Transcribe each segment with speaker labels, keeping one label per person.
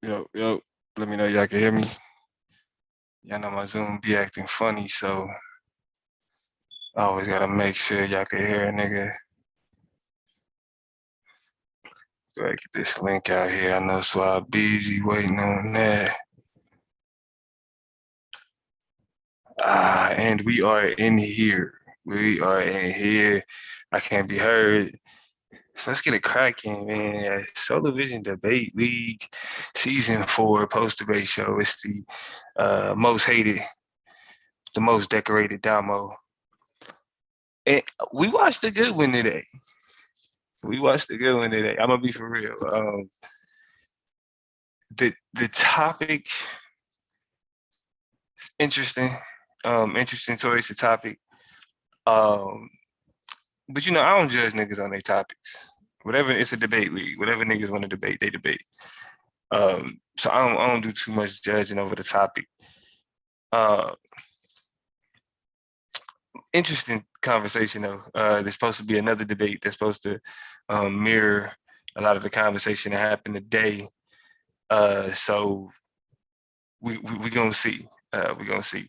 Speaker 1: Yo, yo. Let me know y'all can hear me. Y'all know my Zoom be acting funny, so I always gotta make sure y'all can hear a nigga. Go ahead, get this link out here. I know Suave busy waiting on that. And we are in here. We are in here. I can't be heard. So let's get it cracking, man. Solar Vision Debate League, Season 4, post-debate show. It's the most hated, the most decorated Damo. And we watched a good one today. We watched a good one today. I'm gonna be for real. The topic is interesting. Interesting choice of topic. Um, but I don't judge niggas on their topics. Whatever, it's a debate league. Whatever niggas want to debate, they debate. So I don't do too much judging over the topic. Uh, Interesting conversation though. There's supposed to be another debate that's supposed to mirror a lot of the conversation that happened today. So we gonna see. We gonna see.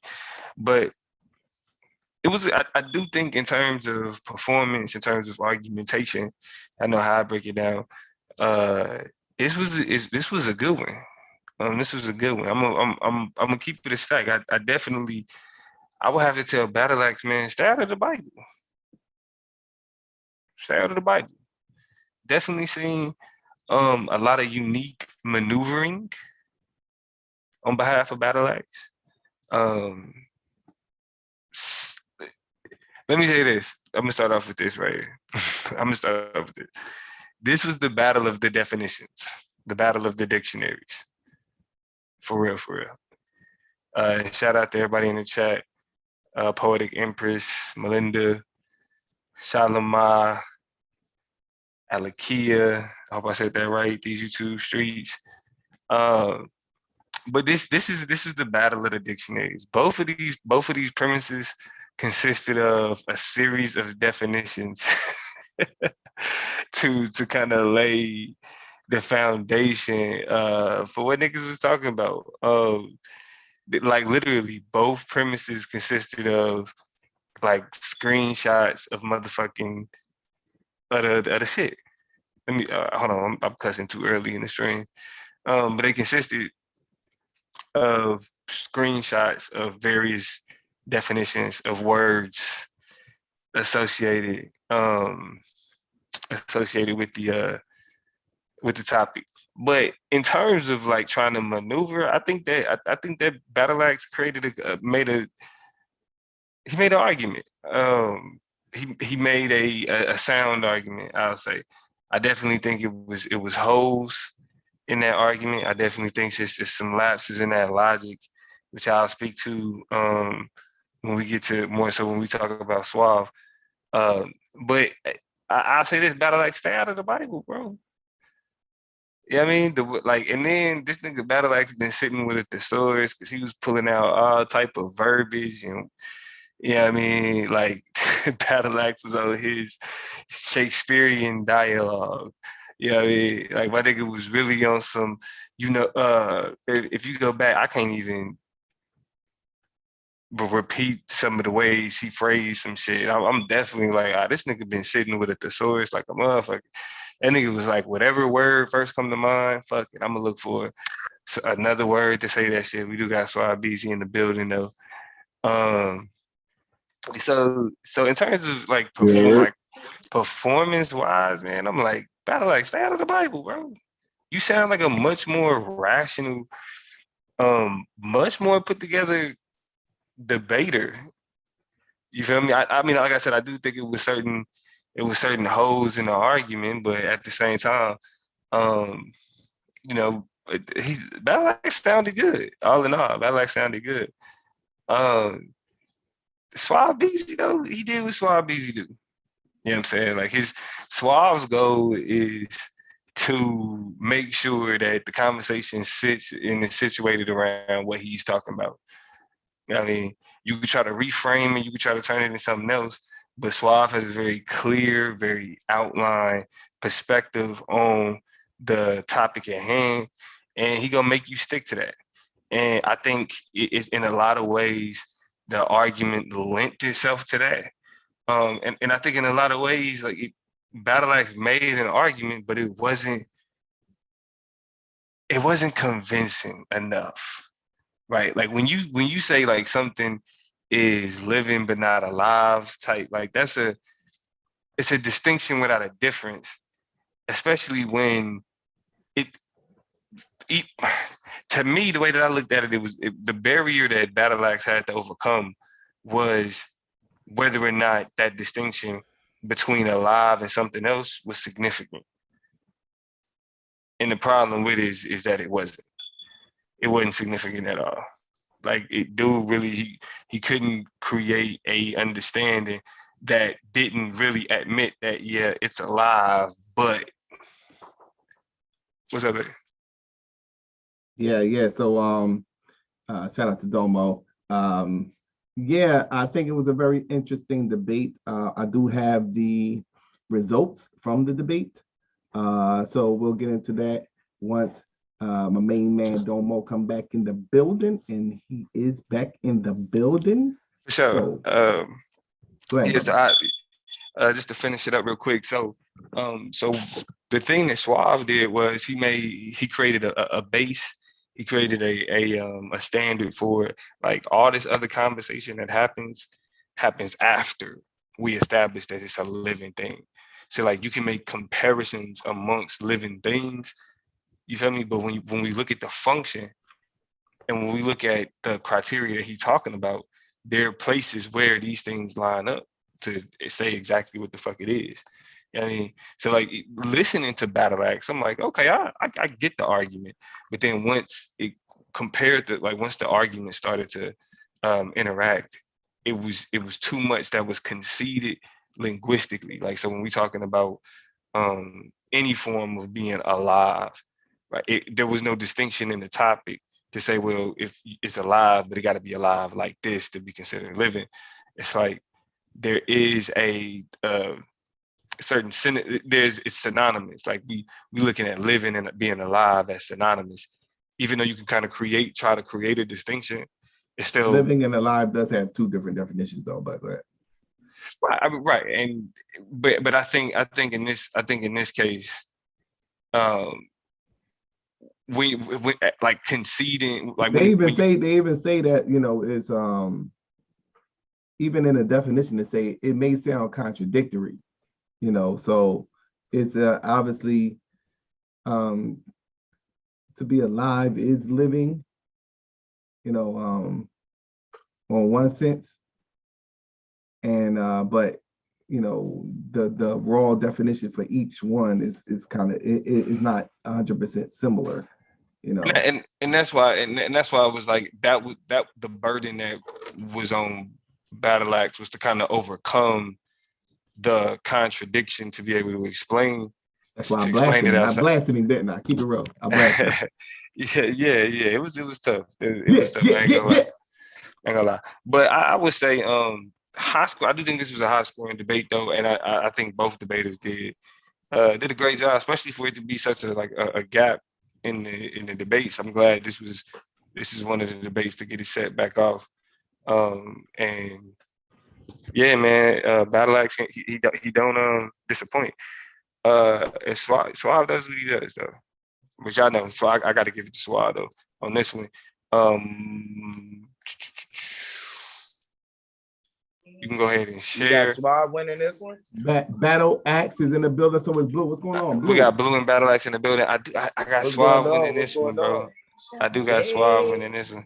Speaker 1: But it was I do think in terms of performance, in terms of argumentation, I know how I break it down. Uh, this was a good one. This was a good one. I'm gonna keep it a stack. I definitely I would have to tell Battle Axe, man, stay out of the Bible. Stay out of the Bible. Definitely seen a lot of unique maneuvering on behalf of Battle Axe. Um, let me say this. I'm gonna start off with this right here. I'm gonna start off with this. This was the battle of the definitions, the battle of the dictionaries. For real, for real. Shout out to everybody in the chat. Poetic Empress, Melinda, Shalama, Alakia. I hope I said that right. These YouTube streets. Um, but this is the battle of the dictionaries. Both of these premises consisted of a series of definitions to kind of lay the foundation for what niggas was talking about. Like literally, both premises consisted of like screenshots of motherfucking other shit. Let me hold on. I'm cussing too early in the stream. But they consisted of screenshots of various definitions of words associated associated with the topic. But in terms of like trying to maneuver, I think that Battle Axe created he made an argument. He made a sound argument. I'll say. I definitely think it was holes in that argument. I definitely think it's some lapses in that logic, which I'll speak to when we get to more so when we talk about Suave. But I'll say this: Battle Axe, stay out of the Bible, bro. Yeah, I mean, and then this nigga Battle Axe been sitting with a thesaurus because he was pulling out all type of verbiage and I mean, like Battle Axe was on his Shakespearean dialogue. I mean, like my nigga was really on some, if you go back, I can't even repeat some of the ways he phrased some shit. I'm definitely like, this nigga been sitting with a thesaurus like a motherfucker. That nigga was like, whatever word first come to mind, fuck it, I'm gonna look for another word to say that shit. We do got Suave BZ in the building though. Um, so in terms of
Speaker 2: Yeah.
Speaker 1: performance wise, man, I'm like, Battle like stay out of the Bible, bro. You sound like a much more rational, much more put together debater. You feel me? I mean, like I said, I do think it was certain holes in the argument, but at the same time, um, you know, Battle Axe sounded good. All in all, Battle Axe sounded good. Um, Suave Beezy though, he did what Suave Beezy do. You know what I'm saying? Like his Suave's goal is to make sure that the conversation sits and is situated around what he's talking about. I mean, you could try to reframe it, you could try to turn it into something else, but Suave has a very clear, very outlined perspective on the topic at hand, and he gonna make you stick to that. And I think it in a lot of ways the argument lent itself to that. And I think in a lot of ways, like Battle Axe made an argument, but it wasn't convincing enough, right? Like when you say like something is living but not alive type, like it's a distinction without a difference, especially when it, it to me, the way that I looked at it, the barrier that Battle Axe had to overcome was whether or not that distinction between alive and something else was significant. And the problem with it is that it wasn't. It wasn't significant at all. Like it dude really he couldn't create a understanding that didn't really admit that yeah, it's alive, but what's up there?
Speaker 2: Yeah. So shout out to Domo. Yeah, I think it was a very interesting debate. I do have the results from the debate. So we'll get into that once my main man Domo come back in the building, and he is back in the building.
Speaker 1: For sure.
Speaker 2: So,
Speaker 1: go ahead. Yes, just to finish it up real quick. So the thing that Suave did was he created a base. He created a standard for like all this other conversation that happens after we establish that it's a living thing. So like you can make comparisons amongst living things. You feel me? But when we look at the function and when we look at the criteria that he's talking about, there are places where these things line up to say exactly what the fuck it is. You know what I mean? So like listening to Battle Axe, I'm like, okay, I get the argument. But then once it compared to like once the argument started to interact, it was too much that was conceded linguistically. Like so when we're talking about any form of being alive, right? There was no distinction in the topic to say, well, if it's alive, but it got to be alive like this to be considered living. It's like there is a certain it's synonymous. Like we looking at living and being alive as synonymous, even though you can kind of try to create a distinction. It's still
Speaker 2: living and alive does have two different definitions though, but
Speaker 1: right. And but I think in this case, we like conceding, like
Speaker 2: they even say that, you know, it's even in a definition to say it may sound contradictory, you know, so it's obviously to be alive is living, you know, on one sense, and but you know the raw definition for each one is kind of it is not 100% similar, you know.
Speaker 1: And that's why it was like that the burden that was on Battle Axe was to kind of overcome the contradiction to be able to explain.
Speaker 2: That's why I blasted him, didn't I? Keep it real. I blasted him.
Speaker 1: yeah. It was tough. It was tough. I ain't gonna lie. But I would say high score. I do think this was a high scoring debate though, and I think both debaters did a great job, especially for it to be such a gap in the debates. I'm glad this is one of the debates to get it set back off. And yeah, man, Battle Axe he don't disappoint. And Suave does what he does though, which I know. So I got to give it to Suave though on this one. You can go ahead and share.
Speaker 3: You got Suave winning this one.
Speaker 2: Battle Axe is in the building, so it's Blue. What's going on, Blue?
Speaker 1: We got Blue and Battle Axe in the building. I got Suave winning this one, bro. I do got Suave winning this one.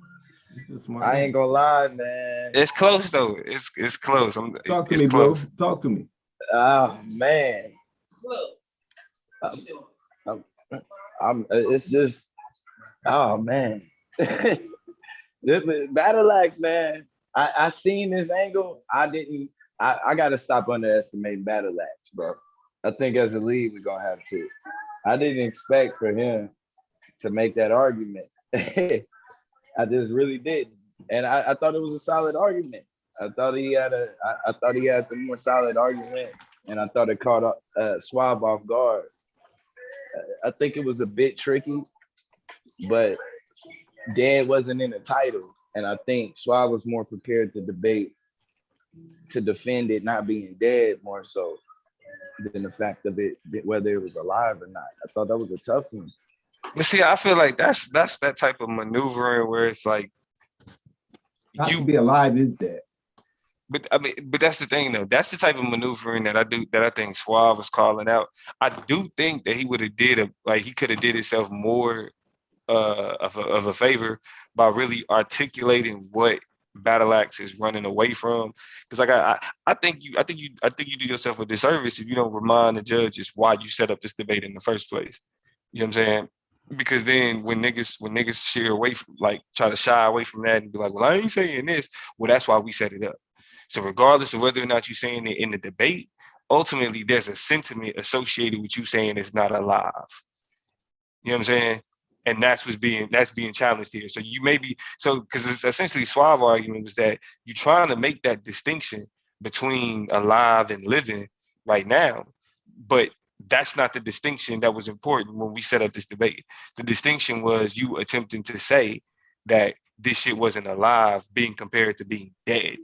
Speaker 3: I ain't gonna lie, man.
Speaker 1: It's close though. It's close.
Speaker 2: Talk to me, Blue. Talk to me.
Speaker 3: Oh man. It's just, oh man. Battle Axe, man. I seen this angle. I gotta stop underestimating Battle Axe, bro. I think as a league, we're gonna have to. I didn't expect for him to make that argument. I just really didn't. And I thought it was a solid argument. I thought he had the more solid argument, and I thought it caught Suave off guard. I think it was a bit tricky, but Dead wasn't in the title, and I think Suave was more prepared to defend it not being dead more so than the fact of it whether it was alive or not. I thought that was a tough one.
Speaker 1: But see, I feel like that's that type of maneuvering where it's like
Speaker 2: Not to
Speaker 1: you.
Speaker 2: be alive is dead.
Speaker 1: But I mean, but that's the thing though. That's the type of maneuvering that I think Suave was calling out. I do think that he would have he could have did himself more of a favor by really articulating what Battle Axe is running away from. Because like I think you do yourself a disservice if you don't remind the judges why you set up this debate in the first place. You know what I'm saying? Because then when niggas sheer away from, like, try to shy away from that and be like, well, I ain't saying this. Well, that's why we set it up. So regardless of whether or not you're saying it in the debate, ultimately there's a sentiment associated with you saying it's not alive. You know what I'm saying? And that's being challenged here. So you may be because it's essentially Suave argument was that you're trying to make that distinction between alive and living right now, but that's not the distinction that was important when we set up this debate. The distinction was you attempting to say that this shit wasn't alive being compared to being dead.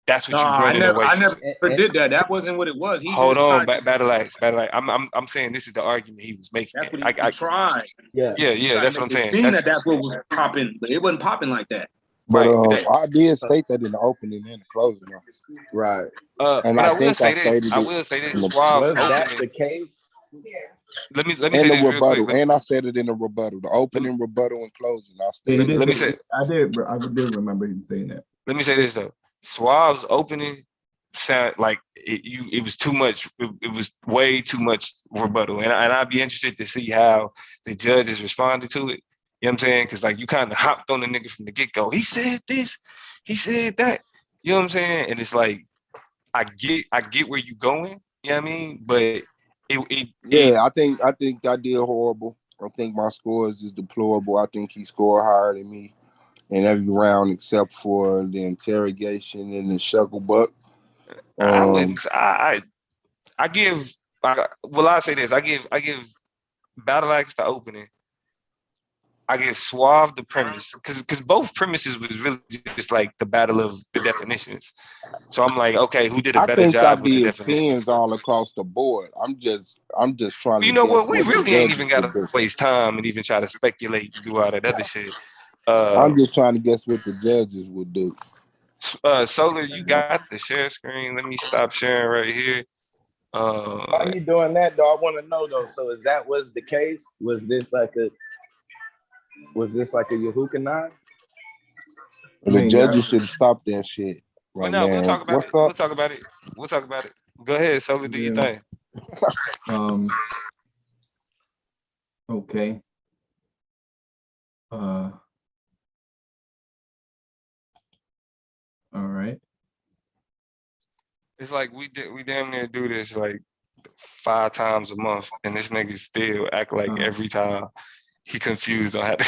Speaker 1: That's what
Speaker 4: No,
Speaker 1: you running away
Speaker 4: I
Speaker 1: from.
Speaker 4: never did that. That wasn't what it was. He
Speaker 1: Hold
Speaker 4: just
Speaker 1: on,
Speaker 4: tried.
Speaker 1: Battle Axe. I'm saying this is the argument he was making.
Speaker 4: That's what he tried.
Speaker 3: Yeah.
Speaker 1: Yeah, that's what I'm
Speaker 4: It
Speaker 1: saying.
Speaker 4: seemed that's what was popping, but it wasn't popping like that.
Speaker 5: But
Speaker 1: Right.
Speaker 5: I did state that in the opening and the closing.
Speaker 3: Right.
Speaker 5: And
Speaker 1: But
Speaker 5: I
Speaker 1: I will
Speaker 5: think I
Speaker 1: say this.
Speaker 5: stated
Speaker 1: I
Speaker 5: it
Speaker 1: will say this.
Speaker 5: in the,
Speaker 1: Suave's
Speaker 3: Was that
Speaker 1: opening.
Speaker 3: the case?
Speaker 1: Let me
Speaker 5: in
Speaker 1: say
Speaker 5: the
Speaker 1: this real quick.
Speaker 5: rebuttal. And I said it in the rebuttal. The opening, rebuttal, and closing. I
Speaker 2: Yeah,
Speaker 5: stated
Speaker 1: Let me say.
Speaker 2: I did remember him saying that.
Speaker 1: Let me say this though. Suave's opening sound like it was too much. It was way too much rebuttal, and I'd be interested to see how the judges responded to it. You know what I'm saying? Because like you kind of hopped on the nigga from the get go. He said this. He said that. You know what I'm saying? And it's like I get where you going. You know what I mean? But
Speaker 5: I think I did horrible. I think my scores is deplorable. I think he scored higher than me in every round except for the interrogation and the shuckle buck.
Speaker 1: I wouldn't. I give. I say this. I give Battle Axe the opening. I give Suave the premise because both premises was really just like the battle of the definitions. So I'm like, okay, who did a
Speaker 5: I
Speaker 1: better
Speaker 5: think I
Speaker 1: job with the
Speaker 5: did
Speaker 1: definitions?
Speaker 5: tens all across the board. I'm just trying
Speaker 1: You
Speaker 5: to
Speaker 1: know
Speaker 5: guess
Speaker 1: what? We
Speaker 5: what the
Speaker 1: really ain't even
Speaker 5: judges
Speaker 1: got
Speaker 5: would
Speaker 1: to
Speaker 5: do.
Speaker 1: waste time and even try to speculate and do all that other shit.
Speaker 5: I'm just trying to guess what the judges would do.
Speaker 1: Solar, you got the share screen. Let me stop sharing right here.
Speaker 3: Why you doing that though? I want to know though. So is that was the case? Was this like a Yahuka 9?
Speaker 5: The judges should stop that shit
Speaker 1: Well,
Speaker 5: right
Speaker 1: no, we'll
Speaker 5: now.
Speaker 1: talk about
Speaker 5: What's
Speaker 1: it.
Speaker 5: up?
Speaker 1: We'll talk about it. We'll talk about it. Go ahead, Solar, do your thing.
Speaker 2: Okay. All right.
Speaker 1: It's like we damn near do this like 5 times a month, and this nigga still act like every time he confused on how to.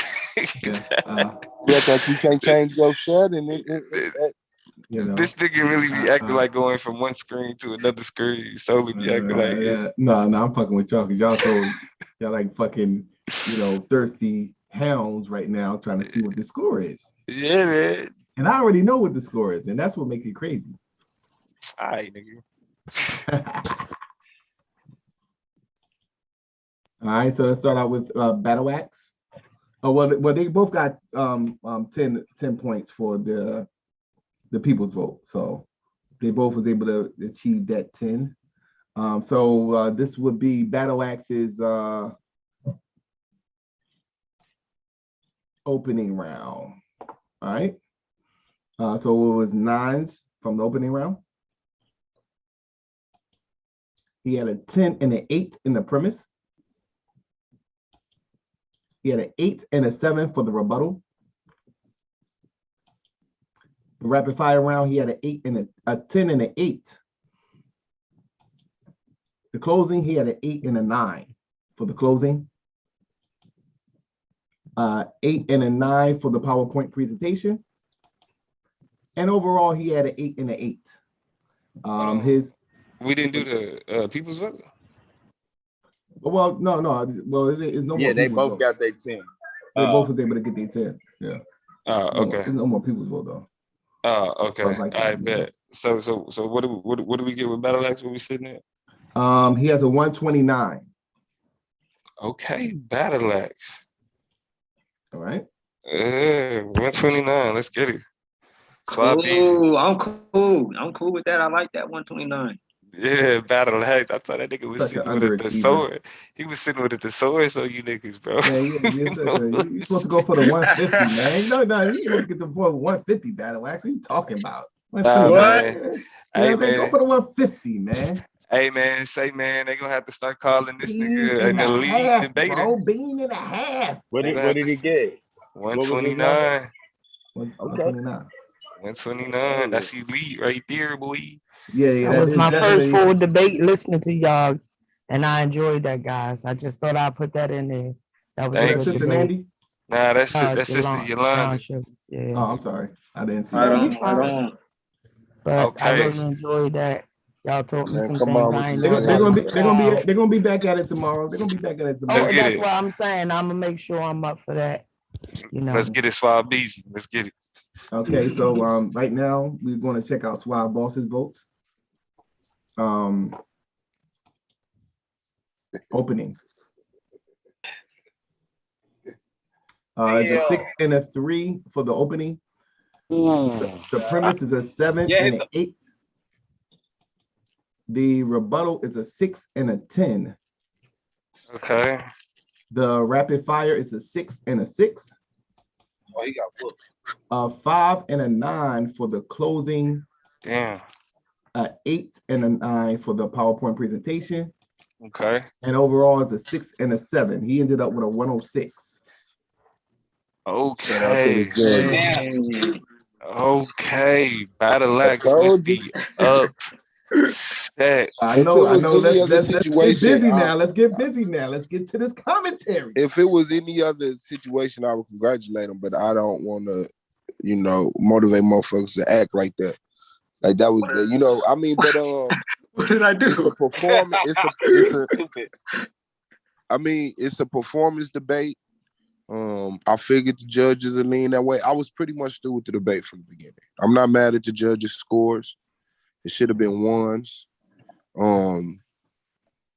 Speaker 5: Yeah, because you can't change your setting.
Speaker 1: This nigga really be acting like going from one screen to another screen. Solely be acting like
Speaker 2: no, I'm fucking with y'all because y'all like fucking thirsty hounds right now trying to see what the score is.
Speaker 1: Yeah, man.
Speaker 2: And I already know what the score is, and that's what makes it crazy.
Speaker 1: All right, nigga.
Speaker 2: All right, so let's start out with Battle Axe. Oh well, they both got 10 points for the people's vote, so they both was able to achieve that 10. So this would be Battle Axe's opening round. All right. So it was 9s from the opening round. He had a 10 and an 8 in the premise. He had an 8 and a 7 for the rebuttal. The rapid fire round, he had an 8 and a 10 and an 8. The closing, he had an 8 and a 9 for the closing. 8 and a 9 for the PowerPoint presentation. And overall, he had an 8 and an 8.
Speaker 1: We didn't do the people's vote?
Speaker 2: Well, no. Well, it's no more
Speaker 3: Yeah, they
Speaker 2: people's
Speaker 3: both
Speaker 2: vote.
Speaker 3: got their 10.
Speaker 2: They both was able to get their 10. Yeah.
Speaker 1: Okay.
Speaker 2: There's no more people's vote though.
Speaker 1: Okay.
Speaker 2: Stuff like
Speaker 1: I
Speaker 2: that. Yeah.
Speaker 1: bet. So what do we get with Battle Axe? What we sitting at?
Speaker 2: He has a 129.
Speaker 1: Okay, Battle Axe.
Speaker 2: All right.
Speaker 1: 129. Let's get it. Suave.
Speaker 4: Cool. I'm cool with that. I like that 129.
Speaker 1: Yeah, Battle Axe. I thought that nigga was
Speaker 2: Such an
Speaker 1: sitting with a
Speaker 2: underachiever.
Speaker 1: thesaurus. He was sitting with a thesaurus on you niggas, bro.
Speaker 2: Man, you're supposed to go for the 150, man. No, you supposed to get the 150 Battle Axe. What are you talking about?
Speaker 1: Nah,
Speaker 2: 129.
Speaker 1: man.
Speaker 2: You know what I'm saying? Go
Speaker 1: Man.
Speaker 2: for the 150, man.
Speaker 1: Hey, man. They gonna have to start calling this
Speaker 2: Bean
Speaker 1: nigga
Speaker 2: and
Speaker 1: an
Speaker 2: a
Speaker 1: elite
Speaker 2: half,
Speaker 1: debater.
Speaker 2: bro. Bean and a half.
Speaker 3: What
Speaker 1: They
Speaker 3: did
Speaker 1: gonna have
Speaker 3: he
Speaker 1: to
Speaker 3: get? What was his number?
Speaker 1: 129.
Speaker 2: 129.
Speaker 1: 129. That's elite right there, boy.
Speaker 2: Yeah,
Speaker 6: That was my first
Speaker 2: definitely.
Speaker 6: full debate listening to y'all, and I enjoyed that, guys. I just thought I'd put that in there. That was
Speaker 1: Thank
Speaker 6: a good
Speaker 2: Sister
Speaker 6: debate.
Speaker 2: Nandy?
Speaker 1: Nah, that's Sister Yolanda.
Speaker 6: Yeah.
Speaker 2: Oh, I'm sorry. I didn't see
Speaker 4: Right
Speaker 2: that.
Speaker 6: You
Speaker 4: on,
Speaker 6: fine.
Speaker 4: right on.
Speaker 6: But I
Speaker 1: Okay.
Speaker 6: really enjoyed that. Y'all taught me
Speaker 5: Man,
Speaker 6: some
Speaker 5: come
Speaker 6: things
Speaker 5: on with
Speaker 6: I ain't
Speaker 5: your
Speaker 6: know
Speaker 2: They're
Speaker 6: about
Speaker 2: gonna
Speaker 6: the
Speaker 2: be
Speaker 6: style.
Speaker 2: they're gonna be back at it tomorrow. They're gonna be back at it
Speaker 1: Let's
Speaker 2: tomorrow.
Speaker 1: get
Speaker 6: That's
Speaker 1: it.
Speaker 6: what I'm saying. I'm gonna make sure I'm up for that. You know.
Speaker 1: Let's get it, Suave Beezy. Let's get it.
Speaker 2: Okay, so right now we're going to check out Suave Boss's votes. Opening. It's a 6 and a 3 for the opening. The premise is a 7 and an 8. The rebuttal is a 6 and a 10.
Speaker 1: Okay.
Speaker 2: The rapid fire is a 6 and a 6.
Speaker 4: Oh, he got booked.
Speaker 2: A 5 and a 9 for the closing.
Speaker 1: Damn.
Speaker 2: A 8 and a 9 for the PowerPoint presentation.
Speaker 1: Okay.
Speaker 2: And overall it's a 6 and a 7. He ended up with a 106.
Speaker 5: Shout out to the
Speaker 1: Okay.
Speaker 5: judges.
Speaker 1: Okay. Battle Axe
Speaker 5: told
Speaker 1: with
Speaker 5: you.
Speaker 1: the upset.
Speaker 2: I
Speaker 5: If
Speaker 2: know.
Speaker 5: it was any other
Speaker 2: Let's get
Speaker 5: situation,
Speaker 2: busy now. Let's get busy now. Let's get to this commentary.
Speaker 5: if it was any other situation, I would congratulate him, but I don't want to, motivate motherfuckers to act like that. Like that was, I mean, but
Speaker 4: What did I do?
Speaker 5: it's a performance. It's a performance debate. I figured the judges would lean that way. I was pretty much through with the debate from the beginning. I'm not mad at the judges' scores. It should have been ones.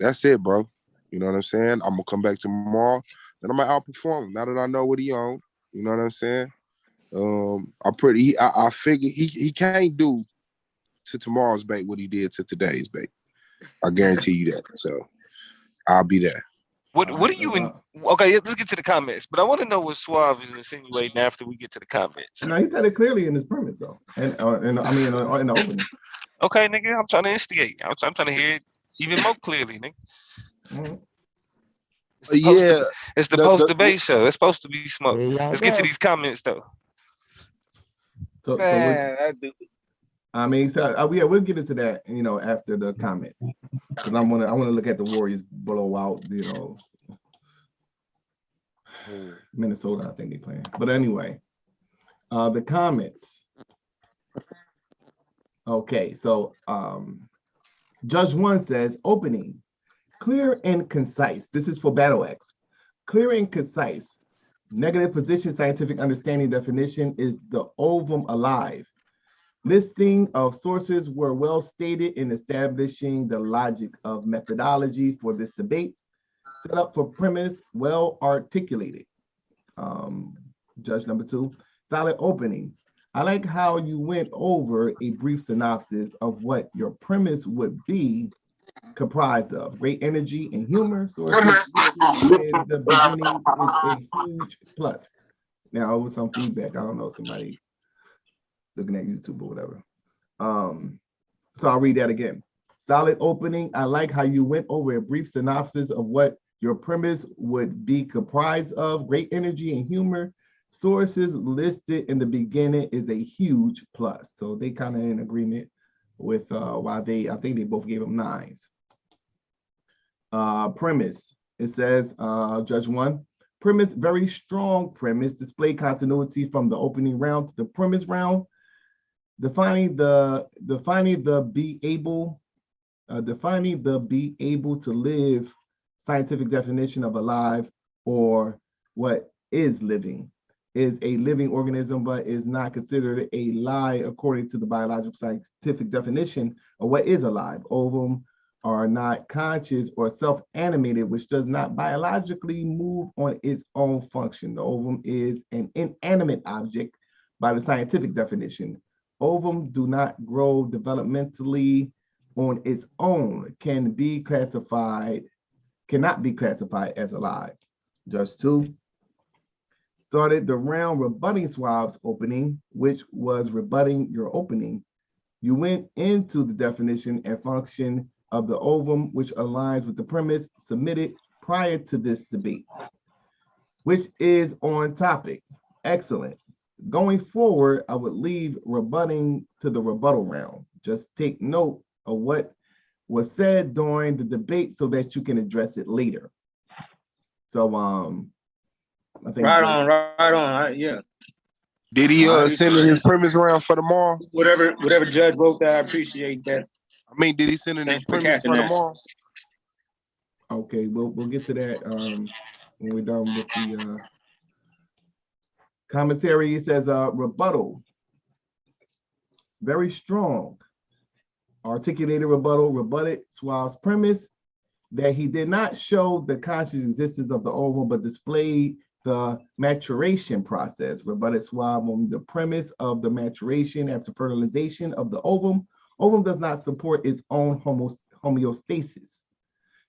Speaker 5: That's it, bro. You know what I'm saying? I'm gonna come back tomorrow, and I'm gonna outperform him. Now that I know what he on, you know what I'm saying? I figure he can't do to tomorrow's bait what he did to today's bait. I guarantee you that. So I'll be there.
Speaker 1: What are you in? Okay, let's get to the comments. But I want to know what Suave is insinuating after we get to the comments.
Speaker 2: No, he said it clearly in his premise though, and in the opening.
Speaker 1: Okay, nigga, I'm trying to instigate. I'm trying to hear it even more clearly, nigga.
Speaker 2: Mm-hmm.
Speaker 1: It's the post debate show. It's supposed to be smoke.
Speaker 6: Yeah,
Speaker 1: Let's get to these comments though.
Speaker 2: So we'll get into that, after the comments, because I want to look at the Warriors blow out, Minnesota. I think they playing, but anyway, the comments. Okay, so Judge One says opening clear and concise. This is for Battle Axe. Clear and concise. Negative position scientific understanding definition is the ovum alive. Listing of sources were well stated in establishing the logic of methodology for this debate. Set up for premise well articulated. Judge number 2, solid opening. I like how you went over a brief synopsis of what your premise would be comprised of. Great energy and humor. So in the beginning is a huge plus. Now, with some feedback, I don't know, somebody looking at YouTube or whatever. So I'll read that again. Solid opening. I like how you went over a brief synopsis of what your premise would be comprised of. Great energy and humor. Sources listed in the beginning is a huge plus. So they kind of in agreement with why I think they both gave them 9s. Premise. It says, Judge One, premise, very strong premise, display continuity from the opening round to the premise round. Defining the be able to live scientific definition of alive, or what is living. Is a living organism, but is not considered a lie according to the biological scientific definition of what is alive. Ovum are not conscious or self-animated, which does not biologically move on its own function. The ovum is an inanimate object by the scientific definition. Ovum do not grow developmentally on its own, cannot be classified as alive. Just 2. Started the round rebutting Suave's opening, which was rebutting your opening. You went into the definition and function of the ovum, which aligns with the premise submitted prior to this debate, which is on topic. Excellent. Going forward, I would leave rebutting to the rebuttal round. Just take note of what was said during the debate so that you can address it later. So, I think
Speaker 4: right on. Yeah.
Speaker 5: Did he send in his premise round for tomorrow?
Speaker 4: Whatever judge wrote that, I appreciate that.
Speaker 5: I mean, did he send in his premise for tomorrow?
Speaker 2: Okay, we'll get to that when we're done with the commentary. It says rebuttal. Very strong. Articulated rebuttal, rebutted Suave's premise that he did not show the conscious existence of the ovum, but displayed the maturation process. Rebutted Suave on the premise of the maturation after fertilization of the ovum. Ovum does not support its own homeostasis.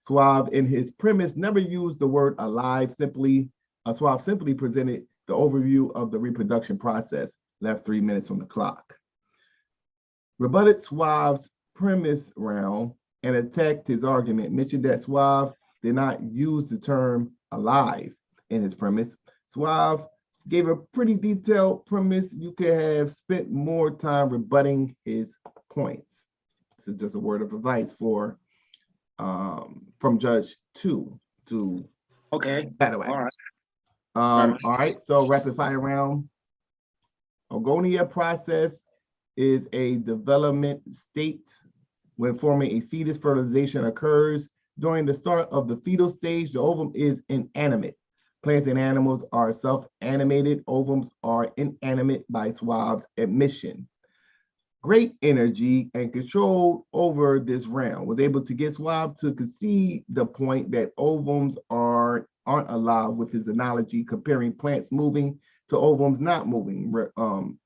Speaker 2: Suave in his premise never used the word alive. Suave simply presented the overview of the reproduction process, left 3 minutes on the clock. Rebutted Suave's premise round and attacked his argument, mentioned that Suave did not use the term alive in his premise. Suave gave a pretty detailed premise. You could have spent more time rebutting his points. This is just a word of advice for from Judge 2 to Battle Axe. All right, so rapid fire round. Ogonia process is a development state when forming a fetus. Fertilization occurs during the start of the fetal stage. The ovum is inanimate. Plants and animals are self-animated. Ovums are inanimate by Suave's admission. Great energy and control over this round. Was able to get Suave to concede the point that ovums aren't alive with his analogy comparing plants moving to ovums not moving.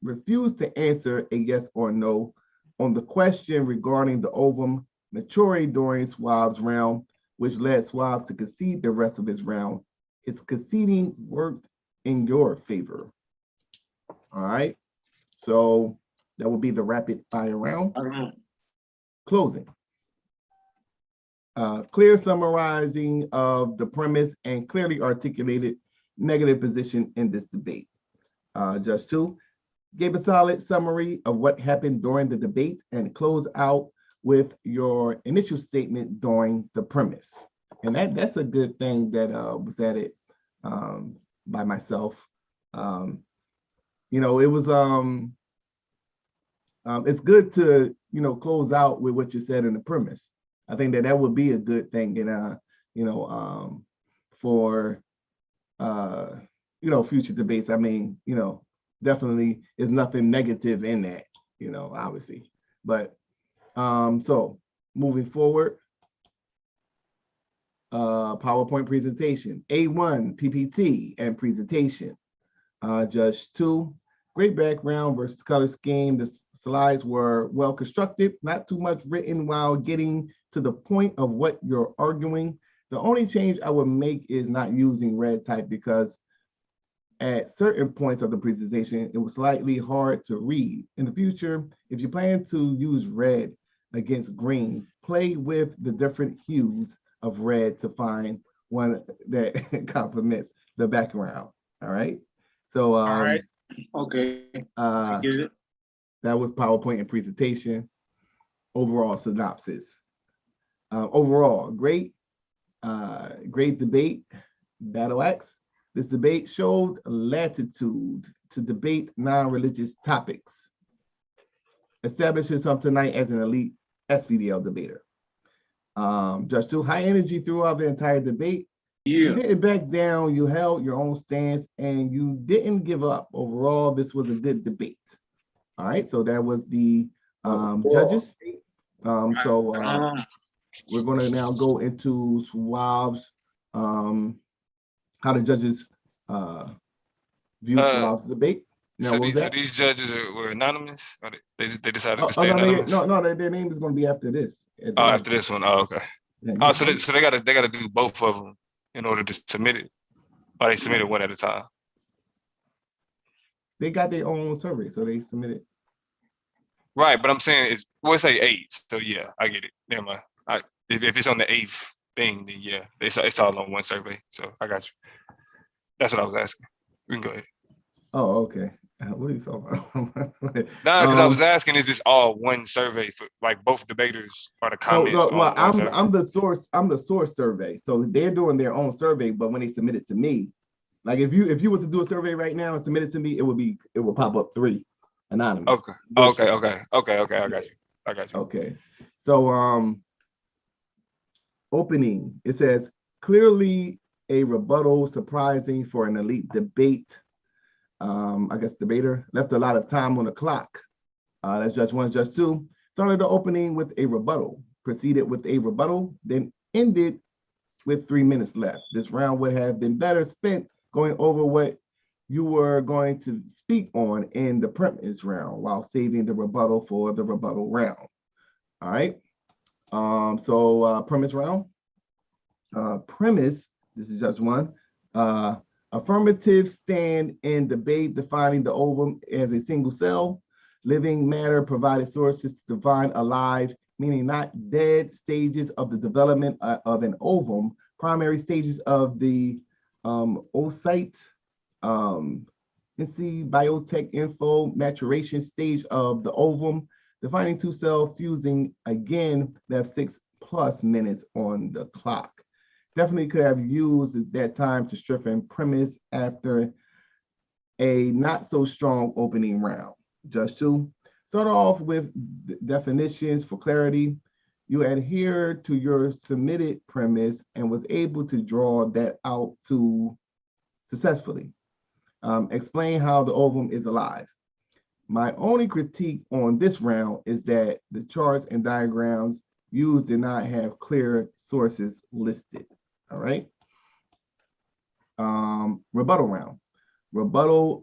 Speaker 2: Refused to answer a yes or no on the question regarding the ovum maturity during Suave's round, which led Suave to concede the rest of his round. His conceding worked in your favor. All right, so that will be the rapid fire round. Closing. Clear summarizing of the premise and clearly articulated negative position in this debate. Judge 2 gave a solid summary of what happened during the debate and close out with your initial statement during the premise. And that's a good thing that was added by myself. You know, it was it's good to, you know, close out with what you said in the premise. I think that would be a good thing in you know, for you know, future debates. I mean, you know, definitely is nothing negative in that, you know, obviously. But so moving forward, PowerPoint presentation, A1 PPT and presentation. Judge 2, great background versus color scheme. The slides were well constructed, not too much written while getting to the point of what you're arguing. The only change I would make is not using red type, because at certain points of the presentation, it was slightly hard to read. In the future, if you plan to use red against green, play with the different hues of red to find one that complements the background. All right. So,
Speaker 4: all right. Okay.
Speaker 2: That was PowerPoint and presentation. Overall synopsis. Overall, great debate, Battle Axe. This debate showed latitude to debate non-religious topics, establishing himself tonight as an elite SVDL debater. Judge 2, high energy throughout the entire debate. You didn't back down, you held your own stance, and you didn't give up. Overall, this was a good debate. All right, so that was the judges. We're going to now go into Suave's, how the judges view Suave's debate. Now,
Speaker 1: so these judges were anonymous? Or they decided to stay anonymous?
Speaker 2: No, their name is going to be after this.
Speaker 1: After this one. Oh, okay.
Speaker 2: Yeah,
Speaker 1: so they gotta do both of them in order to submit it. Or they submitted one at a time.
Speaker 2: They got their own survey, so they submitted.
Speaker 1: Right, but I'm saying we'll say 8. So yeah, I get it. Never mind. If it's on the 8th thing, then yeah, it's all on one survey. So I got you. That's what I was asking. We can go ahead.
Speaker 2: Oh, okay. What are you talking about?
Speaker 1: Nah, because I was asking, is this all one survey for like both debaters or the comments?
Speaker 2: Well, I'm the source. I'm the source survey. So they're doing their own survey, but when they submit it to me, like if you were to do a survey right now and submit it to me, it will pop up 3 anonymous.
Speaker 1: Okay. I got you.
Speaker 2: Okay. So opening, it says clearly a rebuttal, surprising for an elite debate. I guess debater left a lot of time on the clock. That's Judge 1, Judge 2. Started the opening with a rebuttal, proceeded with a rebuttal, then ended with 3 minutes left. This round would have been better spent going over what you were going to speak on in the premise round while saving the rebuttal for the rebuttal round. All right. Premise round. Premise, this is Judge 1. Affirmative stand in debate defining the ovum as a single cell. Living matter provided sources to define alive, meaning not dead stages of the development of an ovum, primary stages of the oocyte, biotech info, maturation stage of the ovum, defining 2-cell fusing, again, left 6+ minutes on the clock. Definitely could have used that time to strengthen premise after a not so strong opening round. Judge 2, start off with definitions for clarity. You adhere to your submitted premise and was able to draw that out successfully. Explain how the ovum is alive. My only critique on this round is that the charts and diagrams used did not have clear sources listed. All right. Rebuttal round. Rebuttal,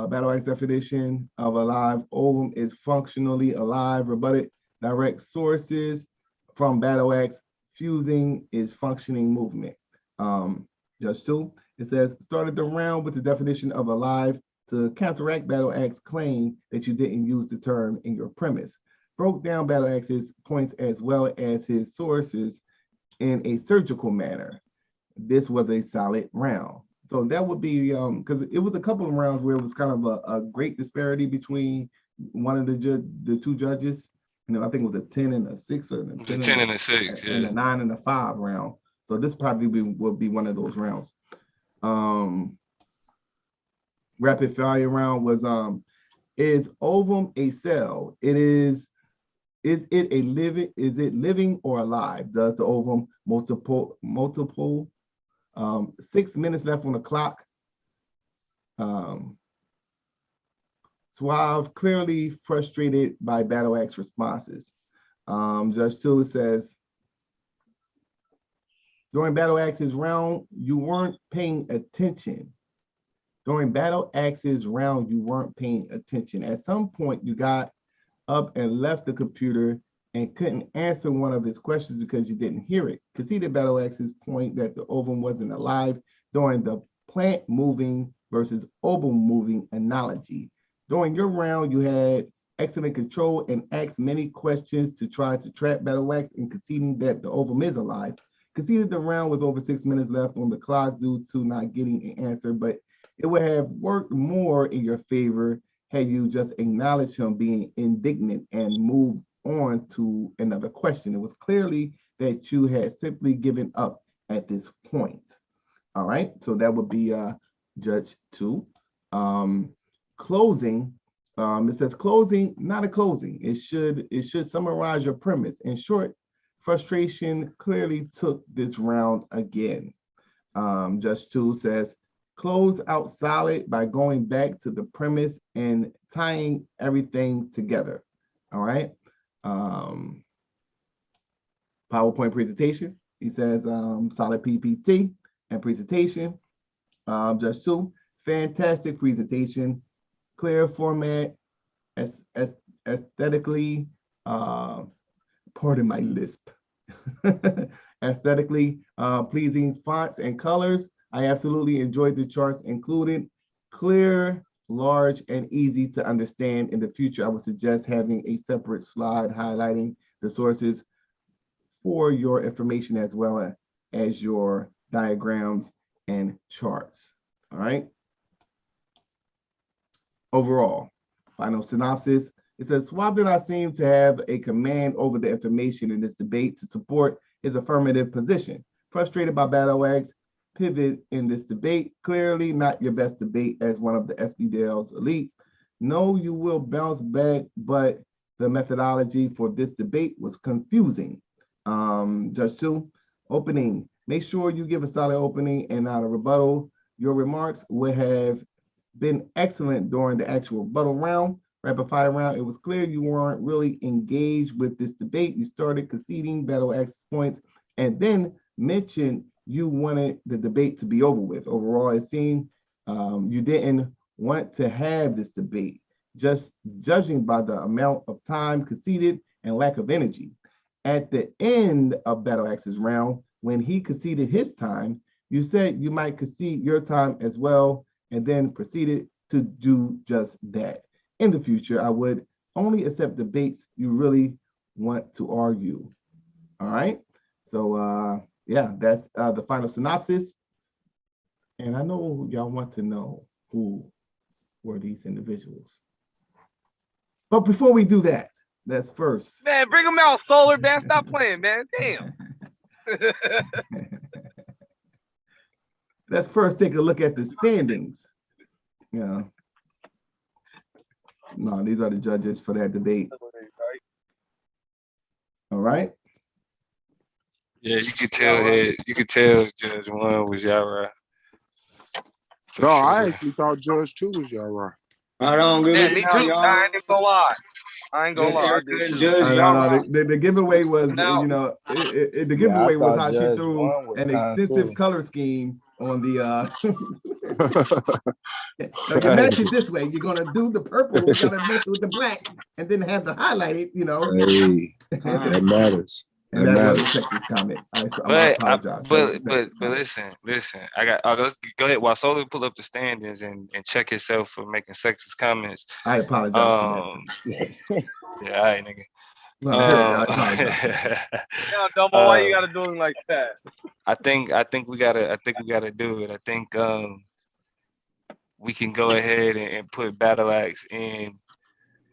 Speaker 2: Battle Axe definition of alive ovum is functionally alive. Rebutted direct sources from Battle Axe. Fusing is functioning movement. Judge 2, it says, started the round with the definition of alive to counteract Battle Axe claim that you didn't use the term in your premise. Broke down Battle Axe's points as well as his sources in a surgical manner. This was a solid round. So that would be, because it was a couple of rounds where it was kind of a great disparity between one of the 2 judges. I think it was a 10 and a 6 or a
Speaker 1: 10 and a 6, yeah.
Speaker 2: And a 9 and a 5 round. So this probably would be one of those rounds. Rapid fire round was, is ovum a cell? Is it living or alive? Does the ovum multiple 6 minutes left on the clock. Suave clearly frustrated by Battle Axe responses. Judge 2 says, during Battle Axe's round, you weren't paying attention. During Battle Axe's round, you weren't paying attention. At some point, you got up and left the computer and couldn't answer one of his questions because you didn't hear it. Conceded Battle Axe's point that the ovum wasn't alive during the plant moving versus ovum moving analogy. During your round, you had excellent control and asked many questions to try to trap Battle Axe in conceding that the ovum is alive. Conceded the round with over 6 minutes left on the clock due to not getting an answer, but it would have worked more in your favor had you just acknowledged him being indignant and moved on to another question. It was clearly that you had simply given up at this point. All right, so that would be Judge 2. Closing, it says closing, not a closing. It should summarize your premise. In short, frustration clearly took this round again. Just 2 says, close out solid by going back to the premise and tying everything together. All right. PowerPoint presentation. He says solid PPT and presentation. Just 2, fantastic presentation, clear format, aesthetically, pardon my lisp, aesthetically pleasing fonts and colors. I absolutely enjoyed the charts included, clear, large, and easy to understand. In the future, I would suggest having a separate slide highlighting the sources for your information as well as your diagrams and charts. All right. Overall, final synopsis. It says Suave did not seem to have a command over the information in this debate to support his affirmative position. Frustrated by Battle Axe pivot in this debate, clearly not your best debate as one of the SVDL's elites. No, you will bounce back, but the methodology for this debate was confusing. Judge 2, opening. Make sure you give a solid opening and not a rebuttal. Your remarks would have been excellent during the actual rebuttal round. Rapid fire round, it was clear you weren't really engaged with this debate. You started conceding Battle Axe's points and then mentioned you wanted the debate to be over with. Overall, it seemed you didn't want to have this debate, just judging by the amount of time conceded and lack of energy. At the end of Battle Axe's round, when he conceded his time, you said you might concede your time as well, and then proceeded to do just that. In the future, I would only accept debates you really want to argue. All right. So yeah, that's the final synopsis. And I know y'all want to know who were these individuals. But before we do that, let's first.
Speaker 7: Man, bring them out, Solar, man. Stop playing, man. Damn.
Speaker 2: Let's first take a look at the standings. Yeah. No, these are the judges for that debate. All right.
Speaker 1: Yeah, you could tell that. You could tell Judge 1 was Yara.
Speaker 5: No, I actually thought Judge 2 was Yara.
Speaker 3: I don't give
Speaker 7: Yeah,
Speaker 3: it
Speaker 7: me
Speaker 3: now,
Speaker 7: too.
Speaker 3: y'all.
Speaker 7: I ain't gonna lie. I ain't gonna lie. I
Speaker 3: Couldn't
Speaker 7: did
Speaker 3: judge
Speaker 7: too.
Speaker 3: y'all.
Speaker 2: The giveaway was,
Speaker 7: Now-
Speaker 2: you know, the
Speaker 3: Yeah,
Speaker 2: giveaway
Speaker 3: I
Speaker 2: was
Speaker 3: thought
Speaker 2: how she
Speaker 3: Judge
Speaker 2: threw
Speaker 3: 1 was
Speaker 2: an
Speaker 3: kinda
Speaker 2: extensive
Speaker 3: too.
Speaker 2: color scheme on the. Now you match it this way. You're gonna do the purple. You gotta match it with the black, and then have the highlighted. You know.
Speaker 5: Hey, that matters.
Speaker 2: And that was a Texas comment. I apologize.
Speaker 1: But listen. I got. Let's go ahead. While Solo pull up the standings and check himself for making sexist comments.
Speaker 2: I apologize for that.
Speaker 1: Yeah, all right, nigga.
Speaker 2: No, I apologize.
Speaker 7: Yeah, Domo, why you gotta do it like that?
Speaker 1: I think we gotta do it. I think we can go ahead and put Battle Axe in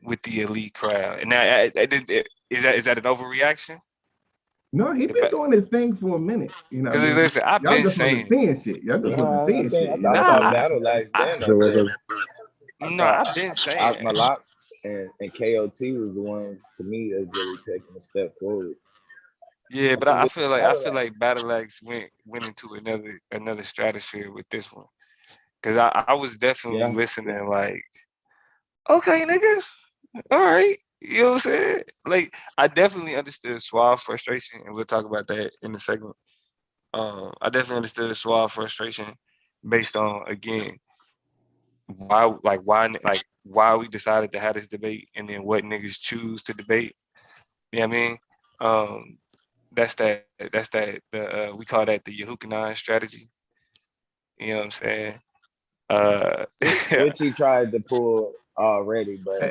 Speaker 1: with the elite crowd. And now, is that an overreaction?
Speaker 2: No, he's been doing this thing for a minute. You know,
Speaker 1: Because listen, I've been
Speaker 2: saying shit. Y'all just wasn't saying shit.
Speaker 3: I thought Battle Axe
Speaker 1: I've been saying.
Speaker 3: Malak and KOT was the one to me that's really taking a step forward.
Speaker 1: Yeah, but I feel like Battle Axe went into another stratosphere with this one. Cause I was definitely listening like, okay, niggas, all right. You know what I'm saying? Like, I definitely understood Suave frustration, and we'll talk about that in a second. I definitely understood Suave frustration based on, again, why we decided to have this debate, and then what niggas choose to debate. You know what I mean? We call that the Yehukanan strategy. You know what I'm saying?
Speaker 3: Which he tried to pull already, but
Speaker 2: I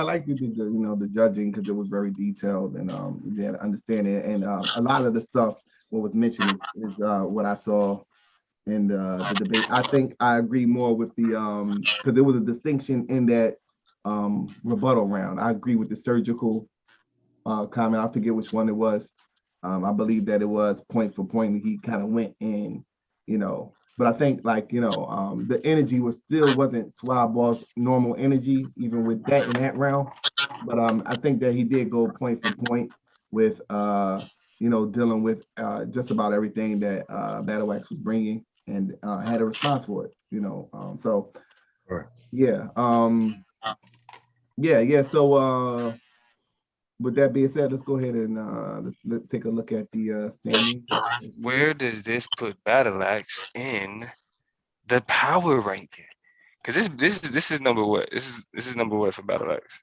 Speaker 2: like the judging because it was very detailed and you had to understand it, and a lot of the stuff what was mentioned is what I saw in the debate. I think I agree more with the because there was a distinction in that rebuttal round. I agree with the surgical comment. I forget which one it was. I believe that it was point for point. He kind of went in, but I think the energy wasn't Suave Ball's normal energy, even with that in that round. But I think that he did go point for point with dealing with just about everything that Battle Wax was bringing, and had a response for it. So
Speaker 1: Right.
Speaker 2: yeah, yeah. So with that being said, let's go ahead and let's take a look at the standings.
Speaker 1: Where does this put Battle Axe in the power ranking? Because this is number what? This is number what for Battle Axe?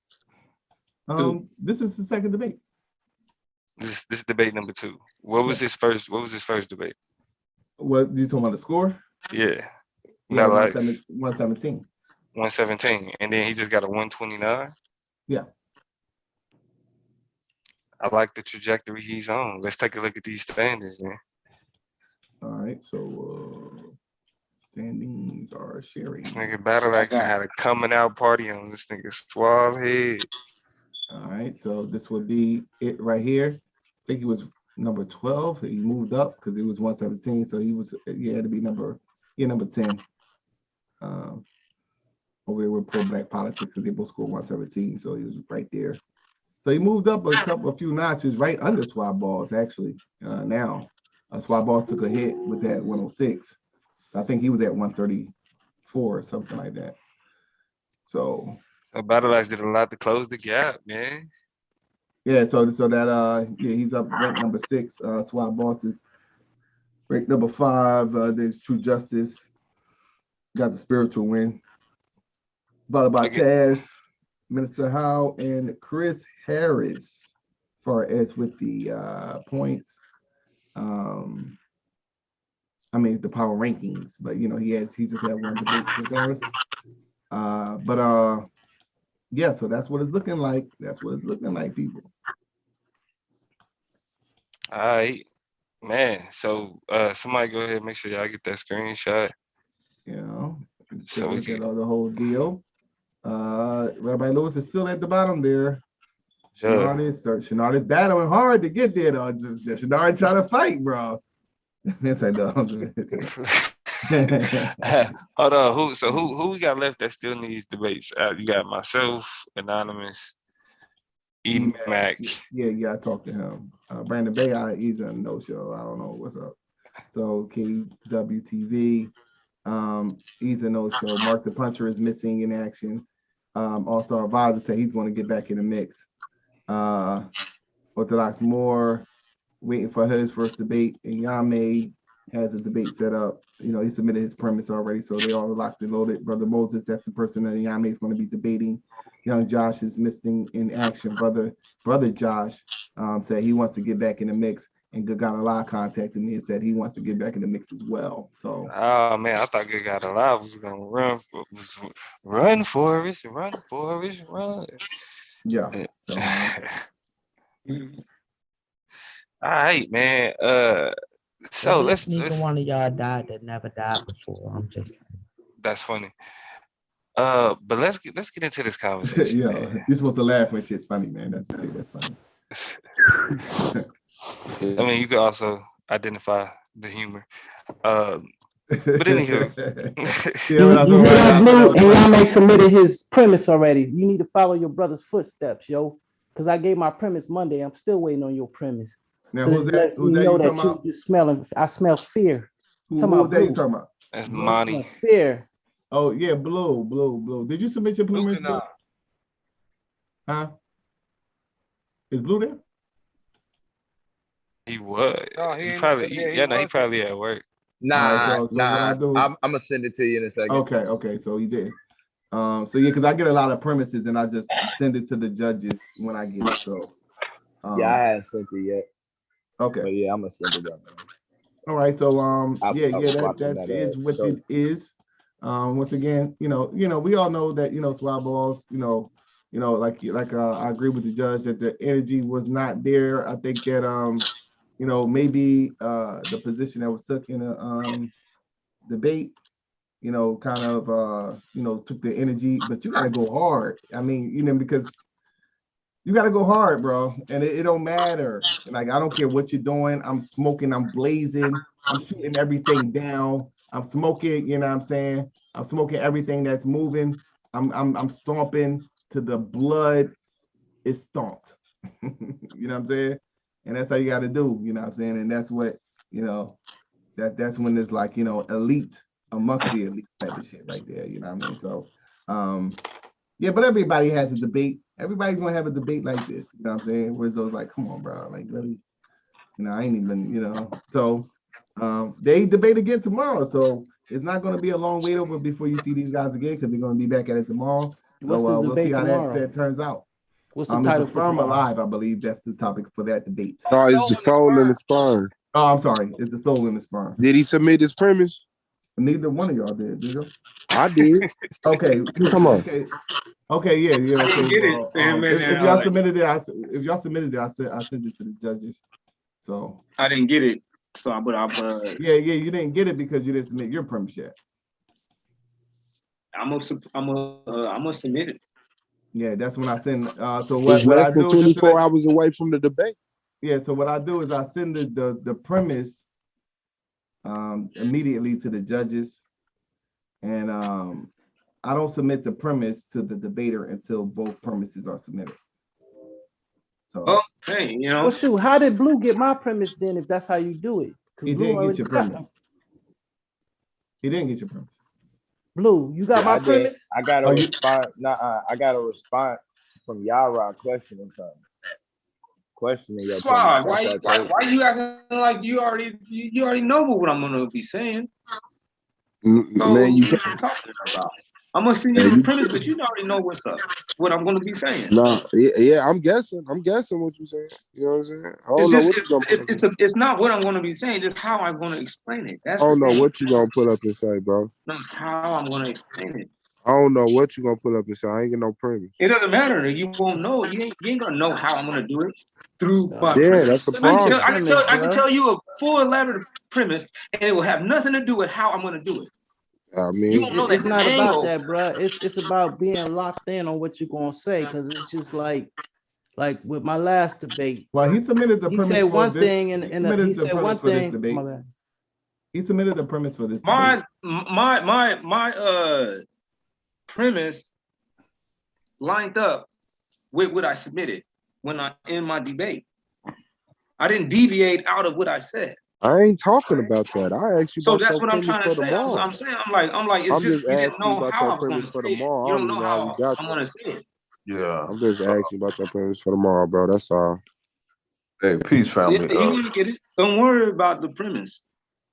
Speaker 2: This is the second debate.
Speaker 1: This is debate number 2. What was his first? What was his first debate?
Speaker 2: What you talking about, the score?
Speaker 1: Yeah,
Speaker 2: Yeah,
Speaker 1: Battle Axe
Speaker 2: 117.
Speaker 1: 117, and then he just got a 129.
Speaker 2: Yeah.
Speaker 1: I like the trajectory he's on. Let's take a look at these standings, man.
Speaker 2: All right, so standings are sharing.
Speaker 1: This nigga Battle Axe had a coming out party on this nigga Suave head.
Speaker 2: All right, so this would be it right here. I think he was number 12. He moved up because he was 117, so he had to be number 10. Over here with Pro Black Politics, because they both scored 117, so he was right there. So he moved up a few notches, right under Swab Balls actually. Now, Swab Balls took a hit with that 106. I think he was at 134 or something like that. So
Speaker 1: Battle Axe did a lot to close the gap, man.
Speaker 2: yeah, so that he's up ranked number 6. Swab Boss is ranked number 5. There's True Justice. Got the spiritual win. About Taz, Minister Howe, and Chris Harris, far as with the points. I mean the power rankings, but he just had one debate with Harris. Yeah, so that's what it's looking like. That's what it's looking like, people.
Speaker 1: All right, man. So somebody go ahead and make sure y'all get that screenshot.
Speaker 2: So we get all the whole deal. Rabbi Lewis is still at the bottom there. Shenard is battling hard to get there, though. Shenard trying to fight, bro. Yes, I know.
Speaker 1: Hold on. Who we got left that still needs debates? You got myself, Anonymous, E-Mac.
Speaker 2: Yeah, I talked to him. Brandon Bay, he's a no-show. I don't know what's up. So KWTV, he's a no-show. Mark the Puncher is missing in action. All-Star Advisor said he's going to get back in the mix. Orthodox Moore waiting for his first debate, and Yame has a debate set up. He submitted his premise already, so they all locked and loaded. Brother Moses, that's the person that Yame is going to be debating. Young Josh is missing in action. Brother Josh said he wants to get back in the mix, and Good God Alive contacted me and said he wants to get back in the mix as well. So,
Speaker 1: oh man, I thought Good God Alive was gonna run for us.
Speaker 2: Yeah. So,
Speaker 1: all right, man. So let's
Speaker 6: one of y'all died that never died before. I'm just.
Speaker 1: That's funny. But let's get into this conversation.
Speaker 2: You're supposed to laugh when shit's funny, man. That's funny.
Speaker 1: I mean, you could also identify the humor. But anywho,
Speaker 8: and Yame submitted his premise already. You need to follow your brother's footsteps, yo. Because I gave my premise Monday. I'm still waiting on your premise.
Speaker 2: Now, so who's that?
Speaker 8: You know that you just smelling. I smell fear.
Speaker 2: Who's that you talking about?
Speaker 1: That's Monty.
Speaker 8: Fear.
Speaker 2: Oh yeah, Blue. Did you submit your premise? Huh? Is Blue there?
Speaker 1: He was.
Speaker 7: No,
Speaker 1: he probably at work.
Speaker 3: Nah.
Speaker 2: I'm
Speaker 3: gonna send it to you in a second.
Speaker 2: Okay, so he did. So yeah, because I get a lot of premises and I just send it to the judges when I get it. So
Speaker 3: I haven't sent it yet.
Speaker 2: Okay.
Speaker 3: But yeah, I'm gonna send it up.
Speaker 2: All right, so that is what it is. Once again, we all know that Swab Balls, like I agree with the judge that the energy was not there. I think that maybe the position that was took in a debate, kind of took the energy, but you gotta go hard. I mean, because you gotta go hard, bro, and it don't matter. Like, I don't care what you're doing. I'm smoking, I'm blazing, I'm shooting everything down. I'm smoking, you know what I'm saying? I'm smoking everything that's moving. I'm stomping to the blood it's stomped. You know what I'm saying? And that's how you got to do. You know what I'm saying? And that's what, you know, that's when it's like, you know, elite amongst the elite type of shit right there. You know what I mean? So, yeah, but everybody has a debate. Everybody's gonna have a debate like this. You know what I'm saying? Where's those like, come on, bro, like really, you know, I ain't even, you know. So, they debate again tomorrow. So it's not gonna be a long wait over before you see these guys again because they're gonna be back at it tomorrow.
Speaker 8: What's
Speaker 2: So
Speaker 8: the
Speaker 2: we'll see
Speaker 8: debate
Speaker 2: how
Speaker 8: tomorrow?
Speaker 2: that turns out.
Speaker 8: What's the
Speaker 2: It's
Speaker 8: title
Speaker 2: the
Speaker 8: for
Speaker 2: sperm
Speaker 8: tomorrow?
Speaker 2: alive, I believe that's the topic for that debate.
Speaker 5: No, it's the soul and the sperm.
Speaker 2: Oh, I'm sorry, it's the soul and the sperm.
Speaker 5: Did he submit his premise?
Speaker 2: Neither one of y'all did you?
Speaker 5: I did.
Speaker 2: Okay,
Speaker 5: Come on.
Speaker 2: Okay, yeah.
Speaker 4: I didn't get it.
Speaker 2: So if y'all submitted it, I sent it to the judges. So
Speaker 4: I didn't get it. So,
Speaker 2: yeah, you didn't get it because you didn't submit your premise yet.
Speaker 4: I'm gonna submit it.
Speaker 2: Yeah, that's when I send. So
Speaker 5: It's
Speaker 2: what
Speaker 5: less
Speaker 2: I
Speaker 5: than
Speaker 2: do just
Speaker 5: 24 hours away from the debate.
Speaker 2: yeah. So what I do is I send the premise immediately to the judges, and I don't submit the premise to the debater until both premises are submitted. So
Speaker 4: Oh, hey, you know.
Speaker 8: Well, shoot, how did Blue get my premise then if that's how you do it?
Speaker 2: he
Speaker 8: Blue
Speaker 2: didn't get
Speaker 8: already
Speaker 2: your
Speaker 8: got
Speaker 2: premise. He didn't get your premise.
Speaker 8: Blue, you got
Speaker 3: Yeah,
Speaker 8: my
Speaker 3: I did.
Speaker 8: premise?
Speaker 3: I got a
Speaker 2: Oh, you-
Speaker 3: response. I got a response from Yara questioning something. Questioning your premise.
Speaker 4: Suave, why you acting like you already know what I'm gonna be saying? So
Speaker 5: Man, you
Speaker 4: what
Speaker 5: can't.
Speaker 4: you talking about? I'm gonna send
Speaker 5: Man,
Speaker 4: you the
Speaker 5: you,
Speaker 4: premise, but you already know what's up, what I'm gonna be saying.
Speaker 5: no, yeah, I'm guessing. I'm guessing what you're saying. You know what I'm saying? I don't
Speaker 4: It's
Speaker 5: know
Speaker 4: just
Speaker 5: what you're gonna put up.
Speaker 4: it's not what I'm gonna be saying, just how I'm gonna explain it.
Speaker 5: I
Speaker 4: That's the
Speaker 5: don't know
Speaker 4: thing.
Speaker 5: what you're gonna put up and say, bro.
Speaker 4: No, it's how I'm gonna explain it.
Speaker 5: I don't know what you're gonna put up and say. I ain't get no premise.
Speaker 4: It doesn't matter. You won't know. You ain't gonna know how I'm gonna do it through my
Speaker 5: Yeah,
Speaker 4: premise.
Speaker 5: that's the
Speaker 8: Submit your
Speaker 5: problem.
Speaker 4: I can
Speaker 8: bruh.
Speaker 4: tell you a full elaborate premise, and it will have nothing to do with how I'm gonna do it.
Speaker 5: I
Speaker 4: You
Speaker 5: mean,
Speaker 4: won't know
Speaker 8: It's
Speaker 4: the
Speaker 8: not about
Speaker 4: angle.
Speaker 8: that, bruh. It's about being locked in on what you're gonna say, because it's just like with my last debate.
Speaker 2: Well, he submitted the
Speaker 8: He
Speaker 2: premise
Speaker 8: said
Speaker 2: for
Speaker 8: one
Speaker 2: this.
Speaker 8: thing,
Speaker 2: He
Speaker 8: and he
Speaker 2: submitted the
Speaker 8: said
Speaker 2: premise
Speaker 8: one
Speaker 2: for this
Speaker 8: thing.
Speaker 2: debate.
Speaker 8: My bad.
Speaker 2: He submitted the premise for this debate.
Speaker 4: My premise lined up with what I submitted when I in my debate. I didn't deviate out of what I said.
Speaker 5: I ain't talking about that. I asked you
Speaker 4: So
Speaker 5: about
Speaker 4: that's
Speaker 5: your
Speaker 4: what I'm
Speaker 5: premise
Speaker 4: trying to
Speaker 5: for
Speaker 4: say.
Speaker 5: tomorrow.
Speaker 4: I'm saying I'm like it's
Speaker 5: I'm
Speaker 4: just
Speaker 5: just
Speaker 4: you didn't
Speaker 5: asking you
Speaker 4: know
Speaker 5: about
Speaker 4: how
Speaker 5: your
Speaker 4: I was going
Speaker 5: premise
Speaker 4: to
Speaker 5: for
Speaker 4: say it.
Speaker 5: tomorrow.
Speaker 4: You
Speaker 5: I
Speaker 4: don't
Speaker 5: don't
Speaker 4: know
Speaker 5: even know how you
Speaker 4: how
Speaker 5: got
Speaker 4: I'm
Speaker 5: there.
Speaker 4: going to say it.
Speaker 9: Yeah.
Speaker 5: I'm just asking you about your premise for tomorrow, bro. That's all.
Speaker 9: Hey, peace,
Speaker 4: Yeah,
Speaker 9: family.
Speaker 4: you're gonna get it. Don't worry about the premise.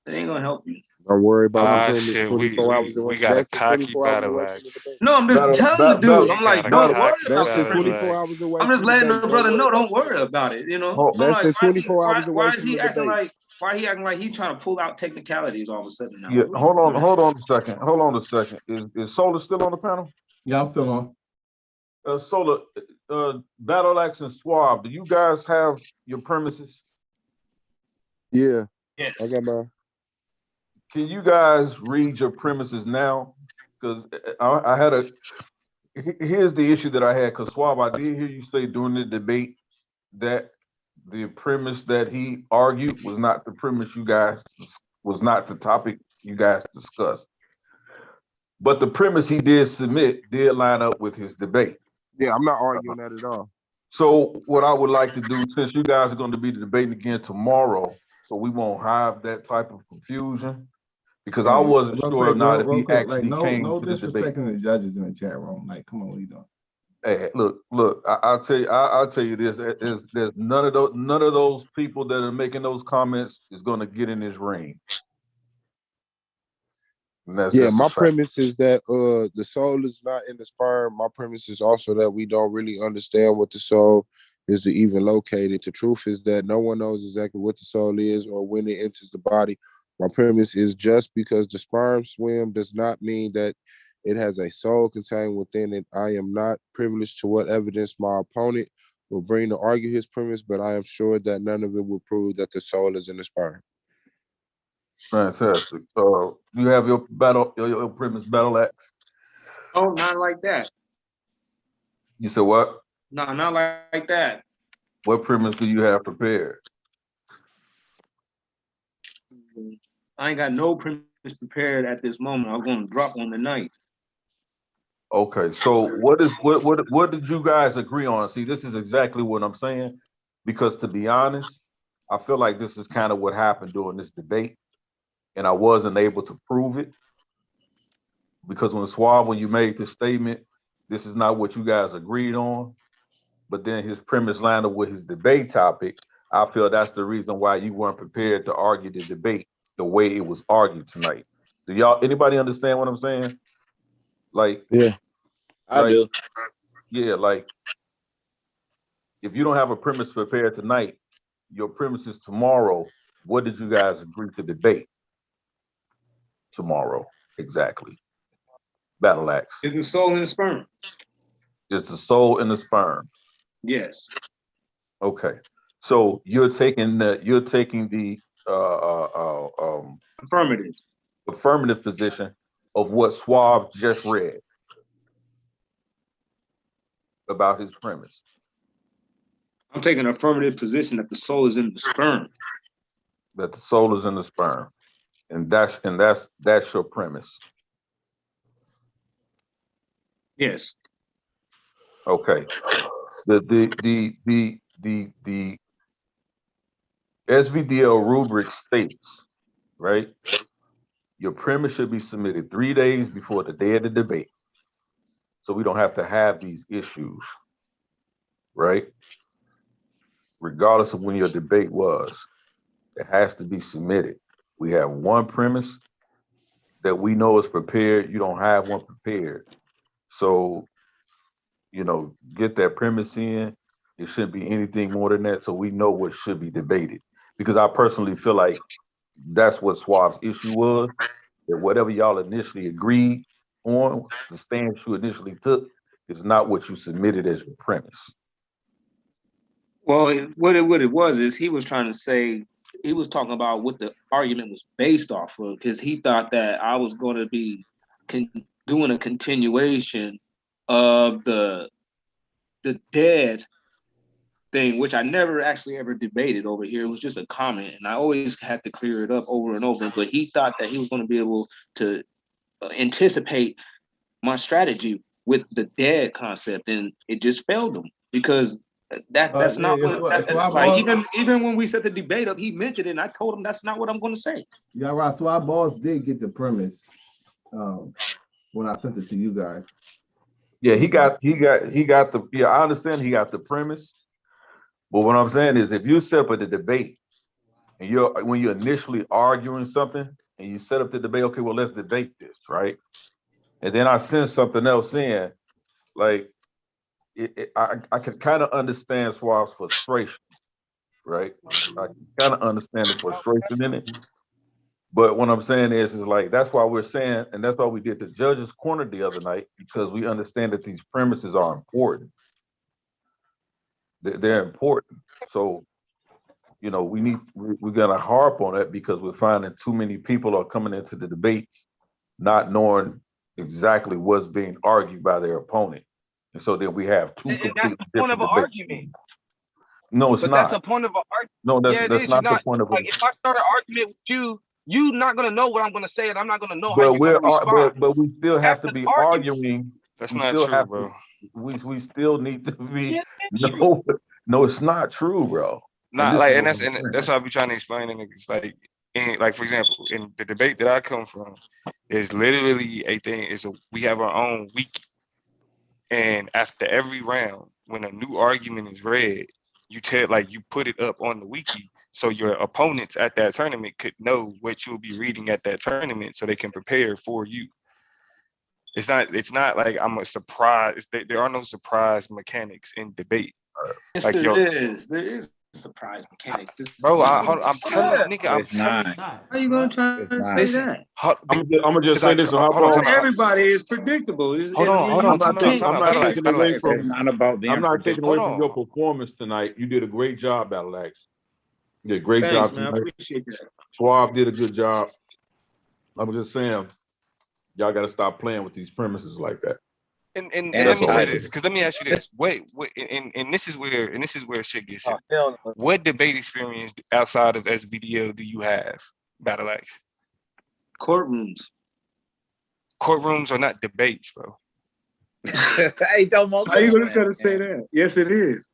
Speaker 4: It ain't gonna help you.
Speaker 5: Don't worry about the premise.
Speaker 1: Shit,
Speaker 5: 24 hours away.
Speaker 1: we got a
Speaker 5: Less than
Speaker 1: cocky
Speaker 5: 24 hours
Speaker 1: battle
Speaker 5: away from the
Speaker 1: axe.
Speaker 5: debate.
Speaker 4: No, I'm just telling the dude. I'm
Speaker 1: We got
Speaker 4: like,
Speaker 1: a
Speaker 4: don't worry
Speaker 1: cocky
Speaker 5: Less
Speaker 4: about the
Speaker 5: than
Speaker 1: battle
Speaker 4: premise.
Speaker 5: 24
Speaker 1: axe.
Speaker 5: hours away
Speaker 4: I'm just
Speaker 5: from the
Speaker 4: letting
Speaker 5: debate.
Speaker 4: the
Speaker 5: Don't
Speaker 4: brother
Speaker 5: worry
Speaker 4: know.
Speaker 5: about
Speaker 4: Don't
Speaker 5: the
Speaker 4: worry about it. You know. I'm
Speaker 5: less
Speaker 4: like,
Speaker 5: than 24 hours away
Speaker 4: why is
Speaker 5: from the
Speaker 4: he acting
Speaker 5: debate.
Speaker 4: like? Why he acting like he trying to pull out technicalities all of a sudden now?
Speaker 9: Yeah,
Speaker 4: What are you doing?
Speaker 9: hold on a second. Hold on a second. Is Solar still on the panel?
Speaker 2: Yeah, I'm still on.
Speaker 9: Solar, Battle Axe and Suave, do you guys have your premises?
Speaker 5: Yeah,
Speaker 4: Yes.
Speaker 5: I got my.
Speaker 9: Can you guys read your premises now? Because I had a. Here's the issue that I had. Because Suave, I did hear you say during the debate that the premise that he argued was not the premise you guys was not the topic you guys discussed. But the premise he did submit did line up with his debate.
Speaker 5: Yeah, I'm not arguing that at all.
Speaker 9: So what I would like to do, since you guys are going to be debating again tomorrow, so we won't have that type of confusion, because I wasn't
Speaker 2: real
Speaker 9: sure
Speaker 2: quick,
Speaker 9: or not if
Speaker 2: real
Speaker 9: he
Speaker 2: quick, like
Speaker 9: actually
Speaker 2: no
Speaker 9: came to the debate.
Speaker 2: disrespecting the judges in the chat room. Like, come on, what are you doing?
Speaker 9: Hey, look, I'll tell you this. There's none of those people that are making those comments is going to get in this ring. And that's
Speaker 5: Yeah,
Speaker 9: just a
Speaker 5: my
Speaker 9: fact.
Speaker 5: premise is that the soul is not in the sperm. My premise is also that we don't really understand what the soul is to even locate it. The truth is that no one knows exactly what the soul is or when it enters the body. My premise is just because the sperm swim does not mean that it has a soul contained within it. I am not privileged to what evidence my opponent will bring to argue his premise, but I am sure that none of it will prove that the soul is in the sperm.
Speaker 9: Fantastic. You have your premise battle axe.
Speaker 4: Oh, not like that.
Speaker 9: You said what?
Speaker 4: No, not like that.
Speaker 9: What premise do you have prepared?
Speaker 4: I ain't got no premise prepared at this moment. I'm going to drop one tonight.
Speaker 9: Okay, so what did you guys agree on? See, this is exactly what I'm saying, because to be honest, I feel like this is kind of what happened during this debate, and I wasn't able to prove it because when you made this statement, this is not what you guys agreed on, but then his premise lined up with his debate topic. I feel that's the reason why you weren't prepared to argue the debate the way it was argued tonight. Do anybody understand what I'm saying? Like,
Speaker 10: Yeah, I
Speaker 9: like,
Speaker 10: do.
Speaker 9: yeah, like if you don't have a premise prepared tonight, your premise is tomorrow. What did you guys agree to debate tomorrow? Exactly. Battle axe.
Speaker 4: Is the soul in the sperm?
Speaker 9: Is the soul in the sperm?
Speaker 4: Yes.
Speaker 9: Okay. So you're taking the
Speaker 4: Affirmative.
Speaker 9: affirmative position of what Suave just read about his premise.
Speaker 4: I'm taking an affirmative position that the soul is in the sperm.
Speaker 9: That the soul is in the sperm. And that's your premise.
Speaker 4: Yes.
Speaker 9: Okay. The SVDL rubric states, right? Your premise should be submitted 3 days before the day of the debate. So we don't have to have these issues, right? Regardless of when your debate was, it has to be submitted. We have one premise that we know is prepared. You don't have one prepared. So, get that premise in. It shouldn't be anything more than that. So we know what should be debated. Because I personally feel like that's what Suave's issue was, that whatever y'all initially agreed on, the stance you initially took, is not what you submitted as your premise.
Speaker 4: Well, what it was is he was trying to say, he was talking about what the argument was based off of, because he thought that I was going to be doing a continuation of the dead thing, which I never actually ever debated over here. It was just a comment, and I always had to clear it up over and over. But he thought that he was going to be able to anticipate my strategy with the dead concept, and it just failed him because that's not what even when we set the debate up, he mentioned it, and I told him that's not what I'm going to say.
Speaker 2: Yeah, right. So our boss did get the premise when I sent it to you guys.
Speaker 9: Yeah, he got the, yeah, I understand he got the premise. But what I'm saying is if you set up a debate and when you're initially arguing something and you set up the debate, okay, well, let's debate this, right? And then I send something else in, like I can kind of understand Suave's frustration, right? I can kind of understand the frustration in it. But what I'm saying is like, that's why we're saying, and that's why we did the judge's corner the other night, because we understand that these premises are important. They're important. So, we're gonna harp on it because we're finding too many people are coming into the debates not knowing exactly what's being argued by their opponent. And so then we have two
Speaker 7: And
Speaker 9: completely
Speaker 7: that's the point of
Speaker 9: different
Speaker 7: an
Speaker 9: debates.
Speaker 7: argument.
Speaker 9: No, it's
Speaker 7: But
Speaker 9: not.
Speaker 7: that's the point of an argument.
Speaker 9: No,
Speaker 7: Yeah, it
Speaker 9: that's
Speaker 7: is.
Speaker 9: not
Speaker 7: You're
Speaker 9: the point of
Speaker 7: like
Speaker 9: it.
Speaker 7: if I start an argument with you, you're not gonna know what I'm gonna say, and I'm not gonna know how
Speaker 9: But
Speaker 7: you're gonna respond.
Speaker 9: but we still have
Speaker 7: That's
Speaker 9: to
Speaker 7: an
Speaker 9: be
Speaker 7: argument.
Speaker 9: arguing.
Speaker 1: That's
Speaker 9: We
Speaker 1: not
Speaker 9: still
Speaker 1: true,
Speaker 9: have
Speaker 1: bro.
Speaker 9: to. We still need to be.
Speaker 7: Yeah, it's true.
Speaker 9: No, it's not true, bro. And
Speaker 1: Not
Speaker 9: this is
Speaker 1: like,
Speaker 9: what I'm
Speaker 1: and
Speaker 9: saying.
Speaker 1: that's what I be trying to explain to niggas. Like for example, in the debate that I come from, is literally a thing. We have our own wiki, and after every round, when a new argument is read, you put it up on the wiki, so your opponents at that tournament could know what you'll be reading at that tournament, so they can prepare for you. It's not like I'm a surprise. There are no surprise mechanics in debate.
Speaker 4: Yes,
Speaker 1: Like
Speaker 4: there is. There is surprise mechanics.
Speaker 1: bro, I'm telling you, nigga, I'm
Speaker 10: It's
Speaker 1: telling
Speaker 10: not.
Speaker 1: you.
Speaker 4: How are you gonna try
Speaker 10: It's
Speaker 4: to
Speaker 10: not.
Speaker 4: say
Speaker 1: Listen,
Speaker 4: that?
Speaker 9: I'm gonna just say this.
Speaker 1: hold on, time out.
Speaker 4: Everybody is predictable.
Speaker 1: Hold on, time out,
Speaker 9: I'm not taking away
Speaker 10: It's
Speaker 9: from.
Speaker 10: not about being
Speaker 9: I'm not taking
Speaker 10: predictable.
Speaker 9: away
Speaker 1: Hold
Speaker 9: from your
Speaker 1: on.
Speaker 9: performance tonight. You did a great job, Battle Axe. You did a great
Speaker 4: Thanks,
Speaker 9: job
Speaker 4: man. I
Speaker 9: tonight.
Speaker 4: appreciate that.
Speaker 9: Suave did a good job. I'm just saying, y'all got to stop playing with these premises like that.
Speaker 1: And
Speaker 10: And
Speaker 1: let me say this,
Speaker 10: titles.
Speaker 1: because let me ask you this. What and this is where shit gets
Speaker 7: Oh,
Speaker 1: in.
Speaker 7: hell no.
Speaker 1: What debate experience outside of SVDL do you have, Battle Axe?
Speaker 4: Courtrooms.
Speaker 1: Courtrooms are not debates, bro.
Speaker 10: Hey, Domo,
Speaker 11: How you
Speaker 10: come
Speaker 11: gonna
Speaker 10: on,
Speaker 11: try
Speaker 10: man.
Speaker 11: to say that? Yes, it is.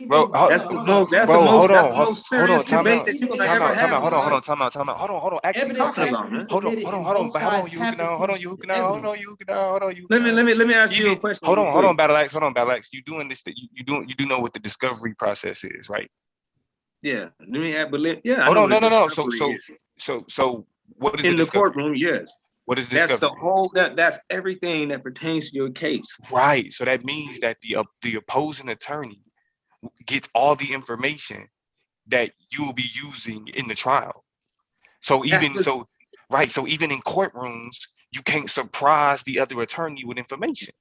Speaker 1: Bro,
Speaker 7: That's the most. That's
Speaker 1: bro,
Speaker 7: the most.
Speaker 1: hold
Speaker 7: That's
Speaker 1: on,
Speaker 7: the most serious debate that you're gonna ever have.
Speaker 1: hold on, time out. Actually,
Speaker 8: Evidence
Speaker 1: okay,
Speaker 8: has to be
Speaker 1: hold on,
Speaker 8: submitted and
Speaker 1: hold on,
Speaker 8: both
Speaker 1: hold on,
Speaker 8: sides
Speaker 1: you
Speaker 8: have
Speaker 1: hooking
Speaker 8: to
Speaker 1: out, hold
Speaker 8: see
Speaker 1: on, you hooking
Speaker 8: the
Speaker 1: out, hold
Speaker 8: evidence.
Speaker 1: on, you hooking out, hold on, you
Speaker 7: Let
Speaker 1: hooking
Speaker 7: me
Speaker 1: out.
Speaker 7: let me ask you a
Speaker 1: Even,
Speaker 7: question.
Speaker 1: hold
Speaker 7: real
Speaker 1: on,
Speaker 7: quick.
Speaker 1: Battle Axe, you doing this, you do know what the discovery process is, right?
Speaker 4: Yeah, let me add, but yeah, I
Speaker 1: Hold
Speaker 4: know
Speaker 1: on,
Speaker 4: what a
Speaker 1: no.
Speaker 4: discovery is.
Speaker 1: So what is a
Speaker 4: In the
Speaker 1: discovery?
Speaker 4: courtroom, yes.
Speaker 1: What is
Speaker 4: That's the
Speaker 1: discovery?
Speaker 4: whole that's everything that pertains to your case.
Speaker 1: Right. So that means that the opposing attorney gets all the information that you will be using in the trial. So even so, right. So even in courtrooms, you can't surprise the other attorney with information.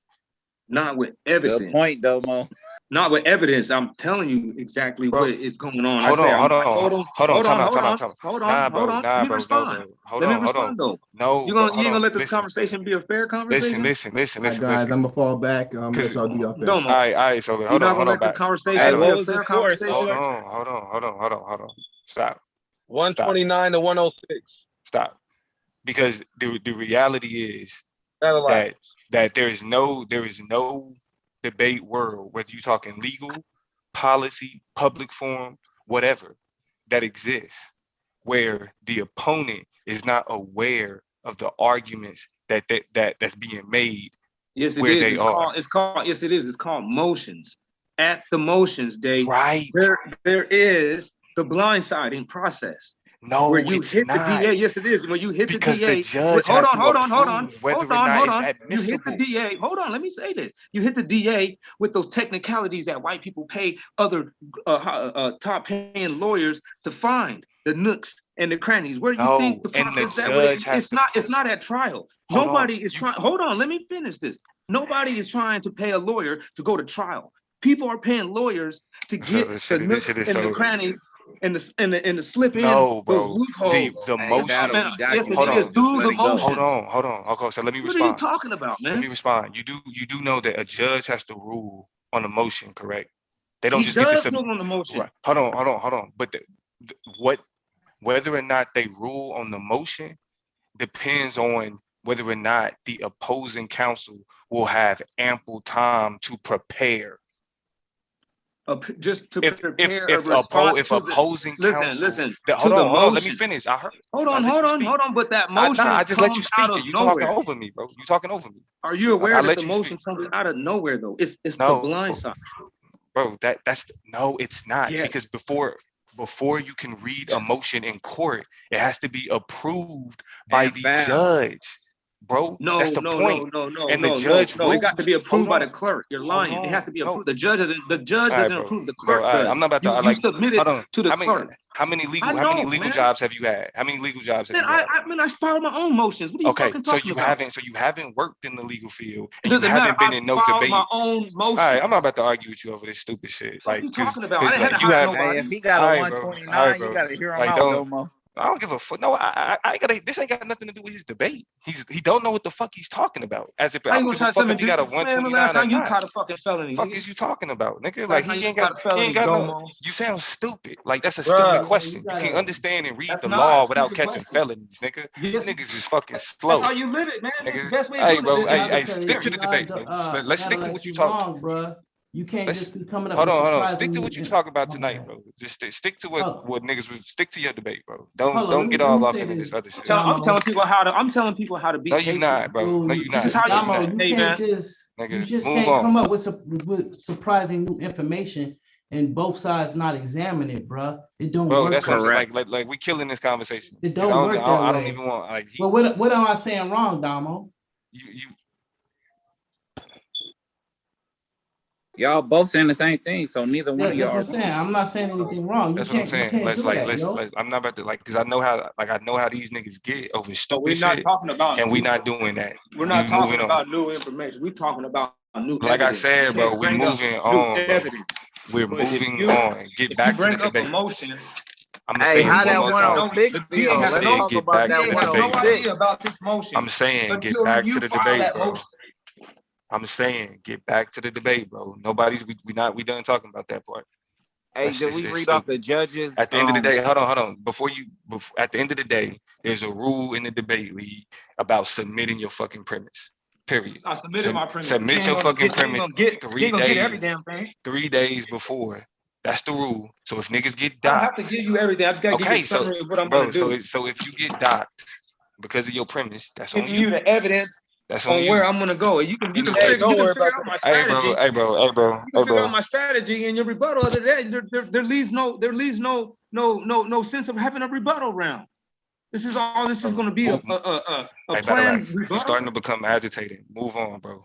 Speaker 4: Not with evidence.
Speaker 10: Good point, Domo.
Speaker 4: Not with evidence. I'm telling you exactly what is going on.
Speaker 1: Hold on. Time out.
Speaker 4: Hold
Speaker 1: Nah,
Speaker 4: on.
Speaker 1: bro.
Speaker 4: Let me respond. Let me respond though.
Speaker 1: No,
Speaker 4: you ain't gonna let this conversation be a fair conversation?
Speaker 1: Listen.
Speaker 2: Guys, I'm gonna fall back. Let y'all do y'all thing.
Speaker 1: All right. So hold on.
Speaker 4: The conversation be a fair conversation.
Speaker 1: Hold on. Stop.
Speaker 7: 129 to 106.
Speaker 1: Stop. Because the reality is
Speaker 7: that
Speaker 1: there is no debate world, whether you're talking legal, policy, public forum, whatever, that exists, where the opponent is not aware of the arguments that's being made.
Speaker 4: Yes, it
Speaker 1: where
Speaker 4: is.
Speaker 1: They are.
Speaker 4: Yes, it is. It's called motions. At the motions day,
Speaker 1: right?
Speaker 4: There is the blindsiding process.
Speaker 1: No,
Speaker 4: where you
Speaker 1: it's
Speaker 4: hit
Speaker 1: not.
Speaker 4: the DA. Yes, it is. When you hit
Speaker 1: because
Speaker 4: the DA,
Speaker 1: the judge has to approve whether or not it's admissible.
Speaker 4: You hit the DA. Hold on, let me say this. You hit the DA with those technicalities that white people pay other top paying lawyers to find the nooks and the crannies. Where you think the process that way? It's not at trial. Nobody is trying. Hold on, let me finish this. Nobody is trying to pay a lawyer to go to trial. People are paying lawyers to get the nooks and the crannies and the slip in those loopholes.
Speaker 1: The motion.
Speaker 4: Yes, it is through the motion.
Speaker 1: Hold on. Okay, so let me respond.
Speaker 4: What are you talking about, man?
Speaker 1: Let me respond. You do know that a judge has to rule on a motion, correct? They don't
Speaker 4: He
Speaker 1: just get to
Speaker 4: rule on the motion.
Speaker 1: Right. Hold on. But whether or not they rule on the motion depends on whether or not the opposing counsel will have ample time to prepare.
Speaker 4: Just to prepare
Speaker 1: if opposing counsel. Hold on. Let me finish. I heard.
Speaker 4: Hold on. But that motion,
Speaker 1: I just let you speak. You talking over me, bro. You talking over me.
Speaker 4: Are you aware that the motion comes out of nowhere though? It's the blind side,
Speaker 1: bro. That's no, it's not. Yes. Because before you can read a motion in court, it has to be approved by the judge. Bro, that's the point.
Speaker 4: No.
Speaker 1: And the judge
Speaker 4: it got to be approved by the clerk. You're lying. It has to be approved. The judge doesn't approve. The clerk does.
Speaker 1: I'm not about to
Speaker 4: you submit it to the clerk.
Speaker 1: How many legal jobs have you had? How many legal jobs have you had?
Speaker 4: I filed my own motions. What are you fucking talking about?
Speaker 1: So you haven't worked in the legal field, and
Speaker 4: you
Speaker 1: haven't been in no debate.
Speaker 4: My own motions.
Speaker 1: All right, I'm not about to argue with you over this stupid shit.
Speaker 4: What are you talking about? I didn't have to hire nobody.
Speaker 10: If he got a 129, you gotta hear him out, Domo.
Speaker 1: I don't give a fuck. No, I gotta. This ain't got nothing to do with his debate. He don't know what the fuck he's talking about. As if I don't give a fuck if he got a 129.
Speaker 4: Last time you caught a fucking felony.
Speaker 1: Fuck is you talking about, nigga? Like he ain't got no. You sound stupid. Like that's a stupid question. You can't understand and read the law without catching felonies, nigga. These niggas is fucking slow.
Speaker 4: That's how you live it, man. That's the best way
Speaker 1: to do it. Hey, stick to the debate, bro. Let's stick to what you talking.
Speaker 8: You can't just be coming up.
Speaker 1: Hold on. Stick to what you talk about tonight, bro. Just stick to what niggas would stick to your debate, bro. Don't get all off into this other shit.
Speaker 4: I'm telling people how to be.
Speaker 1: No, you not, bro. No, you not.
Speaker 8: This is how you just can't come up with surprising new information and both sides not examine it, bro. It don't work.
Speaker 1: That's correct. Like we killing this conversation.
Speaker 8: It don't work. I
Speaker 1: don't even want like.
Speaker 8: But what am I saying wrong, Damo?
Speaker 10: Y'all both saying the same thing, so neither one of y'all.
Speaker 8: That's what I'm saying. I'm not saying anything wrong.
Speaker 1: That's what I'm saying. I'm not about to because I know how these niggas get over stupid shit. We're not doing that.
Speaker 4: We're not talking about new information. We're talking about new.
Speaker 1: Like I said, bro, we're moving on. We're moving on. Get back to the debate. I'm saying
Speaker 10: how that 106 feel? Let's talk about that 106.
Speaker 4: About this motion.
Speaker 1: I'm saying get back to the debate, bro. I'm saying, get back to the debate, bro. We done talking about that part.
Speaker 10: Hey, did we read off the judges?
Speaker 1: At the end of the day, hold on. At the end of the day, there's a rule in the debate league about submitting your fucking premise. Period.
Speaker 4: I submitted my premise.
Speaker 1: Submit your fucking premise
Speaker 4: Get
Speaker 1: 3
Speaker 4: every
Speaker 1: days.
Speaker 4: damn thing.
Speaker 1: 3 days before. That's the rule. So if niggas get
Speaker 4: I don't have
Speaker 1: docked,
Speaker 4: to give you everything. I just gotta give you
Speaker 1: okay,
Speaker 4: a
Speaker 1: so
Speaker 4: summary of what I'm
Speaker 1: bro,
Speaker 4: gonna do.
Speaker 1: so if you get docked because of your premise, that's on
Speaker 4: Giving
Speaker 1: you.
Speaker 4: you the evidence
Speaker 1: That's on
Speaker 4: on
Speaker 1: you.
Speaker 4: where I'm gonna go. You can
Speaker 1: Anyway,
Speaker 4: figure out my
Speaker 1: hey
Speaker 4: strategy.
Speaker 1: bro.
Speaker 4: You can figure out my strategy and your rebuttal. Other than that, there leaves no sense of having a rebuttal round. This is all. This is going to be a planned rebuttal.
Speaker 1: You're starting to become agitated. Move on, bro.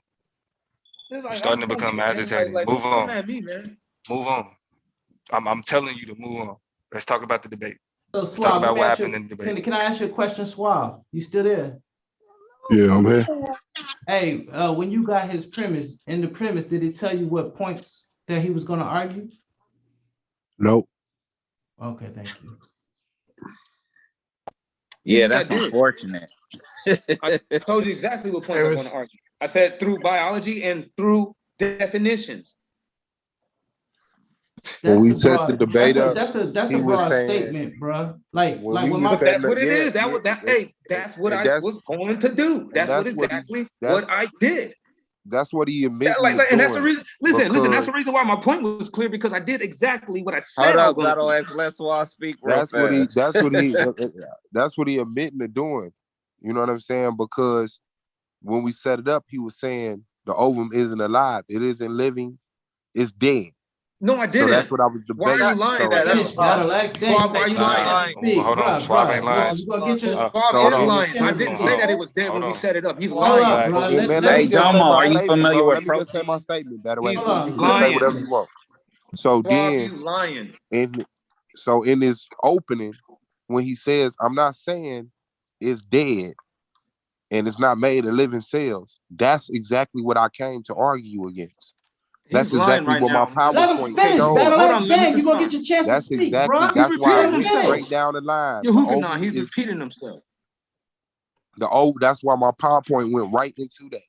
Speaker 4: Like,
Speaker 1: you're starting to become agitated. Move on.
Speaker 4: Me, man.
Speaker 1: Move on. I'm telling you to move on. Let's talk about the debate.
Speaker 8: So
Speaker 1: Let's talk
Speaker 8: Suave,
Speaker 1: about what happened in the debate.
Speaker 8: Can I ask you a question, Suave? You still there?
Speaker 5: Yeah, I'm here.
Speaker 8: Hey, when you got his premise, in the premise, did it tell you what points that he was going to argue?
Speaker 5: Nope.
Speaker 8: Okay, thank you.
Speaker 10: Yeah, that's unfortunate.
Speaker 4: I told you exactly what points I'm going to argue. I said through biology and through definitions.
Speaker 5: When we set the debate up,
Speaker 8: that's a broad statement, bro. Like when
Speaker 4: but that's what it is. That's what I was going to do. That's what I did.
Speaker 5: That's what he admitted.
Speaker 4: And that's the reason. Listen. That's the reason why my point was clear, because I did exactly what I said.
Speaker 10: Hold up, Battle X. Let's speak.
Speaker 5: That's what he admitting to doing. You know what I'm saying? Because when we set it up, he was saying the ovum isn't alive. It isn't living. It's dead.
Speaker 4: No, I didn't.
Speaker 5: So that's what I was debating.
Speaker 4: Why are you lying?
Speaker 1: Why you lying? Hold on, Suave ain't lying.
Speaker 4: Suave is lying. I didn't say that it was dead when we set it up. He's lying.
Speaker 10: Hey, Domo, are you familiar with
Speaker 5: protein? Let me just say my statement, by the way. You
Speaker 4: can
Speaker 5: say whatever you want. So then,
Speaker 4: lying.
Speaker 5: In his opening, when he says, "I'm not saying it's dead and it's not made of living cells," that's exactly what I came to argue against. That's exactly what my PowerPoint showed.
Speaker 8: Dang, you're gonna get your chance to speak, bro.
Speaker 5: That's why I went straight down the line.
Speaker 4: He's repeating himself.
Speaker 5: That's why my PowerPoint went right into that.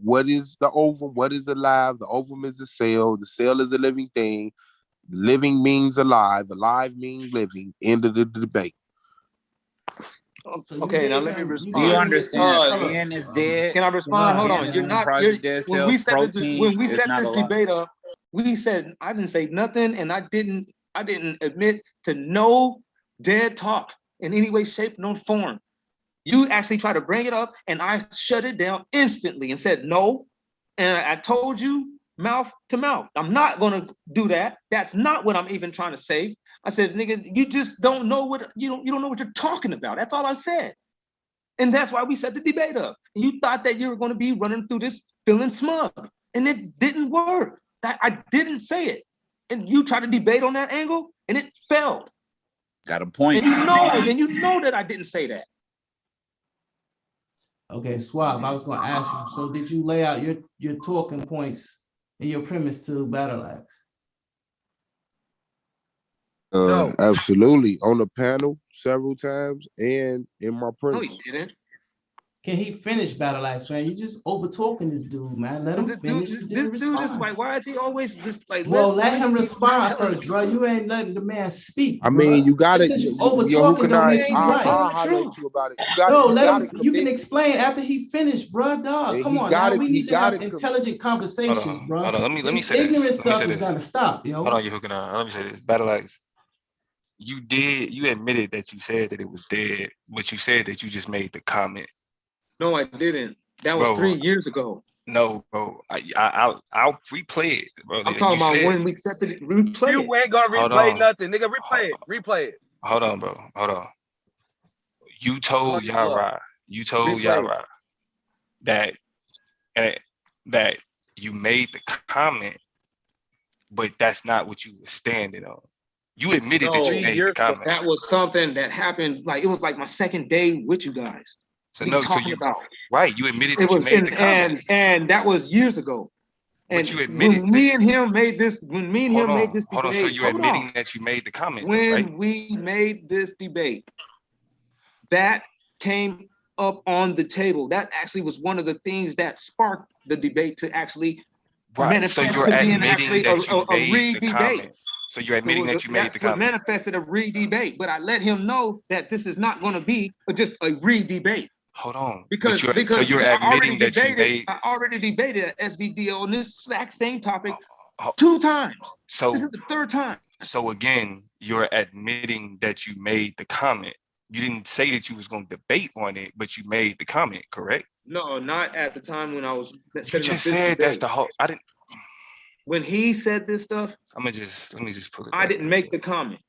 Speaker 5: What is the ovum? What is alive? The ovum is a cell. The cell is a living thing. Living means alive. Alive means living. End of the debate.
Speaker 4: Okay, now let me respond.
Speaker 10: Do you understand? Skin is dead.
Speaker 4: Can I respond? Hold on. When we set this debate up, we said I didn't say nothing, and I didn't admit to no dead talk in any way, shape, nor form. You actually tried to bring it up, and I shut it down instantly and said no. And I told you mouth to mouth, I'm not gonna do that. That's not what I'm even trying to say. I said, nigga, you just don't know what you don't know what you're talking about. That's all I said. And that's why we set the debate up. And you thought that you were going to be running through this feeling smug. And it didn't work. I didn't say it. And you tried to debate on that angle, and it failed.
Speaker 10: Got a point.
Speaker 4: And you know that I didn't say that.
Speaker 8: Okay, Suave, I was going to ask you. So did you lay out your talking points and your premise to Battle Axe?
Speaker 4: No.
Speaker 5: Absolutely. On the panel several times and in my premise.
Speaker 4: No, he didn't.
Speaker 8: Can he finish Battle Axe, man? You just over talking this dude, man. Let him finish.
Speaker 4: This dude is like, why is he always just like?
Speaker 8: Well, let him respond first, bro. You ain't letting the man speak.
Speaker 5: I mean, you got it.
Speaker 8: Over talking,
Speaker 5: I'll holler at you about it.
Speaker 8: You can explain after he finished, bro. Dog, come on, now. We need to have intelligent conversations, bro.
Speaker 1: Hold on, let me say this.
Speaker 8: Ignorant stuff is gonna stop, yo.
Speaker 1: Hold on, you hooking on. Let me say this. Battle Axe. You admitted that you said that it was dead, but you said that you just made the comment.
Speaker 4: No, I didn't. That was 3 years ago.
Speaker 1: No, bro. I'll replay it, bro.
Speaker 4: I'm talking about when we set the replay.
Speaker 7: You ain't gonna replay nothing, nigga. Replay it.
Speaker 1: Hold on, bro. Hold on. You told Yara that you made the comment, but that's not what you were standing on. You admitted that you made the comment.
Speaker 4: That was something that happened. Like it was like my second day with you guys.
Speaker 1: So you admitted that you made the comment,
Speaker 4: and that was years ago. And
Speaker 1: you admitted
Speaker 4: when me and him made this debate.
Speaker 1: Hold on, so you're admitting that you made the comment.
Speaker 4: When we made this debate, that came up on the table. That actually was one of the things that sparked the debate to actually manifest.
Speaker 1: So you're admitting that you made the comment. So you're admitting that you made the comment.
Speaker 4: Manifested a re-debate, but I let him know that this is not going to be just a re-debate.
Speaker 1: Hold on.
Speaker 7: Because
Speaker 1: so you're admitting that you made.
Speaker 7: I already debated at SVDL on this exact same topic 2 times.
Speaker 1: So
Speaker 7: this is the 3rd time.
Speaker 1: So again, you're admitting that you made the comment. You didn't say that you was going to debate on it, but you made the comment, correct?
Speaker 7: No, not at the time when I was.
Speaker 1: You just said that's the whole. I didn't.
Speaker 7: When he said this stuff,
Speaker 1: let me just pull it.
Speaker 7: I didn't make the comment.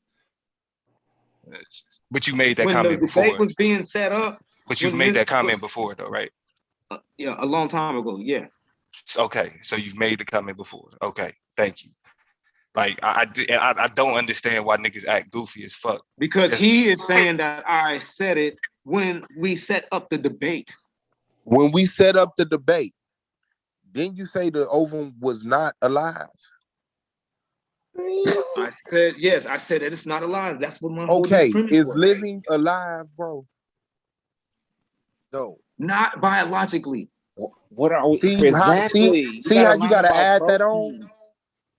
Speaker 1: But you made that
Speaker 7: when
Speaker 1: comment
Speaker 7: the debate
Speaker 1: before.
Speaker 7: was being set up.
Speaker 1: But you've made that comment before, though, right?
Speaker 7: Yeah, a long time ago. Yeah.
Speaker 1: Okay, so you've made the comment before. Okay, thank you. Like I don't understand why niggas act goofy as fuck.
Speaker 7: Because he is saying that I said it when we set up the debate.
Speaker 5: When we set up the debate, didn't you say the ovum was not alive?
Speaker 7: I said yes. I said that it's not alive. That's what my
Speaker 5: okay. Is
Speaker 7: was.
Speaker 5: living alive, bro?
Speaker 7: No, not biologically.
Speaker 11: What are we
Speaker 5: see,
Speaker 11: exactly?
Speaker 5: See how you gotta add that on?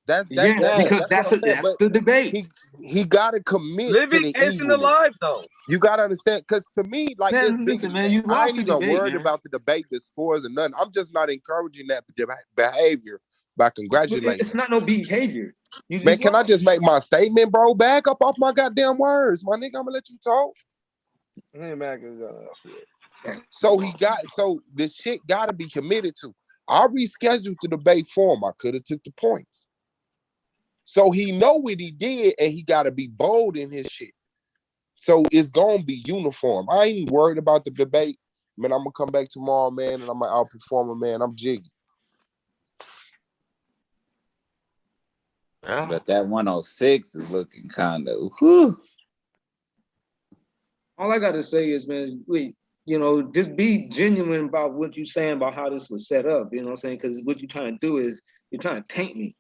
Speaker 5: That's
Speaker 7: because that's the debate.
Speaker 5: He gotta commit
Speaker 9: living
Speaker 5: to the
Speaker 9: isn't
Speaker 5: evilness.
Speaker 9: alive though.
Speaker 5: You gotta understand, because to me, like
Speaker 7: man, listen, man, you
Speaker 5: I
Speaker 7: lost
Speaker 5: ain't
Speaker 7: the
Speaker 5: even
Speaker 7: debate,
Speaker 5: worried
Speaker 7: man.
Speaker 5: about the debate, the scores, and nothing. I'm just not encouraging that behavior by congratulating.
Speaker 7: It's not no behavior.
Speaker 5: Man, can I just make my statement, bro? Back up off my goddamn words, my nigga. I'm gonna let you talk.
Speaker 9: Hey, man,
Speaker 5: so this shit gotta be committed to. I rescheduled the debate for him. I could have took the points. So he know what he did, and he gotta be bold in his shit. So it's gonna be uniform. I ain't worried about the debate. Man, I'm gonna come back tomorrow, man, and I'm gonna outperform him, man. I'm jiggy.
Speaker 1: Yeah.
Speaker 11: But that 106 is looking kind of.
Speaker 7: All I gotta say is, man, just be genuine about what you're saying about how this was set up. You know what I'm saying? Because what you're trying to do is you're trying to taint me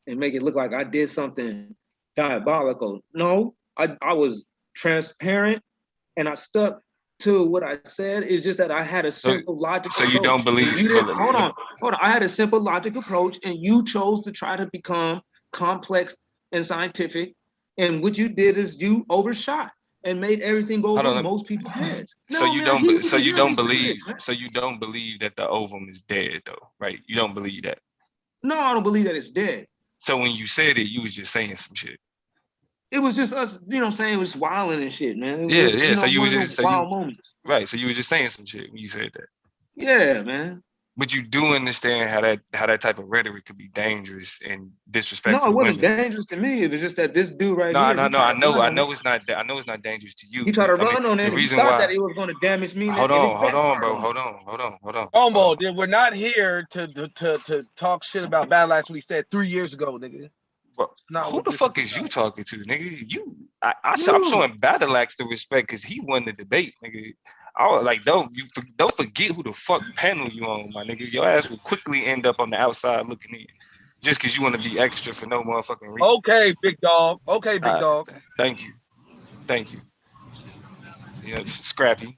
Speaker 7: and make it look like I did something diabolical. No, I was transparent and I stuck to what I said. It's just that I had a simple logic approach.
Speaker 1: So you don't believe?
Speaker 7: You didn't, hold on. I had a simple logic approach, and you chose to try to become complex and scientific. And what you did is you overshot and made everything go over most people's heads.
Speaker 1: So you don't believe that the ovum is dead, though, right? You don't believe that.
Speaker 7: No, I don't believe that it's dead.
Speaker 1: So when you said it, you was just saying some shit.
Speaker 7: It was just us, saying it was wilding and shit, man.
Speaker 1: So you was just
Speaker 7: wild moments.
Speaker 1: Right. So you was just saying some shit when you said that.
Speaker 7: Yeah, man.
Speaker 1: But you do understand how that type of rhetoric could be dangerous and disrespectful.
Speaker 7: No, it wasn't dangerous to me. It was just that this dude right here.
Speaker 1: No. I know it's not. I know it's not dangerous to you.
Speaker 7: He tried to run on it. The reason why that it was going to damage me.
Speaker 1: Hold on, bro. Hold on.
Speaker 9: Almost. We're not here to talk shit about Battle Axe we said 3 years ago, nigga.
Speaker 1: Who the fuck is you talking to, nigga? I'm showing Battle Axe the respect because he won the debate, nigga. I was like, don't forget who the fuck panel you on, my nigga. Your ass will quickly end up on the outside looking in, just because you want to be extra for no motherfucking reason.
Speaker 9: Okay, big dog.
Speaker 1: Thank you. Yeah, scrappy.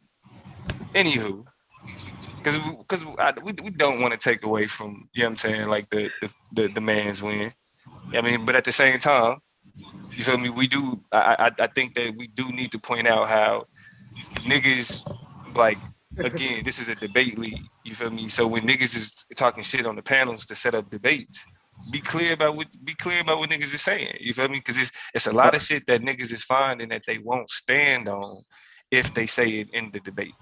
Speaker 1: Anywho, because we don't want to take away from, you know what I'm saying, like the man's win. I mean, but at the same time, you feel me? We do. I think that we do need to point out how niggas, like, again, this is a debate league. You feel me? So when niggas is talking shit on the panels to set up debates, be clear about what niggas is saying. You feel me? Because it's a lot of shit that niggas is finding that they won't stand on if they say it in the debate.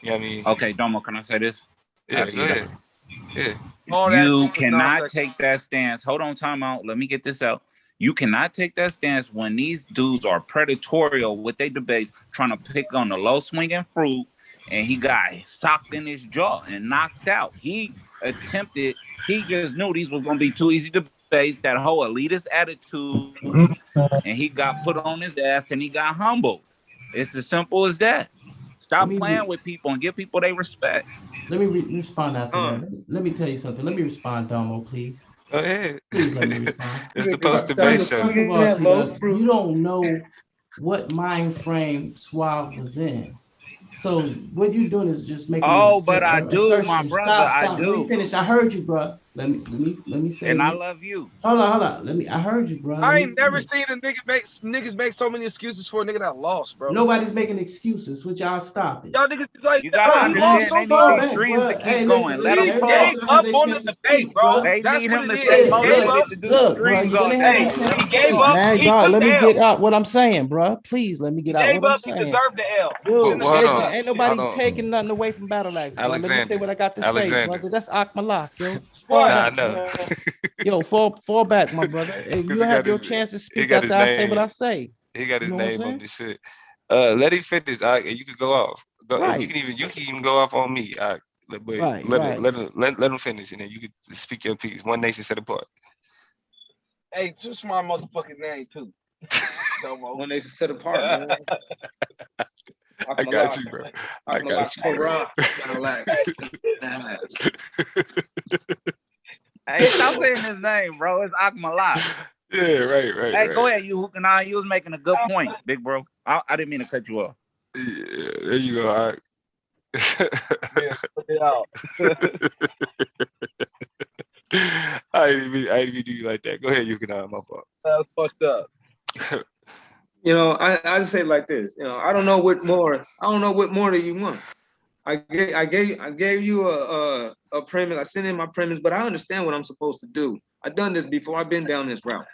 Speaker 1: You know what I mean?
Speaker 11: Okay, Domo, can I say this?
Speaker 1: Yeah, go ahead. Yeah.
Speaker 11: You cannot take that stance. Hold on, time out. Let me get this out. You cannot take that stance when these dudes are predatorial with their debates, trying to pick on the low swinging fruit, and he got socked in his jaw and knocked out. He just knew these was going to be too easy debates, that whole elitist attitude, and he got put on his ass and he got humbled. It's as simple as that. Stop playing with people and give people their respect.
Speaker 8: Let me respond after that. Let me tell you something. Let me respond, Domo, please.
Speaker 1: Go ahead.
Speaker 8: Please let me respond.
Speaker 1: It's the post-debate show.
Speaker 8: You don't know what mind frame Suave was in. So what you're doing is just making.
Speaker 11: Oh, but I do, my brother. I do.
Speaker 8: Let me finish. I heard you, bro. let me say
Speaker 11: And I
Speaker 8: this.
Speaker 11: love you.
Speaker 8: Hold on. I heard you, bro.
Speaker 10: I ain't never seen a niggas make so many excuses for a nigga that lost, bro.
Speaker 8: Nobody's making excuses. Would y'all stop it?
Speaker 10: Y'all niggas is like,
Speaker 11: You gotta
Speaker 10: he lost
Speaker 11: understand
Speaker 10: so
Speaker 11: they need
Speaker 10: far.
Speaker 11: these
Speaker 8: back,
Speaker 11: streams
Speaker 8: bro.
Speaker 11: to keep
Speaker 8: Hey,
Speaker 11: going.
Speaker 8: listen,
Speaker 11: Let them
Speaker 8: everybody
Speaker 11: talk.
Speaker 10: Gave
Speaker 8: gonna have
Speaker 10: up
Speaker 8: their
Speaker 10: on
Speaker 8: chance
Speaker 10: the
Speaker 8: to
Speaker 10: debate,
Speaker 8: speak,
Speaker 10: bro.
Speaker 8: bro.
Speaker 11: They
Speaker 10: That's
Speaker 11: need
Speaker 10: what
Speaker 11: him
Speaker 10: it
Speaker 11: to
Speaker 10: is.
Speaker 11: stay
Speaker 10: He gave up.
Speaker 11: motivated to do
Speaker 8: Look, bro,
Speaker 11: streams
Speaker 8: you're
Speaker 11: all
Speaker 8: gonna have
Speaker 11: day.
Speaker 8: your
Speaker 10: Hey,
Speaker 11: Let
Speaker 8: chance
Speaker 10: he
Speaker 11: them
Speaker 8: to
Speaker 10: gave
Speaker 8: speak.
Speaker 11: talk.
Speaker 10: up.
Speaker 8: Man,
Speaker 10: He
Speaker 8: dog,
Speaker 10: took
Speaker 8: let
Speaker 10: the
Speaker 8: me
Speaker 10: L.
Speaker 8: get out what I'm saying, bro. Please let me
Speaker 10: He
Speaker 8: get out
Speaker 10: gave
Speaker 8: what I'm
Speaker 10: up. He
Speaker 8: saying.
Speaker 10: deserved the L. He
Speaker 8: Dude,
Speaker 10: shouldn't have
Speaker 1: hold
Speaker 10: gave
Speaker 8: listen,
Speaker 1: on,
Speaker 10: up.
Speaker 8: ain't
Speaker 1: hold
Speaker 8: nobody
Speaker 1: on,
Speaker 8: taking nothing away from Battle Axe, bro. Let me say
Speaker 1: Alexander,
Speaker 8: what I got to say,
Speaker 1: Alexander.
Speaker 8: brother. That's Akmalak, yo. Fall
Speaker 10: What?
Speaker 1: Nah, I
Speaker 8: back,
Speaker 1: know.
Speaker 8: bro. Yo, fall back, my brother. And
Speaker 1: Cause
Speaker 8: you have your chance to
Speaker 1: he
Speaker 8: speak
Speaker 1: got his
Speaker 8: after I say what
Speaker 1: name,
Speaker 8: I say.
Speaker 1: he got
Speaker 8: You
Speaker 1: his
Speaker 8: know what I'm
Speaker 1: name on
Speaker 8: saying?
Speaker 1: this shit. Let him finish, and you could go off. Go, and
Speaker 8: Right,
Speaker 1: you can even go off on me, but
Speaker 8: right.
Speaker 1: let him finish, and then you could speak your piece. One nation set apart.
Speaker 10: Hey, too smart motherfucking name too. No more.
Speaker 7: When they set apart, man.
Speaker 1: I got
Speaker 7: Akmalak,
Speaker 1: you, bro. I
Speaker 7: Akmalak
Speaker 1: got you, bro.
Speaker 7: Farah, Battle Axe.
Speaker 11: Hey, stop saying his name, bro. It's Akmalak.
Speaker 1: Yeah, right,
Speaker 11: Hey, go
Speaker 1: right.
Speaker 11: ahead, you Hukanai. You was making a good point, big bro. I didn't mean to cut you off.
Speaker 1: Yeah, there you go. All right.
Speaker 10: Yeah, put it out.
Speaker 1: I didn't even do you like that. Go ahead, you can my fault.
Speaker 10: That's fucked up.
Speaker 7: You know, I just say it like this. You know, I don't know what more do you want. I gave you a premise. I sent in my premise, but I understand what I'm supposed to do. I've done this before. I've been down this route.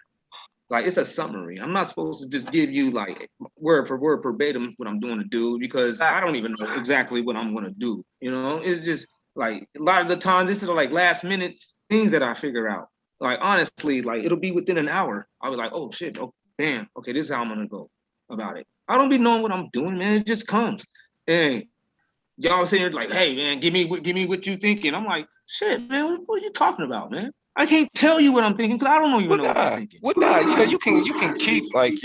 Speaker 7: Like, it's a summary. I'm not supposed to just give you like word for word verbatim what I'm doing to do, because I don't even know exactly what I'm gonna do. You know, it's just like a lot of the time this is like last minute things that I figure out. Like, honestly, like it'll be within an hour. I'll be like, oh shit, oh damn, okay, this is how I'm gonna go about it. I don't be knowing what I'm doing, man. It just comes. And y'all sitting here like, hey man, give me what you thinking. I'm like, shit, man, what are you talking about, man? I can't tell you what I'm thinking because I don't even know what I'm thinking.
Speaker 1: You know, you can keep like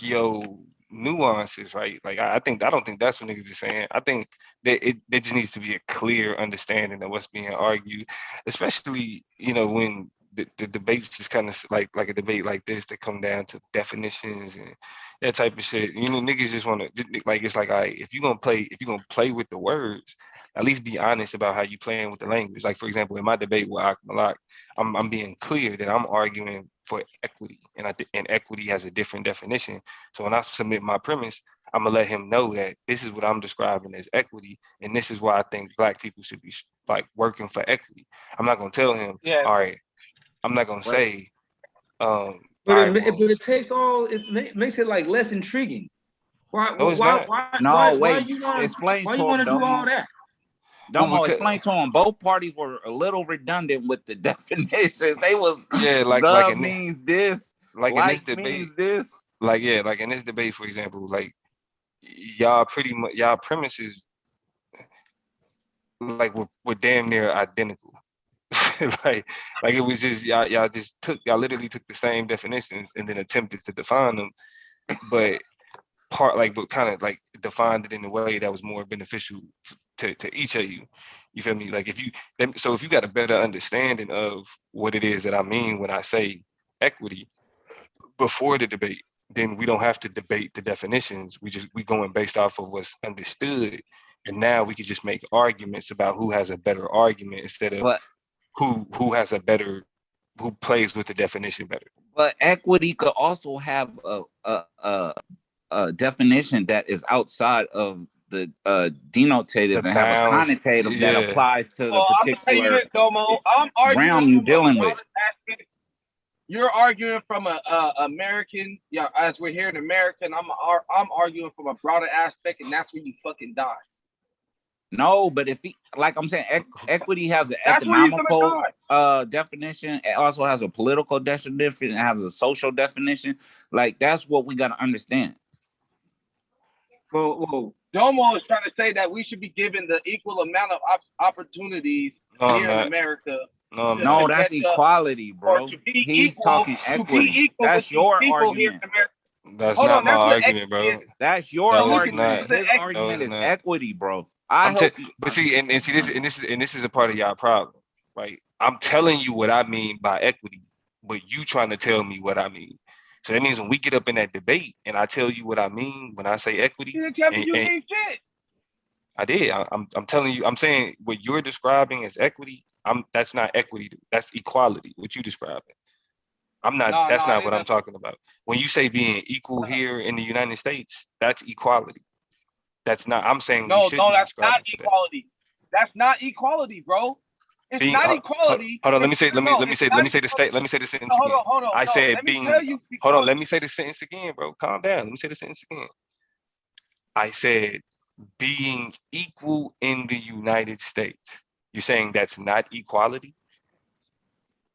Speaker 1: your nuances, right? Like I don't think that's what niggas are saying. I think that there just needs to be a clear understanding of what's being argued, especially, you know, when the debates just kind of like a debate like this that come down to definitions and that type of shit. You know, niggas just want to like, it's like, all right, if you're gonna play with the words, at least be honest about how you playing with the language. Like, for example, in my debate with Akmalak, I'm being clear that I'm arguing for equity, and and equity has a different definition. So when I submit my premise, I'm gonna let him know that this is what I'm describing as equity, and this is why I think Black people should be like working for equity. I'm not gonna tell him,
Speaker 10: Yeah.
Speaker 1: all right. I'm not gonna say,
Speaker 7: But
Speaker 1: right,
Speaker 7: it takes all. Makes it like less intriguing. Why
Speaker 1: no, it's not.
Speaker 11: No,
Speaker 7: why
Speaker 11: wait.
Speaker 7: you want
Speaker 11: Explain
Speaker 7: why
Speaker 11: to
Speaker 7: you
Speaker 11: him,
Speaker 7: want to do all
Speaker 11: Domo.
Speaker 7: that?
Speaker 11: Domo, explain to him. Both parties were a little redundant with the definitions. They was love means this,
Speaker 1: like in this debate
Speaker 11: means this.
Speaker 1: like in this debate, for example, like y'all pretty much y'all premises like were damn near identical. like it was just y'all literally took the same definitions and then attempted to define them, but but kind of like defined it in a way that was more beneficial to each of you. You feel me? Like if you got a better understanding of what it is that I mean when I say equity before the debate, then we don't have to debate the definitions. We going based off of what's understood. And now we can just make arguments about who has a better argument instead of who has a better, who plays with the definition better.
Speaker 11: But equity could also have a definition that is outside of the denotative and have a connotative that applies to the particular realm you're dealing with.
Speaker 10: You're arguing from a American, as we're here in American, I'm arguing from a broader aspect, and that's where you fucking die.
Speaker 11: No, but if like I'm saying, equity has an economical definition. It also has a political definition. It has a social definition. Like, that's what we got to understand.
Speaker 10: Well, Domo is trying to say that we should be given the equal amount of opportunities here in America.
Speaker 11: No, that's equality, bro. He's talking equity. That's your argument.
Speaker 1: That's not my argument, bro.
Speaker 11: That's your argument. His argument is equity, bro.
Speaker 1: But see, this is a part of y'all problem, right? I'm telling you what I mean by equity, but you trying to tell me what I mean. So that means when we get up in that debate and I tell you what I mean when I say equity,
Speaker 10: you didn't tell me you mean shit.
Speaker 1: I did. I'm telling you. I'm saying what you're describing as equity. That's not equity. That's equality. What you describing. I'm not. That's not what I'm talking about. When you say being equal here in the United States, that's equality. That's not. I'm saying we should be
Speaker 10: that's not
Speaker 1: describing to that.
Speaker 10: equality. That's not equality, bro. It's not equality.
Speaker 1: Hold on. Let me say the sentence again.
Speaker 10: Hold on.
Speaker 1: I said
Speaker 10: let
Speaker 1: being.
Speaker 10: me tell you.
Speaker 1: Hold on. Let me say the sentence again, bro. Calm down. Let me say the sentence again. I said being equal in the United States. You're saying that's not equality?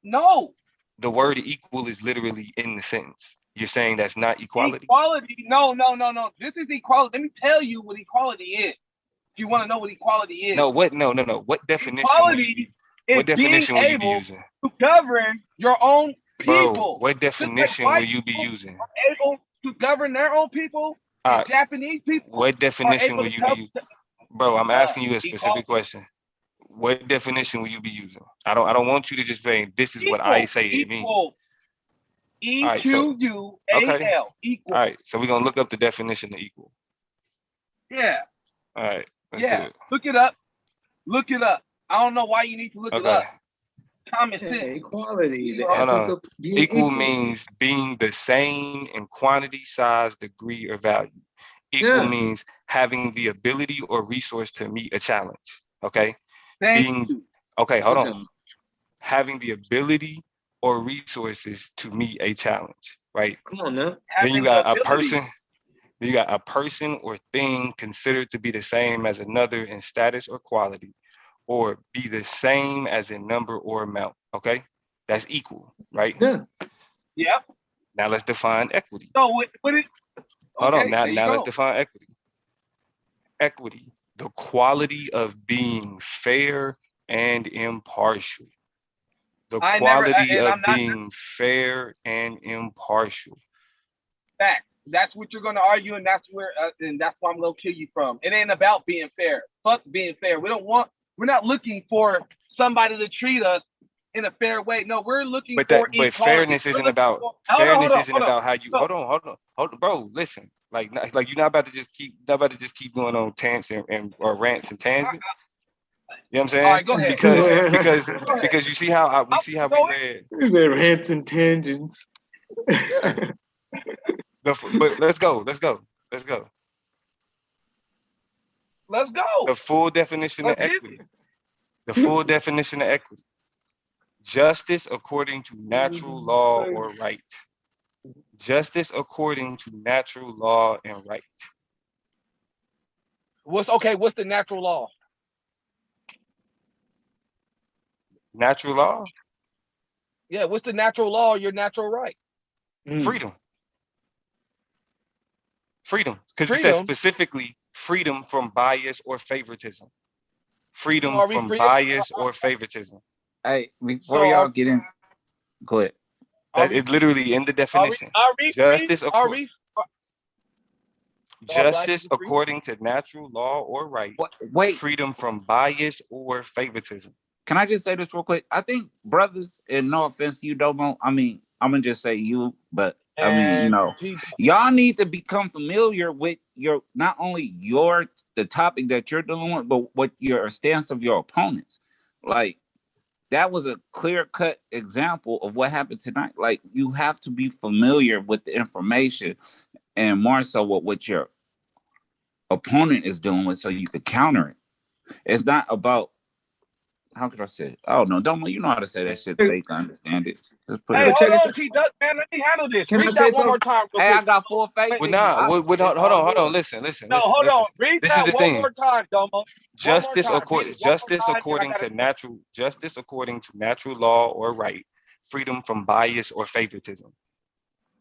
Speaker 10: No.
Speaker 1: The word equal is literally in the sentence. You're saying that's not equality?
Speaker 10: Equality? No. This is equality. Let me tell you what equality is. If you want to know what equality is.
Speaker 1: No. What definition?
Speaker 10: Equality
Speaker 1: what definition will you be using?
Speaker 10: To govern your own people.
Speaker 1: Bro, what definition will you be using?
Speaker 10: Are able to govern their own people. Japanese people.
Speaker 1: What definition will you be using? Bro, I'm asking you a specific question. What definition will you be using? I don't want you to just say this is what I say it means.
Speaker 10: EQUAL.
Speaker 1: Okay.
Speaker 10: Equal.
Speaker 1: All right. So we're gonna look up the definition of equal.
Speaker 10: Yeah.
Speaker 1: All right. Let's do it.
Speaker 10: Look it up. I don't know why you need to look it up. Common sense.
Speaker 7: Equality.
Speaker 1: Equal means being the same in quantity, size, degree, or value. Equal means having the ability or resource to meet a challenge. Okay. Hold on. Having the ability or resources to meet a challenge, right?
Speaker 7: Come on now.
Speaker 1: Then you got a person. You got a person or thing considered to be the same as another in status or quality, or be the same as in number or amount. Okay, that's equal, right?
Speaker 10: Yeah.
Speaker 1: Now let's define equity.
Speaker 10: So
Speaker 1: Hold on. Now let's define equity. Equity, the quality of being fair and impartial. The quality of being fair and impartial.
Speaker 10: Fact. That's what you're going to argue, and that's where, and that's why I'm going to kill you from. It ain't about being fair. Fuck being fair. We're not looking for somebody to treat us in a fair way. No, we're looking for equality.
Speaker 1: But fairness isn't about how you. Hold on, bro. Listen, like you're not about to just keep going on tangents or rants and tangents. You know what I'm saying?
Speaker 10: All right, go ahead.
Speaker 1: Because you see how we read.
Speaker 7: The rants and tangents.
Speaker 1: But let's go. The full definition of equity. The full definition of equity. Justice according to natural law or right. Justice according to natural law and right.
Speaker 10: What's the natural law?
Speaker 1: Natural law?
Speaker 10: Yeah, what's the natural law or your natural right?
Speaker 1: Freedom. Because it says specifically freedom from bias or favoritism. Freedom from bias or favoritism.
Speaker 11: Hey, before y'all get in, go ahead.
Speaker 1: It's literally in the definition. Justice according to natural law or right.
Speaker 11: Wait.
Speaker 1: Freedom from bias or favoritism.
Speaker 11: Can I just say this real quick? I think brothers, and no offense to you, Domo, I mean, I'm gonna just say you, but I mean, y'all need to become familiar with not only the topic that you're dealing with, but what your stance of your opponents. Like, that was a clear-cut example of what happened tonight. Like, you have to be familiar with the information and more so what your opponent is dealing with so you could counter it. It's not about, how could I say it? I don't know. Domo, you know how to say that shit so they can understand it.
Speaker 10: Hey, hold on, T-Duck, man. Let me handle this. Read that one more time.
Speaker 11: Hey, I got full faith.
Speaker 1: Hold on. Listen.
Speaker 10: No, hold on. Read that one more time, Domo.
Speaker 1: Justice according to natural law or right. Freedom from bias or favoritism.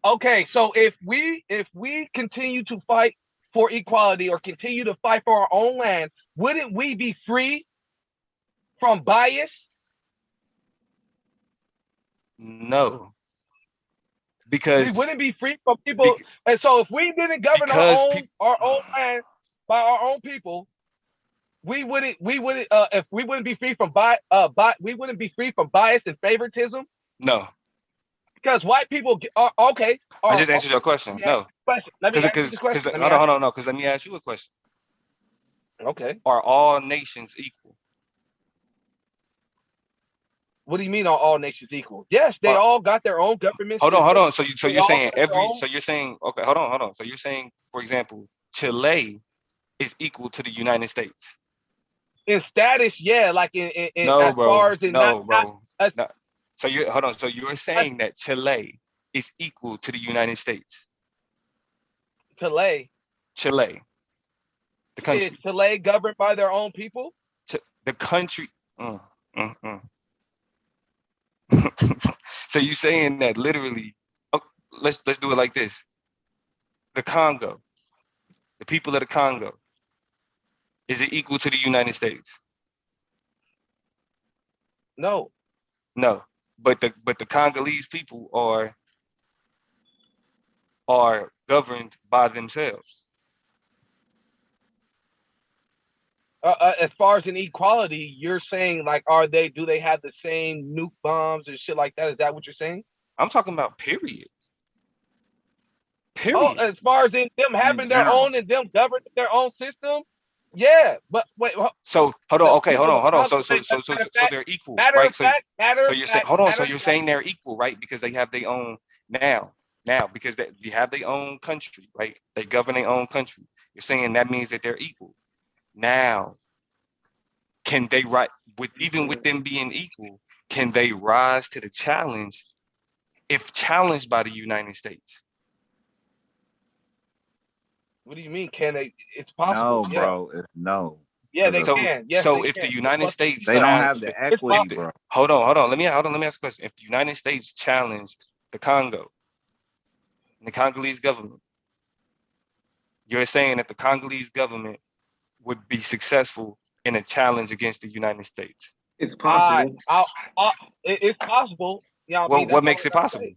Speaker 10: Okay, so if we continue to fight for equality or continue to fight for our own land, wouldn't we be free from bias?
Speaker 1: No, because
Speaker 10: we wouldn't be free from people. And so if we didn't govern our own land by our own people, we wouldn't if we wouldn't be free from we wouldn't be free from bias and favoritism.
Speaker 1: No,
Speaker 10: because white people are okay.
Speaker 1: I just answered your question. No,
Speaker 10: let me ask you the question.
Speaker 1: Hold on. Because let me ask you a question.
Speaker 10: Okay.
Speaker 1: Are all nations equal?
Speaker 10: What do you mean are all nations equal? Yes, they all got their own government.
Speaker 1: Hold on. So you're saying okay, hold on. So you're saying, for example, Chile is equal to the United States.
Speaker 10: In status, yeah, like in
Speaker 1: no,
Speaker 10: as
Speaker 1: bro.
Speaker 10: far as in
Speaker 1: no,
Speaker 10: not,
Speaker 1: bro.
Speaker 10: not,
Speaker 1: No. So you're saying that Chile is equal to the United States.
Speaker 10: Chile,
Speaker 1: the country.
Speaker 10: Is Chile governed by their own people?
Speaker 1: The country. So you saying that literally? Oh, let's do it like this. The Congo, the people of the Congo, is it equal to the United States?
Speaker 10: No.
Speaker 1: No, but the Congolese people are governed by themselves.
Speaker 10: As far as an equality, you're saying like, do they have the same nuke bombs and shit like that? Is that what you're saying?
Speaker 1: I'm talking about period.
Speaker 10: Oh, as far as in them having their own and them governing their own system, yeah. But wait.
Speaker 1: So hold on. Okay, hold on. So they're equal, right? So you're saying So you're saying they're equal, right? Because they have their own now because you have their own country, right? They govern their own country. You're saying that means that they're equal. Now, can they even with them being equal, can they rise to the challenge if challenged by the United States?
Speaker 10: What do you mean? Can they? It's possible.
Speaker 11: No, bro. It's no.
Speaker 10: Yeah, they can. Yes,
Speaker 1: so
Speaker 10: they
Speaker 1: if
Speaker 10: can.
Speaker 1: the United States,
Speaker 11: they don't have the equity, bro.
Speaker 1: Hold on. Let me ask a question. If the United States challenged the Congo, and the Congolese government, you're saying that the Congolese government would be successful in a challenge against the United States?
Speaker 7: It's possible.
Speaker 10: It's possible. Yeah.
Speaker 1: What makes it possible?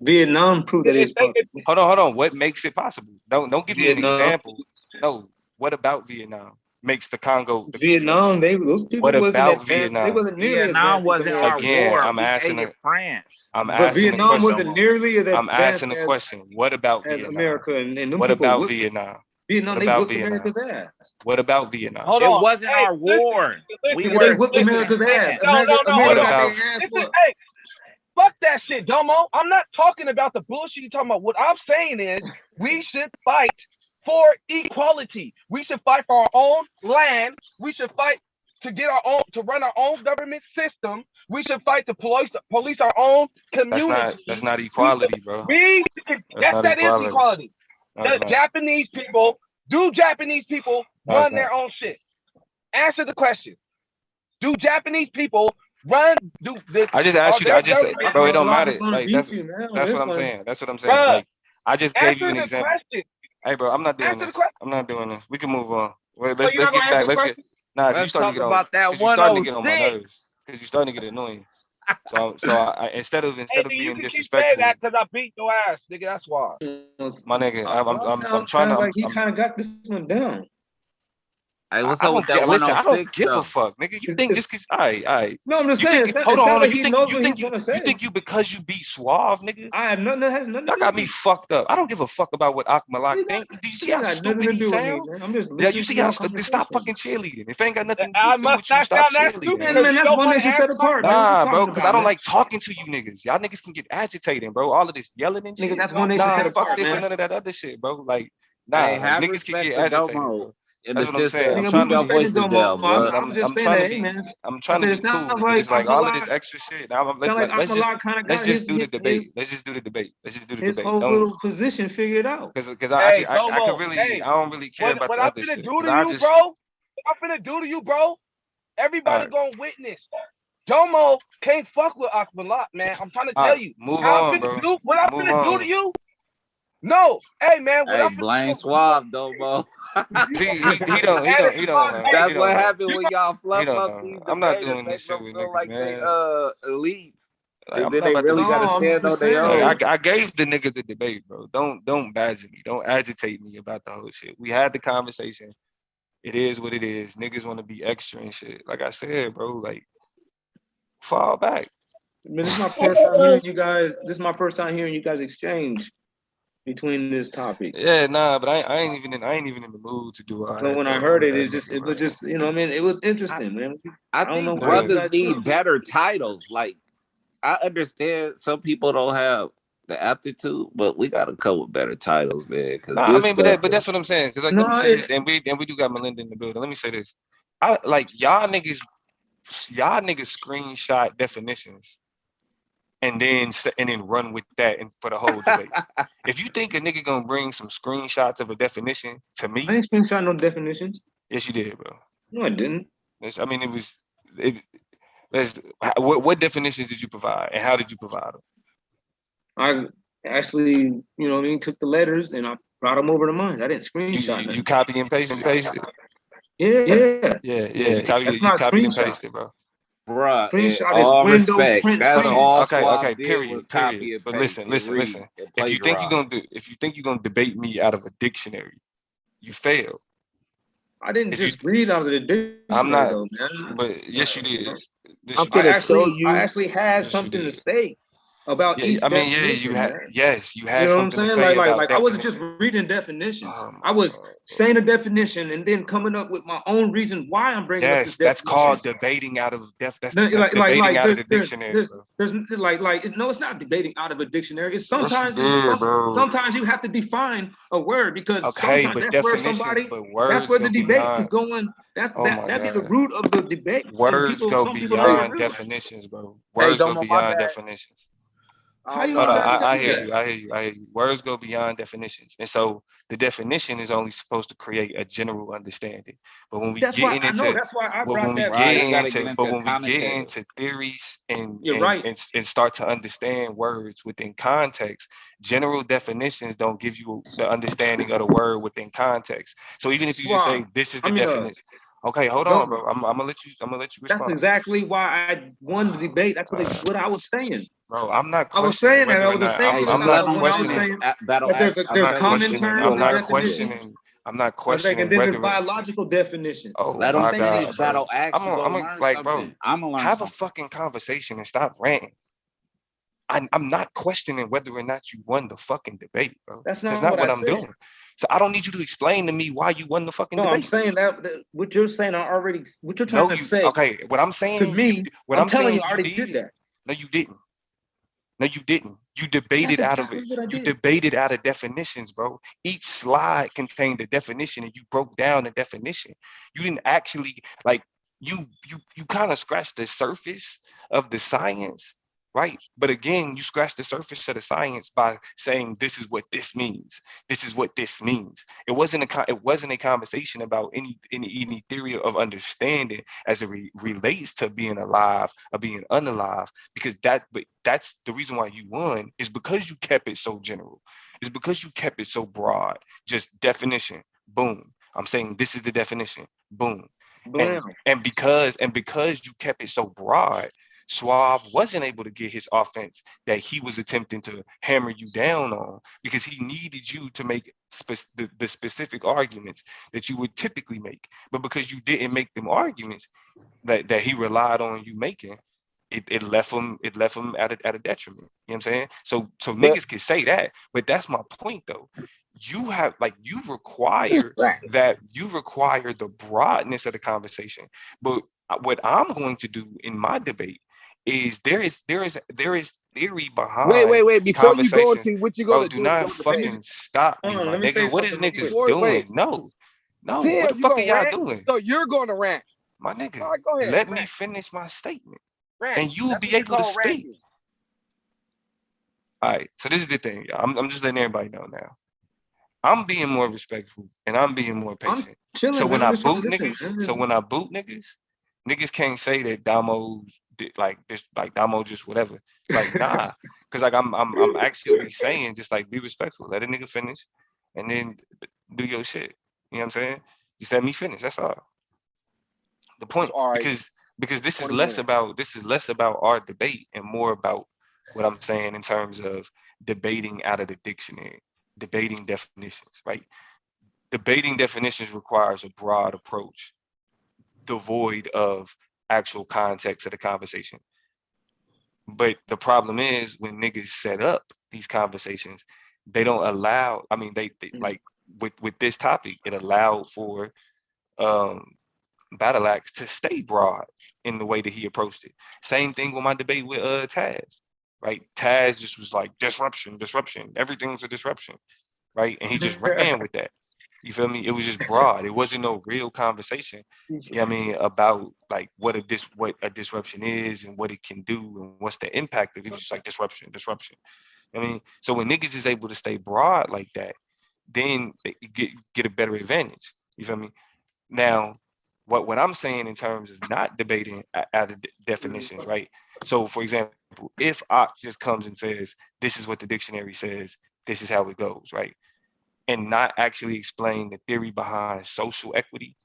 Speaker 7: Vietnam proved that it's possible.
Speaker 1: Hold on. What makes it possible? Don't give me an example. No. What about Vietnam makes the Congo?
Speaker 7: Vietnam, those people
Speaker 1: what
Speaker 7: wasn't
Speaker 1: about
Speaker 7: advanced.
Speaker 1: Vietnam?
Speaker 7: They wasn't nearly
Speaker 11: Vietnam
Speaker 7: advanced
Speaker 11: wasn't our war.
Speaker 1: I'm
Speaker 11: we
Speaker 1: asking
Speaker 11: hated France.
Speaker 7: But Vietnam wasn't nearly as
Speaker 1: I'm asking the question. What about
Speaker 7: as
Speaker 1: Vietnam?
Speaker 7: America and them
Speaker 1: what
Speaker 7: people
Speaker 1: about Vietnam?
Speaker 7: Vietnam, they whooped America's ass.
Speaker 1: What about Vietnam?
Speaker 10: Hold
Speaker 11: it
Speaker 10: on.
Speaker 11: wasn't our war.
Speaker 7: They whooped America's ass. America got their ass whooped.
Speaker 10: Hey, fuck that shit, Domo. I'm not talking about the bullshit you're talking about. What I'm saying is we should fight for equality. We should fight for our own land. We should fight to get our own, to run our own government system. We should fight to police our own community.
Speaker 1: That's not equality, bro.
Speaker 10: That is equality. Japanese people run their own shit? Answer the question. Do Japanese people run?
Speaker 1: I just asked you. Bro, it don't matter. Like that's what I'm saying. That's what I'm saying. Like I just gave you an example.
Speaker 10: Question.
Speaker 1: Hey, bro, I'm not doing this. I'm not doing this. We can move on. Let's get back.
Speaker 11: Let's talk about that 106.
Speaker 1: Because you're starting to get annoying. So instead of being disrespectful,
Speaker 10: say that because I beat your ass, nigga. That's why.
Speaker 1: My nigga, I'm trying to.
Speaker 7: Like he kind of got this one down.
Speaker 11: Hey, what's up with that 106?
Speaker 1: I don't give a fuck, nigga. You think just because
Speaker 7: No, I'm just saying.
Speaker 1: Hold on. You think you because you beat Suave, nigga?
Speaker 7: I have nothing that has nothing.
Speaker 1: That got me fucked up. I don't give a fuck about what Akmalak think. Do you see how stupid he sounds? You see how stop fucking cheerleading. If it ain't got nothing to do with you, stop cheerleading.
Speaker 7: Man, that's one nation set apart.
Speaker 1: Nah, bro, because I don't like talking to you niggas. Y'all niggas can get agitated, bro. All of this yelling and shit.
Speaker 7: Nigga, that's one nation set apart.
Speaker 1: Fuck this and none of that other shit, bro. Like, nah, niggas can get agitated, bro.
Speaker 11: That's what I'm saying.
Speaker 1: I'm trying to
Speaker 11: voices down, bro.
Speaker 1: I'm trying to be cool. It's like all of this extra shit. Let's just do the debate. Let's just do the debate.
Speaker 7: His whole little position figured out.
Speaker 1: Because I don't really care about the other shit.
Speaker 10: What I'm finna do to you, bro? Everybody gonna witness. Domo can't fuck with Akmalak, man. I'm trying to tell you.
Speaker 1: Move on, bro.
Speaker 10: What I'm finna do to you? No, hey man.
Speaker 11: Hey, blame Suave, Domo.
Speaker 1: See, he don't, man.
Speaker 11: That's what happened when y'all fluff up these
Speaker 1: I'm not doing this shit with niggas,
Speaker 11: like
Speaker 1: man.
Speaker 11: They elites.
Speaker 1: Like,
Speaker 11: and then they really gotta stand on their own.
Speaker 1: I gave the nigga the debate, bro. Don't badger me. Don't agitate me about the whole shit. We had the conversation. It is what it is. Niggas want to be extra and shit. Like I said, bro, like fall back.
Speaker 7: Man, this is my first time hearing you guys. This is my first time hearing you guys exchange. between this topic.
Speaker 1: Yeah, nah, but I ain't even in the mood to do all
Speaker 7: So
Speaker 1: that.
Speaker 7: when I
Speaker 1: Though,
Speaker 7: heard
Speaker 1: with
Speaker 7: it,
Speaker 1: that
Speaker 7: it was
Speaker 1: nigga,
Speaker 7: just, you know what I mean? It was interesting, man.
Speaker 11: I
Speaker 7: don't know
Speaker 11: think
Speaker 7: why you
Speaker 11: brothers
Speaker 7: got
Speaker 11: need
Speaker 7: triggered.
Speaker 11: better titles. Like, I understand some people don't have the aptitude, but we gotta come with better titles, man. Because
Speaker 1: Nah, I
Speaker 11: this
Speaker 1: mean,
Speaker 11: stuff.
Speaker 1: but that's what I'm saying. Because like, let me
Speaker 7: No,
Speaker 1: say this, and we do got Melinda in the building. Let me say this. I like y'all niggas screenshot definitions and then run with that and for the whole debate. If you think a nigga gonna bring some screenshots of a definition to
Speaker 7: I
Speaker 1: me,
Speaker 7: ain't screenshot no definitions.
Speaker 1: yes, you did, bro.
Speaker 7: No, I didn't.
Speaker 1: I mean, it was. What definitions did you provide, and how did you provide them?
Speaker 7: I actually, you know what I mean, took the letters and I brought them over to mine. I didn't screenshot
Speaker 1: You
Speaker 7: nothing.
Speaker 1: copy and pasted.
Speaker 7: Yeah.
Speaker 1: You
Speaker 7: That's
Speaker 1: you
Speaker 7: not
Speaker 1: copied and
Speaker 7: screenshot.
Speaker 1: pasted, bro.
Speaker 11: Bruh, in
Speaker 7: Screenshot is
Speaker 11: all
Speaker 7: Windows
Speaker 11: respect,
Speaker 7: print
Speaker 11: that's
Speaker 7: screen.
Speaker 11: all
Speaker 1: Okay.
Speaker 11: Suave did was copy and
Speaker 1: But
Speaker 11: paste
Speaker 1: listen,
Speaker 11: and read and
Speaker 1: If you think
Speaker 11: plagiarize.
Speaker 1: you're gonna debate me out of a dictionary, you fail.
Speaker 7: I didn't
Speaker 1: If you,
Speaker 7: just read out of the dictionary
Speaker 1: I'm not.
Speaker 7: though, man.
Speaker 1: But yes, you did. Yes,
Speaker 11: I'm
Speaker 1: you
Speaker 11: gonna
Speaker 1: did.
Speaker 11: show you.
Speaker 7: I actually had
Speaker 1: Yes, you
Speaker 7: something to
Speaker 1: did.
Speaker 7: say about
Speaker 1: Yeah,
Speaker 7: each
Speaker 1: I mean, yeah, you
Speaker 7: definition,
Speaker 1: had.
Speaker 7: man.
Speaker 1: Yes, you
Speaker 7: You
Speaker 1: had
Speaker 7: know what I'm
Speaker 1: something to
Speaker 7: saying?
Speaker 1: say about
Speaker 7: I wasn't just
Speaker 1: definition.
Speaker 7: reading definitions.
Speaker 1: Oh my
Speaker 7: I was
Speaker 1: God.
Speaker 7: saying a definition and then coming up with my own reason why I'm bringing up this
Speaker 1: Yes, that's
Speaker 7: definition.
Speaker 1: called debating out of that's
Speaker 7: Like
Speaker 1: debating out of the dictionary, bro.
Speaker 7: there's no, it's not debating out of a dictionary. It's
Speaker 1: Yes, you
Speaker 7: sometimes
Speaker 1: did, bro.
Speaker 7: sometimes you have to define a word because
Speaker 1: Okay,
Speaker 7: sometimes
Speaker 1: but definitions, but
Speaker 7: that's
Speaker 1: words
Speaker 7: where
Speaker 1: go
Speaker 7: the debate
Speaker 1: beyond.
Speaker 7: is going.
Speaker 1: Oh my
Speaker 7: That be the
Speaker 1: God.
Speaker 7: root of the debates, and
Speaker 1: Words go
Speaker 7: some people don't even
Speaker 1: beyond
Speaker 7: realize.
Speaker 1: definitions, bro.
Speaker 5: Hey,
Speaker 1: Words
Speaker 5: don't
Speaker 1: go
Speaker 5: know my
Speaker 1: beyond
Speaker 5: bad.
Speaker 1: definitions.
Speaker 7: How you
Speaker 1: Hold
Speaker 7: know
Speaker 1: on,
Speaker 7: that?
Speaker 1: I hear you. I hear you. Words go beyond definitions. And so the definition is only supposed to create a general understanding. But when we
Speaker 7: That's
Speaker 1: get
Speaker 7: why I know.
Speaker 1: into
Speaker 7: That's why I
Speaker 1: but when
Speaker 7: brought
Speaker 1: we
Speaker 7: that
Speaker 11: Right,
Speaker 1: get
Speaker 11: you
Speaker 7: forth.
Speaker 11: gotta get
Speaker 1: into but
Speaker 11: into
Speaker 1: when we get
Speaker 11: connotative.
Speaker 1: into theories and
Speaker 7: You're right.
Speaker 1: start to understand words within context, general definitions don't give you the understanding of the word within context. So even if you just say
Speaker 7: Suave.
Speaker 1: this is
Speaker 7: I
Speaker 1: the
Speaker 7: mean,
Speaker 1: definition. Okay, hold on,
Speaker 7: don't.
Speaker 1: bro. I'm gonna let you
Speaker 7: That's
Speaker 1: respond.
Speaker 7: exactly why I won the debate. That's what I was saying.
Speaker 1: Bro, I'm not
Speaker 7: I was
Speaker 1: questioning
Speaker 7: saying that.
Speaker 1: whether
Speaker 7: I
Speaker 1: or
Speaker 7: was
Speaker 1: not
Speaker 11: Hey,
Speaker 7: saying
Speaker 11: just
Speaker 1: I'm
Speaker 11: let
Speaker 1: not
Speaker 11: them
Speaker 7: when I was
Speaker 11: run.
Speaker 1: questioning.
Speaker 7: saying
Speaker 11: Battle
Speaker 7: that
Speaker 11: Axe. I'm
Speaker 7: there's
Speaker 11: telling you,
Speaker 7: common
Speaker 11: what
Speaker 7: terms
Speaker 11: you're
Speaker 1: I'm
Speaker 7: and
Speaker 1: not
Speaker 11: learning today.
Speaker 7: definitions.
Speaker 1: questioning. I'm not
Speaker 7: I was like, and
Speaker 1: questioning
Speaker 7: then there's
Speaker 1: whether.
Speaker 7: biological definitions.
Speaker 1: Oh
Speaker 7: That's
Speaker 11: Let
Speaker 7: the
Speaker 11: them
Speaker 1: my
Speaker 7: same
Speaker 11: finish
Speaker 1: God,
Speaker 7: thing.
Speaker 1: bro.
Speaker 11: Battle Axe. You gonna
Speaker 1: I'm
Speaker 11: learn
Speaker 1: like, bro,
Speaker 11: something. I'm gonna learn
Speaker 1: have a
Speaker 11: something.
Speaker 1: fucking conversation and stop ranting. I'm not questioning whether or not you won the fucking debate, bro.
Speaker 7: That's
Speaker 1: That's
Speaker 7: not
Speaker 1: not
Speaker 7: what
Speaker 1: what
Speaker 7: I
Speaker 1: I'm
Speaker 7: said.
Speaker 1: doing. So I don't need you to explain to me why you won the fucking
Speaker 7: No, I'm
Speaker 1: debate.
Speaker 7: saying that what you're saying, I already. What you're trying
Speaker 1: No,
Speaker 7: to
Speaker 1: you
Speaker 7: say
Speaker 1: okay. What I'm
Speaker 7: to
Speaker 1: saying,
Speaker 7: me,
Speaker 1: what
Speaker 7: I'm
Speaker 1: I'm
Speaker 7: telling
Speaker 1: saying
Speaker 7: you, I
Speaker 1: you
Speaker 7: already did
Speaker 1: did.
Speaker 7: that.
Speaker 1: No, you didn't. No, you didn't. You
Speaker 7: That's
Speaker 1: debated out of
Speaker 7: exactly
Speaker 1: it.
Speaker 7: what I
Speaker 1: You
Speaker 7: did.
Speaker 1: debated out of definitions, bro. Each slide contained a definition, and you broke down the definition. You didn't actually like you kind of scratched the surface of the science, right? But again, you scratched the surface of the science by saying this is what this means. This is what this means. It wasn't a conversation about any theory of understanding as it relates to being alive or being unalive because that's the reason why you won is because you kept it so general. It's because you kept it so broad. Just definition, boom. I'm saying this is the definition, boom.
Speaker 7: Blam.
Speaker 1: And because you kept it so broad, Suave wasn't able to get his offense that he was attempting to hammer you down on because he needed you to make the specific arguments that you would typically make. But because you didn't make them arguments that he relied on you making, it left him at a detriment. You know what I'm saying? So
Speaker 5: But
Speaker 1: niggas can say that, but that's my point though. You require the broadness of the conversation. But what I'm going to do in my debate is there is theory behind
Speaker 5: wait. Before you go
Speaker 1: conversations.
Speaker 5: into what you're
Speaker 1: Bro,
Speaker 5: gonna
Speaker 1: do
Speaker 5: do in
Speaker 1: not
Speaker 5: your debate,
Speaker 1: fucking stop
Speaker 7: Hold
Speaker 1: me,
Speaker 7: on,
Speaker 1: my
Speaker 7: let me say
Speaker 1: nigga. What is
Speaker 7: something real quick.
Speaker 1: niggas
Speaker 5: before
Speaker 1: doing? No, what
Speaker 5: damn,
Speaker 1: the
Speaker 5: you
Speaker 1: fuck are
Speaker 5: gonna
Speaker 1: y'all
Speaker 5: rant?
Speaker 1: doing?
Speaker 5: So you're gonna rant.
Speaker 1: My
Speaker 5: All
Speaker 1: nigga,
Speaker 5: right, go ahead,
Speaker 1: let me
Speaker 5: rant,
Speaker 1: finish my statement
Speaker 5: rant.
Speaker 1: and you will
Speaker 5: That's
Speaker 1: be
Speaker 5: what you
Speaker 1: able to
Speaker 5: call
Speaker 1: speak.
Speaker 5: ranting.
Speaker 1: All right, so this is the thing, y'all. I'm just letting everybody know now. I'm being more respectful and I'm being more
Speaker 7: I'm
Speaker 1: patient. So
Speaker 7: chilling,
Speaker 1: when
Speaker 7: man. I'm
Speaker 1: I
Speaker 7: just trying to
Speaker 1: boot
Speaker 7: listen.
Speaker 1: niggas, niggas can't say that Damo did like this, like Damo just whatever. Like nah, because like I'm actually saying just like be respectful, let a nigga finish, and then do your shit. You know what I'm saying? Just let me finish. That's all. The point
Speaker 5: All right,
Speaker 1: because
Speaker 5: 20 minutes.
Speaker 1: this is less about our debate and more about what I'm saying in terms of debating out of the dictionary, debating definitions, right? Debating definitions requires a broad approach, devoid of actual context of the conversation. But the problem is when niggas set up these conversations, they don't allow. I mean, they like with this topic, it allowed for Battle Axe to stay broad in the way that he approached it. Same thing with my debate with Taz, right? Taz just was like disruption, disruption. Everything's a disruption, right? And he just ran with that. You feel me? It was just broad. It wasn't no real conversation. You know what I mean, about like what a disruption is and what it can do and what's the impact of it. It's just like disruption, disruption. I mean, so when niggas is able to stay broad like that, then they get a better advantage. You feel me? Now, what I'm saying in terms of not debating out of definitions, right? So, for example, if Ock just comes and says, "This is what the dictionary says. This is how it goes," right? And not actually explain the theory behind social equity,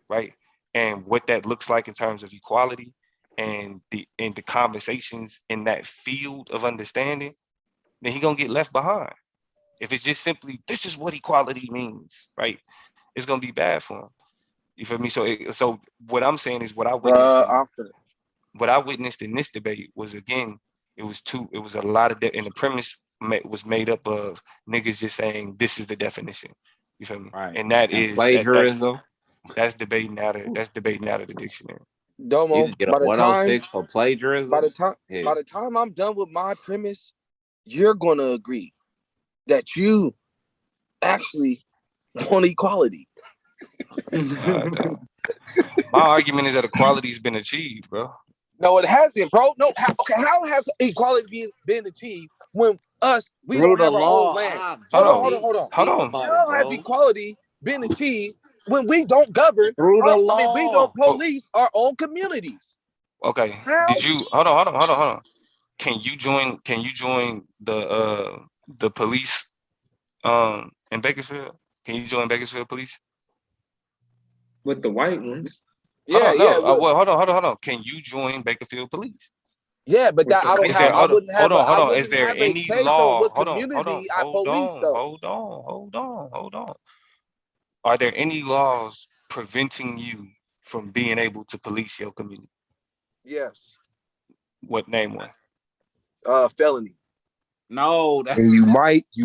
Speaker 1: right? And what that looks like in terms of equality and the conversations in that field of understanding, then he gonna get left behind. If it's just simply this is what equality means, right? It's gonna be bad for him. You feel me? So what I'm saying is what I witnessed in this debate was, again, it was a lot of and the premise was made up of niggas just saying this is the definition. You feel me?
Speaker 12: Right.
Speaker 1: And that
Speaker 12: And
Speaker 1: is
Speaker 12: plagiarism.
Speaker 1: That's debating out of the dictionary.
Speaker 12: Domo, you get a 106 for plagiarism.
Speaker 5: By the time I'm done with my premise, you're gonna agree that you actually want equality.
Speaker 1: My argument is that equality's been achieved, bro.
Speaker 5: No, it hasn't, bro. No, how has equality been achieved when we
Speaker 12: Through
Speaker 5: don't have
Speaker 12: the
Speaker 5: our
Speaker 12: law.
Speaker 5: own land?
Speaker 1: Hold on.
Speaker 5: How has equality been achieved when we don't govern?
Speaker 12: Through the law.
Speaker 5: I mean, we don't police our own communities.
Speaker 1: Okay.
Speaker 5: How?
Speaker 1: Did you hold on? Can you join the police in Bakersfield? Can you join Bakersfield police?
Speaker 7: With the white ones.
Speaker 5: Yeah.
Speaker 1: Hold on. Can you join Bakersfield police?
Speaker 5: Yeah, but that I don't have. I wouldn't have.
Speaker 1: Hold on.
Speaker 5: I
Speaker 1: Is there
Speaker 5: wouldn't have
Speaker 1: any
Speaker 5: a say
Speaker 1: law?
Speaker 5: so what
Speaker 1: Hold on.
Speaker 5: community I police though.
Speaker 1: Hold on. Are there any laws preventing you from being able to police your community?
Speaker 5: Yes.
Speaker 1: What, name one?
Speaker 5: Felony.
Speaker 12: No, that's
Speaker 5: And
Speaker 12: you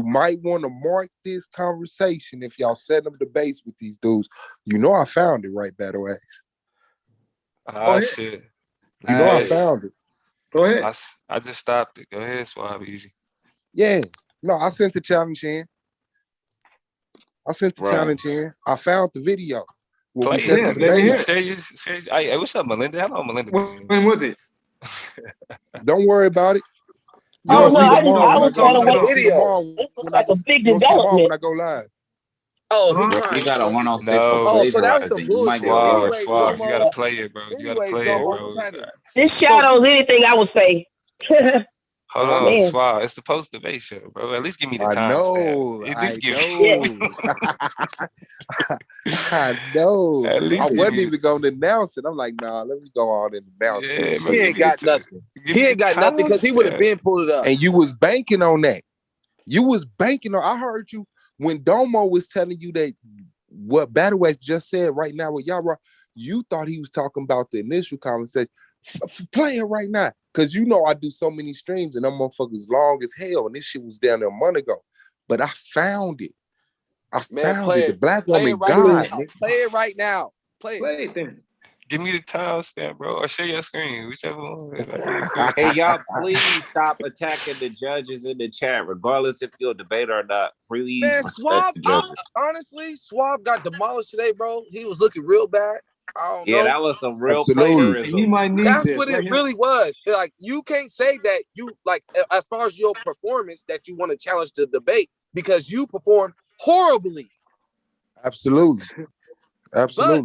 Speaker 5: might want to mark this conversation if y'all set up debates with these dudes. You know I found it, right, Battle Axe?
Speaker 1: Shit.
Speaker 5: You know I found it.
Speaker 7: Go ahead.
Speaker 1: I just stopped it. Go ahead, Suave, easy.
Speaker 5: Yeah. No, I sent the challenge in. I found the video.
Speaker 1: Play it.
Speaker 7: Let me hear
Speaker 1: it. Hey, what's up, Melinda? Hello, Melinda.
Speaker 7: When was it?
Speaker 5: Don't worry about it.
Speaker 13: Oh no, I was trying to wait. This was like a big development.
Speaker 5: When I go live. Oh,
Speaker 12: you got a 106
Speaker 1: No.
Speaker 12: for
Speaker 5: so that was some
Speaker 12: plagiarizing.
Speaker 5: bullshit.
Speaker 1: Suave, you gotta play it, bro. You gotta play it, bro.
Speaker 13: This shadows anything I would say.
Speaker 1: Hold on, Suave. It's the post debate show, bro. At least give me the time.
Speaker 5: I know.
Speaker 1: At least
Speaker 5: I wasn't even going to announce it. I'm like, nah, let me go on and announce it. He ain't got nothing. He ain't got nothing because he would have been pulled it up. And you was banking on that. I heard you when Domo was telling you that what Battle Axe just said right now with y'all, you thought he was talking about the initial conversation. Play it right now. Because you know I do so many streams and them motherfuckers long as hell. And this shit was down there a month ago. But I found it. The black woman God. Play it right now. Play
Speaker 7: it then.
Speaker 1: Give me the timestamp, bro. Or share your screen. Whichever one.
Speaker 12: Hey, y'all, please stop attacking the judges in the chat, regardless if you're a debater or not. Please.
Speaker 5: Man, Suave, honestly, Suave got demolished today, bro. He was looking real bad. I don't know.
Speaker 12: That was some real plagiarism.
Speaker 7: He might need
Speaker 5: That's
Speaker 7: this,
Speaker 5: what it really was. Like, you can't say that you, like, as far as your performance, that you want to challenge the debate because you performed horribly. Absolutely. But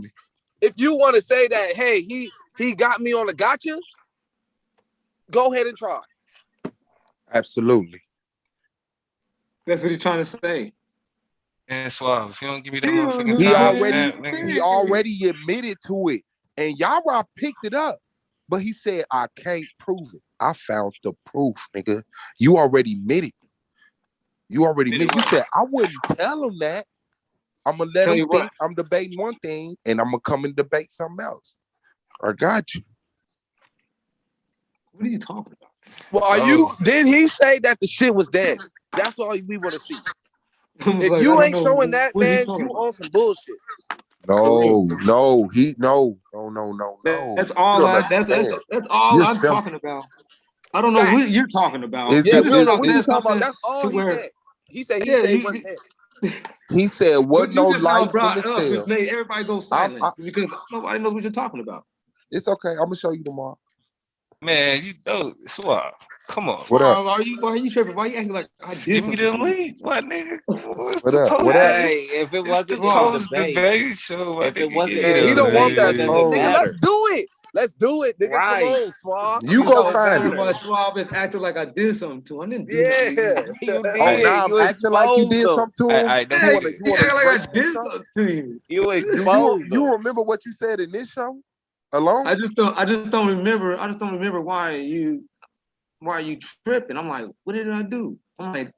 Speaker 5: if you want to say that, hey, he got me on a gotcha, go ahead and try. Absolutely.
Speaker 7: That's what he's trying to say.
Speaker 1: And Suave, if you don't give me that motherfucking timestamp,
Speaker 5: he already admitted to it. And Yara picked it up. But he said, I can't prove it. I found the proof, nigga. You already admitted. You said, I wouldn't tell him that. I'm going to let him think I'm debating one thing, and I'm going to come and debate something else. I got you.
Speaker 7: What are you talking about?
Speaker 5: Well,
Speaker 14: Didn't he say that the shit was dead? That's all we want to see. If
Speaker 7: Like,
Speaker 14: you ain't showing that,
Speaker 7: what he
Speaker 14: man,
Speaker 7: talking
Speaker 14: you
Speaker 7: about.
Speaker 14: on some bullshit.
Speaker 5: no. No.
Speaker 7: That's
Speaker 5: You
Speaker 7: all
Speaker 5: don't
Speaker 7: I.
Speaker 5: understand.
Speaker 7: That's all
Speaker 5: You're
Speaker 7: I'm
Speaker 5: simple.
Speaker 7: talking about. I don't know what you're
Speaker 14: Facts.
Speaker 7: talking about.
Speaker 5: Is
Speaker 14: Yeah,
Speaker 5: it?
Speaker 14: we
Speaker 7: You
Speaker 14: don't
Speaker 7: just
Speaker 14: know what you
Speaker 7: said
Speaker 14: talking about.
Speaker 7: something
Speaker 14: That's all
Speaker 7: to
Speaker 14: he
Speaker 7: where,
Speaker 14: said. He said
Speaker 7: yeah,
Speaker 14: it wasn't dead.
Speaker 5: He said,
Speaker 7: what
Speaker 5: "What
Speaker 7: you
Speaker 5: no
Speaker 7: just now
Speaker 5: life in the
Speaker 7: brought up just
Speaker 5: cell."
Speaker 7: made everybody go silent because nobody knows what you're talking about.
Speaker 5: It's okay. I'm gonna show you tomorrow.
Speaker 1: Man, you know, Suave. Come on.
Speaker 5: What up?
Speaker 7: Why are you tripping? Why you acting like I did
Speaker 1: Give me
Speaker 7: something
Speaker 1: the
Speaker 7: to you?
Speaker 1: link, my nigga. What's
Speaker 5: What
Speaker 1: the
Speaker 5: up?
Speaker 1: post?
Speaker 5: What up?
Speaker 12: Hey, if it
Speaker 1: It's the
Speaker 12: wasn't in the
Speaker 1: post
Speaker 12: debate,
Speaker 1: debate show, my
Speaker 12: if it
Speaker 1: nigga. Give
Speaker 12: wasn't
Speaker 1: me
Speaker 12: in
Speaker 14: Man,
Speaker 12: the
Speaker 14: he
Speaker 1: the
Speaker 14: don't want
Speaker 12: debate,
Speaker 14: that
Speaker 12: it
Speaker 1: link.
Speaker 14: smoke.
Speaker 12: wouldn't
Speaker 14: Nigga, let's
Speaker 12: matter.
Speaker 14: do it. Let's do it, nigga. Come
Speaker 12: Right.
Speaker 14: on, Swab.
Speaker 5: You
Speaker 7: You
Speaker 5: go
Speaker 7: so
Speaker 5: find
Speaker 7: mad
Speaker 5: it.
Speaker 7: about Suave is acting like I did something to him. I didn't do nothing to
Speaker 14: Yeah.
Speaker 7: you.
Speaker 12: You
Speaker 5: Oh,
Speaker 12: did.
Speaker 5: now I'm
Speaker 12: You
Speaker 5: acting like you
Speaker 12: exposed
Speaker 5: did
Speaker 12: them.
Speaker 5: something to him.
Speaker 1: Don't
Speaker 7: Yeah,
Speaker 1: get
Speaker 5: You
Speaker 1: it.
Speaker 7: he
Speaker 5: want to
Speaker 7: acting like I
Speaker 5: erase this
Speaker 7: did
Speaker 5: show?
Speaker 7: something to you.
Speaker 12: You
Speaker 5: Do
Speaker 12: exposed them.
Speaker 5: you remember what you said in this show alone?
Speaker 7: I just don't remember. I just don't remember why you tripping. I'm like, what did I do? I'm like,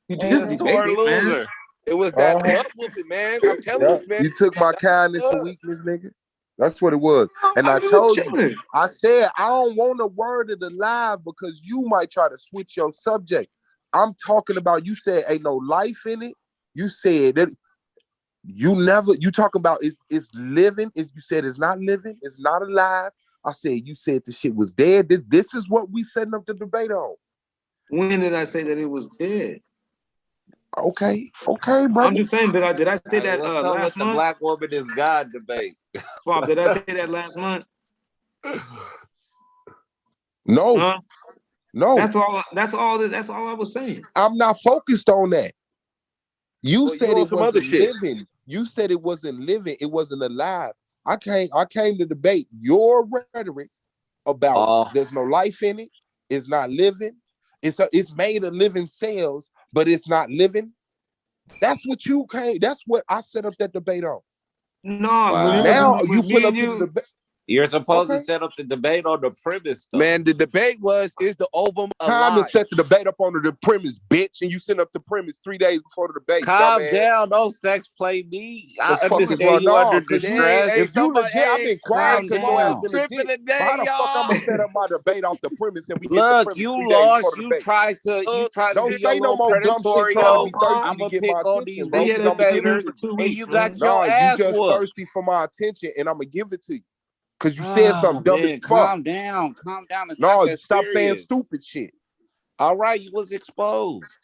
Speaker 7: you
Speaker 12: He's
Speaker 7: just
Speaker 12: a
Speaker 5: Uh-huh.
Speaker 12: sore
Speaker 7: debated, man.
Speaker 12: loser.
Speaker 14: It was that
Speaker 5: Uh-huh.
Speaker 14: butt whooping, man. I'm telling
Speaker 5: Yeah.
Speaker 14: you, man.
Speaker 5: You took my
Speaker 14: That's what
Speaker 5: kindness
Speaker 14: it
Speaker 5: for
Speaker 14: was.
Speaker 5: weakness, nigga. That's what it was. And
Speaker 7: I
Speaker 5: I
Speaker 7: was just
Speaker 5: told you,
Speaker 7: chilling.
Speaker 5: I said I don't want a word of the live because you might try to switch your subject. I'm talking about, you said ain't no life in it. You said that you talk about it's living. You said it's not living, it's not alive. I said you said the shit was dead. This is what we setting up the debate on.
Speaker 7: When did I say that it was dead?
Speaker 5: Okay, brother.
Speaker 7: I'm just saying, did I say
Speaker 12: Hey,
Speaker 7: that
Speaker 12: what's up
Speaker 7: last
Speaker 12: with the
Speaker 7: month?
Speaker 12: black woman is God debate?
Speaker 7: Swap, did I say that last month?
Speaker 5: No,
Speaker 7: Huh?
Speaker 5: no.
Speaker 7: That's all I was saying.
Speaker 5: I'm not focused on that. You
Speaker 14: Well,
Speaker 5: said
Speaker 14: you on
Speaker 5: it
Speaker 14: some other
Speaker 5: wasn't
Speaker 14: shit.
Speaker 5: living. You said it wasn't living. It wasn't alive. I came to debate your rhetoric about there's no life in it. It's not living. It's made of living cells, but it's not living. That's what you came. That's what I set up that debate on.
Speaker 7: No,
Speaker 12: Wow.
Speaker 5: Now you
Speaker 7: when me
Speaker 5: pull up
Speaker 7: and
Speaker 5: to
Speaker 7: you,
Speaker 5: the debate.
Speaker 12: You're supposed to
Speaker 5: Okay.
Speaker 12: set up the debate on the premise stuff.
Speaker 14: Man, the debate is the ovum
Speaker 5: Time to
Speaker 14: alive?
Speaker 5: set the debate up on the premise, bitch, and you send up the premise 3 days before the debate.
Speaker 12: Calm
Speaker 5: Dumbass.
Speaker 12: down, don't sex play me. I
Speaker 5: The fuck is
Speaker 12: understand
Speaker 5: wrong?
Speaker 12: you under
Speaker 5: No, because
Speaker 12: distress.
Speaker 5: if you legit, I've been quiet
Speaker 12: Calm
Speaker 5: because your ass
Speaker 12: down.
Speaker 5: been
Speaker 14: Tripping
Speaker 5: legit. But
Speaker 14: today,
Speaker 5: how the fuck I'm
Speaker 14: y'all.
Speaker 5: gonna set up my debate off the premise and we get the
Speaker 12: Look,
Speaker 5: premise
Speaker 12: you
Speaker 5: 3 days before
Speaker 12: lost.
Speaker 5: the
Speaker 12: You
Speaker 5: debate?
Speaker 12: tried to
Speaker 5: Don't
Speaker 12: be your
Speaker 5: say no
Speaker 12: little
Speaker 5: more dumb shit trying to
Speaker 12: predatorial.
Speaker 5: be thirsty
Speaker 12: I'm
Speaker 5: to
Speaker 12: gonna
Speaker 5: get my
Speaker 12: pick on
Speaker 5: attention,
Speaker 12: these
Speaker 5: bro.
Speaker 7: he
Speaker 12: weak
Speaker 7: had
Speaker 5: Because
Speaker 7: a
Speaker 5: I'm gonna give
Speaker 12: debaters,
Speaker 5: it
Speaker 7: for
Speaker 5: to you.
Speaker 7: 2
Speaker 12: and
Speaker 7: weeks,
Speaker 12: you got
Speaker 7: man.
Speaker 12: your
Speaker 5: No, you
Speaker 12: ass
Speaker 5: just
Speaker 12: whooped.
Speaker 5: thirsty for my attention, and I'm gonna give it to you. Because you said
Speaker 12: Oh
Speaker 5: something dumb as
Speaker 12: man,
Speaker 5: fuck.
Speaker 12: calm down. Calm down. It's not
Speaker 5: No,
Speaker 12: that
Speaker 5: stop saying
Speaker 12: serious.
Speaker 5: stupid shit.
Speaker 12: All right, you was exposed.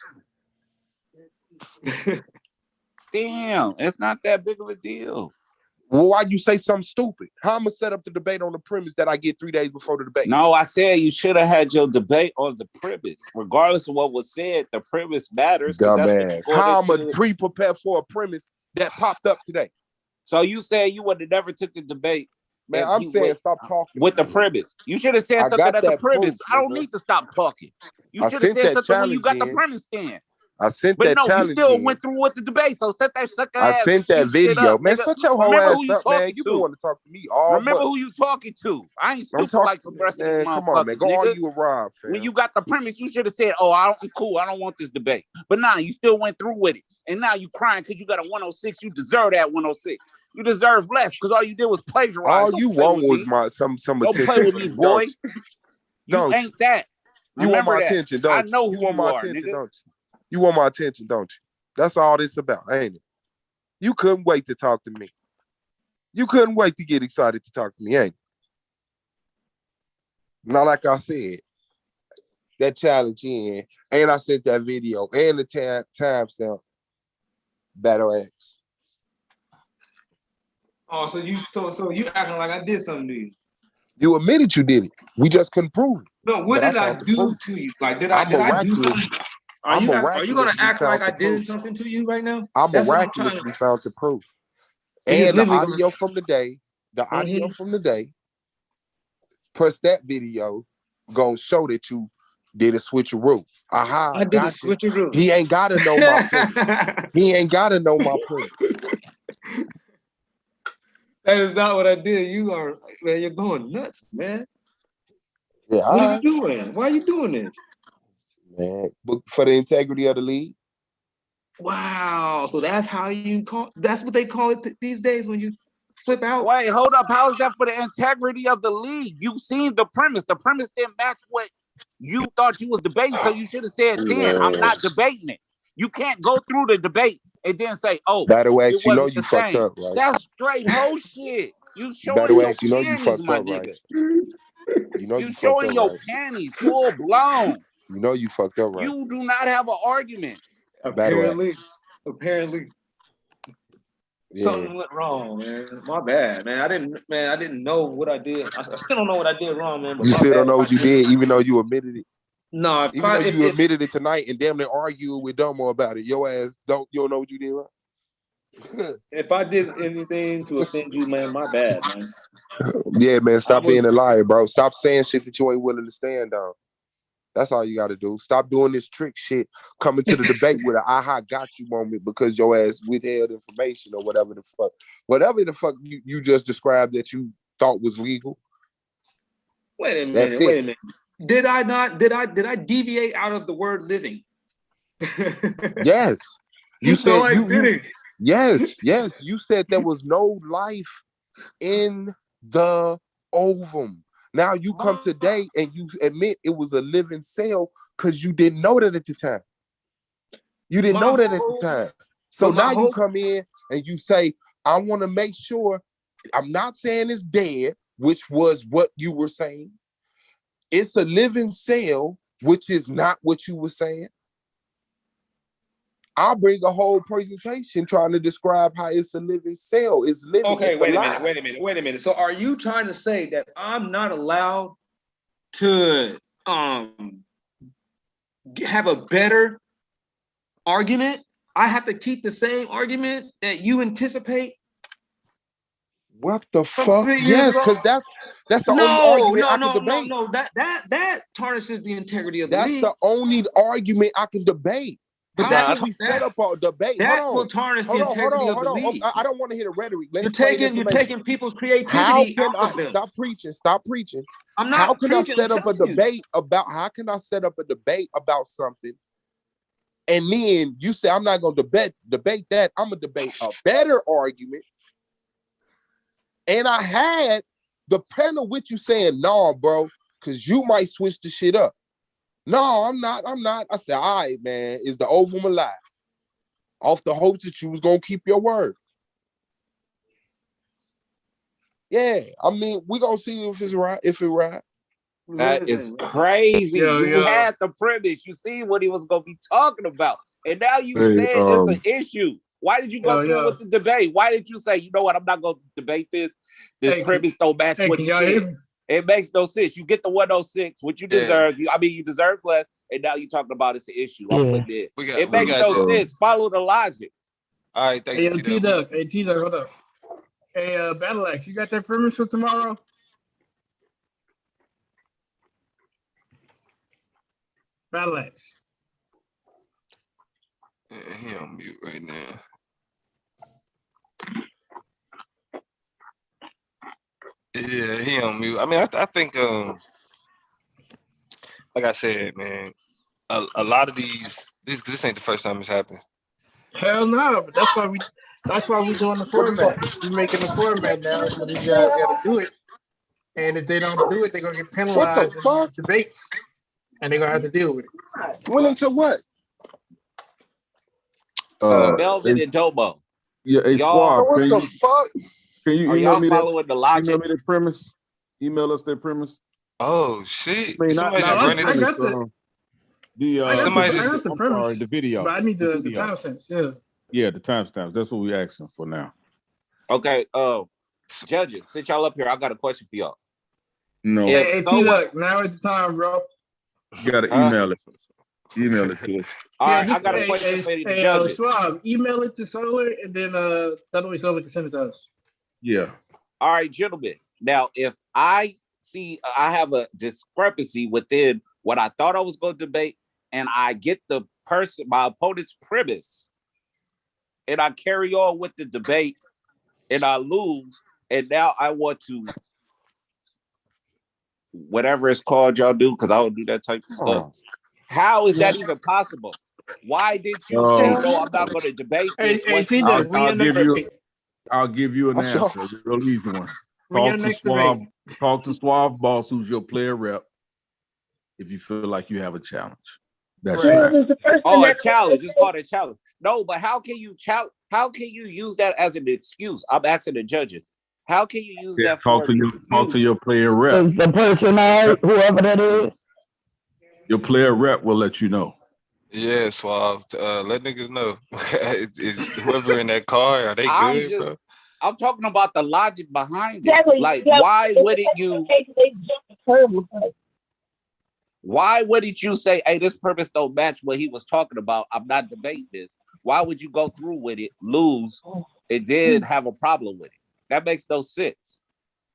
Speaker 12: Damn, it's not that big of a deal.
Speaker 5: Well, why you say something stupid? How I'm gonna set up the debate on the premise that I get 3 days before the debate?
Speaker 12: No, I said you should have had your debate on the premise. Regardless of what was said, the premise matters because that's what you're
Speaker 5: Dumbass.
Speaker 12: going
Speaker 5: How I'm
Speaker 12: into.
Speaker 5: gonna pre-prepare for a premise that popped up today?
Speaker 12: So you said you would have never took the debate.
Speaker 5: Man,
Speaker 12: if
Speaker 5: I'm
Speaker 12: you
Speaker 5: saying
Speaker 12: would-
Speaker 5: stop talking.
Speaker 12: with the premise. You should have said
Speaker 5: I
Speaker 12: something
Speaker 5: got
Speaker 12: at the
Speaker 5: that
Speaker 12: premise.
Speaker 5: proof,
Speaker 12: I don't
Speaker 5: nigga.
Speaker 12: need to stop talking. You
Speaker 5: I
Speaker 12: should have
Speaker 5: sent
Speaker 12: said
Speaker 5: that
Speaker 12: something when you got the
Speaker 5: challenge in.
Speaker 12: premise in.
Speaker 5: I sent
Speaker 12: But
Speaker 5: that
Speaker 12: no, you
Speaker 5: challenge
Speaker 12: still
Speaker 5: in.
Speaker 12: went through with the debate. So set that sucker
Speaker 5: I
Speaker 12: ass
Speaker 5: sent that
Speaker 12: cute shit
Speaker 5: video.
Speaker 12: up,
Speaker 5: Man,
Speaker 12: nigga.
Speaker 5: shut your whole
Speaker 12: Remember
Speaker 5: ass
Speaker 12: who you
Speaker 5: up, man.
Speaker 12: talking
Speaker 5: You been
Speaker 12: to.
Speaker 5: wanting to talk to me all
Speaker 12: Remember
Speaker 5: month.
Speaker 12: who you talking to. I ain't
Speaker 5: I'm
Speaker 12: stupid like the
Speaker 5: talking,
Speaker 12: rest of these
Speaker 5: man. Come on, man.
Speaker 12: motherfuckers,
Speaker 5: Go
Speaker 12: nigga.
Speaker 5: argue with Rob, fam.
Speaker 12: When you got the premise, you should have said, "Oh, I'm cool. I don't want this debate." But now you still went through with it, and now you crying because you got a 106. You deserve that 106. You deserve less because all you did was plagiarize.
Speaker 5: All
Speaker 12: Don't
Speaker 5: you
Speaker 12: play
Speaker 5: want
Speaker 12: with
Speaker 5: was
Speaker 12: me.
Speaker 5: some
Speaker 12: Don't
Speaker 5: attention
Speaker 12: play with
Speaker 5: from
Speaker 12: me,
Speaker 5: me,
Speaker 12: boy.
Speaker 5: don't you?
Speaker 12: You
Speaker 5: Don't
Speaker 12: ain't that.
Speaker 5: you? You want
Speaker 12: Remember
Speaker 5: my
Speaker 12: that.
Speaker 5: attention,
Speaker 12: I
Speaker 5: don't
Speaker 12: know
Speaker 5: you?
Speaker 12: who
Speaker 5: You want
Speaker 12: you
Speaker 5: my
Speaker 12: are,
Speaker 5: attention,
Speaker 12: nigga.
Speaker 5: don't you? You want my attention, don't you? That's all this about, ain't it? You couldn't wait to talk to me. You couldn't wait to get excited to talk to me, ain't it? Now, like I said, that challenge in, and I sent that video and the timestamp battle X.
Speaker 7: Oh, so you acting like I did something to you?
Speaker 5: You admitted you did it. We just couldn't prove it.
Speaker 7: No, what
Speaker 5: But I
Speaker 7: did I
Speaker 5: found the
Speaker 7: do
Speaker 5: proof.
Speaker 7: to you? Like, did
Speaker 5: I'm
Speaker 7: I do
Speaker 5: miraculous.
Speaker 7: something?
Speaker 5: I
Speaker 7: Are you gonna
Speaker 5: miraculously
Speaker 7: act
Speaker 5: found
Speaker 7: like I
Speaker 5: the
Speaker 7: did
Speaker 5: proof.
Speaker 7: something to you right now?
Speaker 5: I
Speaker 7: That's what I'm trying
Speaker 5: miraculously
Speaker 7: to.
Speaker 5: found the proof.
Speaker 7: You just
Speaker 5: And the
Speaker 7: literally gonna.
Speaker 5: audio from the day, plus that video, gonna show that you did a switcheroo. Aha,
Speaker 7: I did a
Speaker 5: gotcha.
Speaker 7: switcheroo.
Speaker 5: He ain't gotta know my premise. He ain't gotta know my premise.
Speaker 7: That is not what I did. You are, man, you're going nuts, man.
Speaker 5: Yeah,
Speaker 7: What are
Speaker 5: all
Speaker 7: you doing? Why are you doing this?
Speaker 5: man. But for the integrity of the league.
Speaker 7: Wow. So that's how you call. That's what they call it these days when you flip out.
Speaker 12: Wait, hold up. How is that for the integrity of the league? You seen the premise. The premise didn't match what You thought you was debating, so you should have said then, I'm not debating it. You can't go through the debate and then say, oh,
Speaker 5: Better wax,
Speaker 12: it
Speaker 5: you know
Speaker 12: wasn't
Speaker 5: you
Speaker 12: the
Speaker 5: fucked
Speaker 12: same.
Speaker 5: up, right?
Speaker 12: That's straight hoe shit. You
Speaker 5: Better
Speaker 12: showing your
Speaker 5: wax, you know you
Speaker 12: panties,
Speaker 5: fucked
Speaker 12: my
Speaker 5: up, right?
Speaker 12: nigga.
Speaker 5: You know
Speaker 12: You
Speaker 5: you fucked
Speaker 12: showing
Speaker 5: up,
Speaker 12: your
Speaker 5: right?
Speaker 12: panties full blown.
Speaker 5: You know you fucked up, right?
Speaker 12: You do not have an argument.
Speaker 7: Apparently.
Speaker 5: Yeah.
Speaker 7: Something went wrong, man. My bad, man. I didn't know what I did. I still don't know what I did wrong, man. But
Speaker 5: You
Speaker 7: my
Speaker 5: still
Speaker 7: bad
Speaker 5: don't know
Speaker 7: if
Speaker 5: what
Speaker 7: I
Speaker 5: you
Speaker 7: did.
Speaker 5: did, even though you admitted it.
Speaker 7: No,
Speaker 5: Even though you admitted it tonight and damn near argued with Domo about it. Your ass you don't know what you did wrong.
Speaker 7: if I did anything to offend you, man, my bad, man.
Speaker 5: Yeah, man. Stop being a liar, bro. Stop saying shit that you ain't willing to stand on. That's all you got to do. Stop doing this trick shit. Coming to the debate with an aha got you moment because your ass withheld information or whatever the fuck. Whatever the fuck you just described that you thought was legal.
Speaker 7: Wait a minute. Did I deviate out of the word living?
Speaker 5: Yes. You said
Speaker 7: no, I didn't.
Speaker 5: Yes. You said there was no life in the ovum. Now you come today and you admit it was a living cell because you didn't know that at the time. You didn't know that at the time. So now you come in and you say, I want to make sure, I'm not saying it's dead, which was what you were saying. It's a living cell, which is not what you were saying. I'll bring a whole presentation trying to describe how it's a living cell. It's living.
Speaker 7: Okay,
Speaker 5: it's
Speaker 7: wait
Speaker 5: alive.
Speaker 7: a minute. So are you trying to say that I'm not allowed to have a better argument? I have to keep the same argument that you anticipate?
Speaker 5: What the fuck? Yes, because that's the only argument I can debate.
Speaker 7: No. That tarnishes the integrity of the
Speaker 5: That's
Speaker 7: league.
Speaker 5: the only argument I can debate.
Speaker 7: But
Speaker 5: How can we set up a debate?
Speaker 7: That will tarnish the integrity of the league.
Speaker 5: I don't want to hear the rhetoric.
Speaker 7: You're taking people's creativity out of them.
Speaker 5: Stop preaching.
Speaker 7: I'm not
Speaker 5: How can I
Speaker 7: preaching,
Speaker 5: set up a debate about something? And then you say I'm not gonna debate that. I'm gonna debate a better argument. And I had the panel with you saying, no, bro, because you might switch the shit up. No, I'm not. I said, all right, man, is the ovum alive? Off the hopes that you was gonna keep your word. Yeah, I mean, we gonna see if it's right,
Speaker 12: That is crazy. You had the premise. You see what he was gonna be talking about. And now you said it's an issue. Why did you go through with the debate? Why did you say, you know what, I'm not gonna debate this? This premise don't match what you said. It makes no sense. You get the 106, which you deserve. You deserve less, and now you're talking about it's an issue. I'm putting it. It makes no sense. Follow the logic.
Speaker 1: All right, thank you.
Speaker 15: T-Duck, hold up. Hey, Battle Axe, you got that premise for tomorrow? Battle Axe.
Speaker 1: He on mute right now. Yeah, he on mute. I mean, I think, like I said, man, a lot of this ain't the first time it's happened.
Speaker 15: Hell no, but that's why we doing the format. We making the format now, so these guys got to do it. And if they don't do it, they're gonna get penalized in debates, and they're gonna have to deal with it.
Speaker 5: Went into what?
Speaker 12: Melvin and Domo.
Speaker 9: Yeah, hey, Suave,
Speaker 5: what the fuck?
Speaker 9: Can you
Speaker 12: email me following the logic?
Speaker 9: Email me the premise. Email us their premise.
Speaker 1: Oh shit!
Speaker 9: I mean,
Speaker 15: I got the premise.
Speaker 9: The video.
Speaker 15: But I need the timestamps. Yeah.
Speaker 9: Yeah, the timestamps. That's what we're asking for now.
Speaker 12: Okay. Judges, since y'all up here, I got a question for y'all.
Speaker 9: No.
Speaker 15: Hey, T-Duck, now is the time, bro.
Speaker 9: You gotta email it. Email it to us.
Speaker 12: All right, I got a question for the judges.
Speaker 15: Suave, email it to Solar, and then that way Solar can send it to us.
Speaker 9: Yeah.
Speaker 12: All right, gentlemen. Now, if I see I have a discrepancy within what I thought I was going to debate, and I get my opponent's premise, and I carry on with the debate, and I lose, and now I want to whatever it's called, y'all do, because I don't do that type of stuff. How is that even possible? Why did you say no? I'm not going to debate this.
Speaker 9: I'll give you an answer. A real easy one. Talk to Suave Boss, who's your player rep. if you feel like you have a challenge. That's
Speaker 15: Right.
Speaker 9: right.
Speaker 12: Oh, a challenge. It's called a challenge. No, but how can you use that as an excuse? I'm asking the judges. How can you use that for an excuse?
Speaker 9: Talk to your player rep.
Speaker 6: Is the person whoever that is?
Speaker 9: Your player rep will let you know.
Speaker 1: Yeah, Suave. Let niggas know. is whoever in that car, are they good, bro?
Speaker 12: I'm talking about the logic behind it.
Speaker 13: Exactly.
Speaker 12: Like,
Speaker 13: Yeah,
Speaker 12: why wouldn't you?
Speaker 13: They jumped the curb.
Speaker 12: Why wouldn't you say, "Hey, this premise don't match what he was talking about. I'm not debating this." Why would you go through with it, lose, and then have a problem with it? That makes no sense.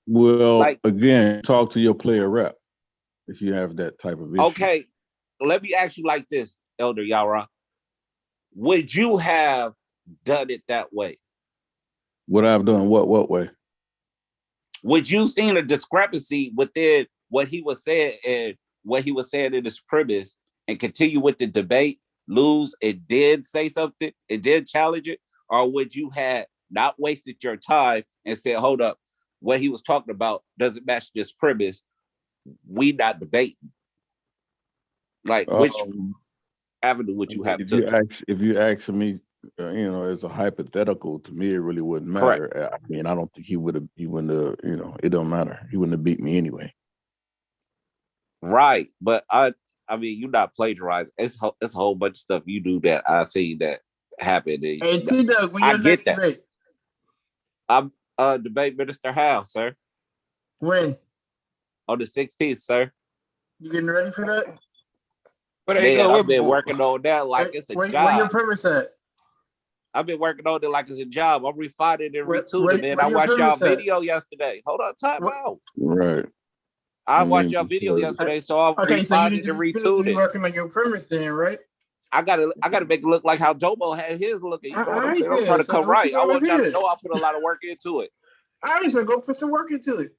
Speaker 9: Well,
Speaker 12: Like,
Speaker 9: again, talk to your player rep if you have that type of issue.
Speaker 12: okay, let me ask you like this, Elder Yara. Would you have done it that way?
Speaker 9: Would I have done what way?
Speaker 12: Would you seen a discrepancy within what he was saying and what he was saying in his premise and continue with the debate, lose, and then say something and then challenge it? Or would you have not wasted your time and said, hold up, what he was talking about doesn't match this premise. We not debating. Like, which avenue would you have to?
Speaker 9: If you ask me, as a hypothetical, to me, it really wouldn't matter. Correct. I mean, I don't think he wouldn't have, it don't matter. He wouldn't have beat me anyway.
Speaker 12: Right. But I mean, you not plagiarizing. It's a whole bunch of stuff you do that I see that happen.
Speaker 15: Hey, T-Dog, when
Speaker 12: I
Speaker 15: your
Speaker 12: get
Speaker 15: next
Speaker 12: that.
Speaker 15: debate?
Speaker 12: I'm debate Minister Howe, sir.
Speaker 15: When?
Speaker 12: On the 16th, sir.
Speaker 15: You getting ready for that?
Speaker 1: But
Speaker 12: I've been working on that like it's a job.
Speaker 15: Where your premise at?
Speaker 12: I've been working on it like it's a job. I'm refining and retuning, man. I watched y'all video yesterday. Hold on, time out.
Speaker 9: Right.
Speaker 12: I watched y'all video yesterday, so I'm refining and retuning.
Speaker 15: You working on your premise then, right?
Speaker 12: I gotta make it look like how Domo had his looking. You know what I'm saying? I'm trying to come right. I want y'all to know I put a lot of work into it.
Speaker 15: I ain't gonna go put some work into it.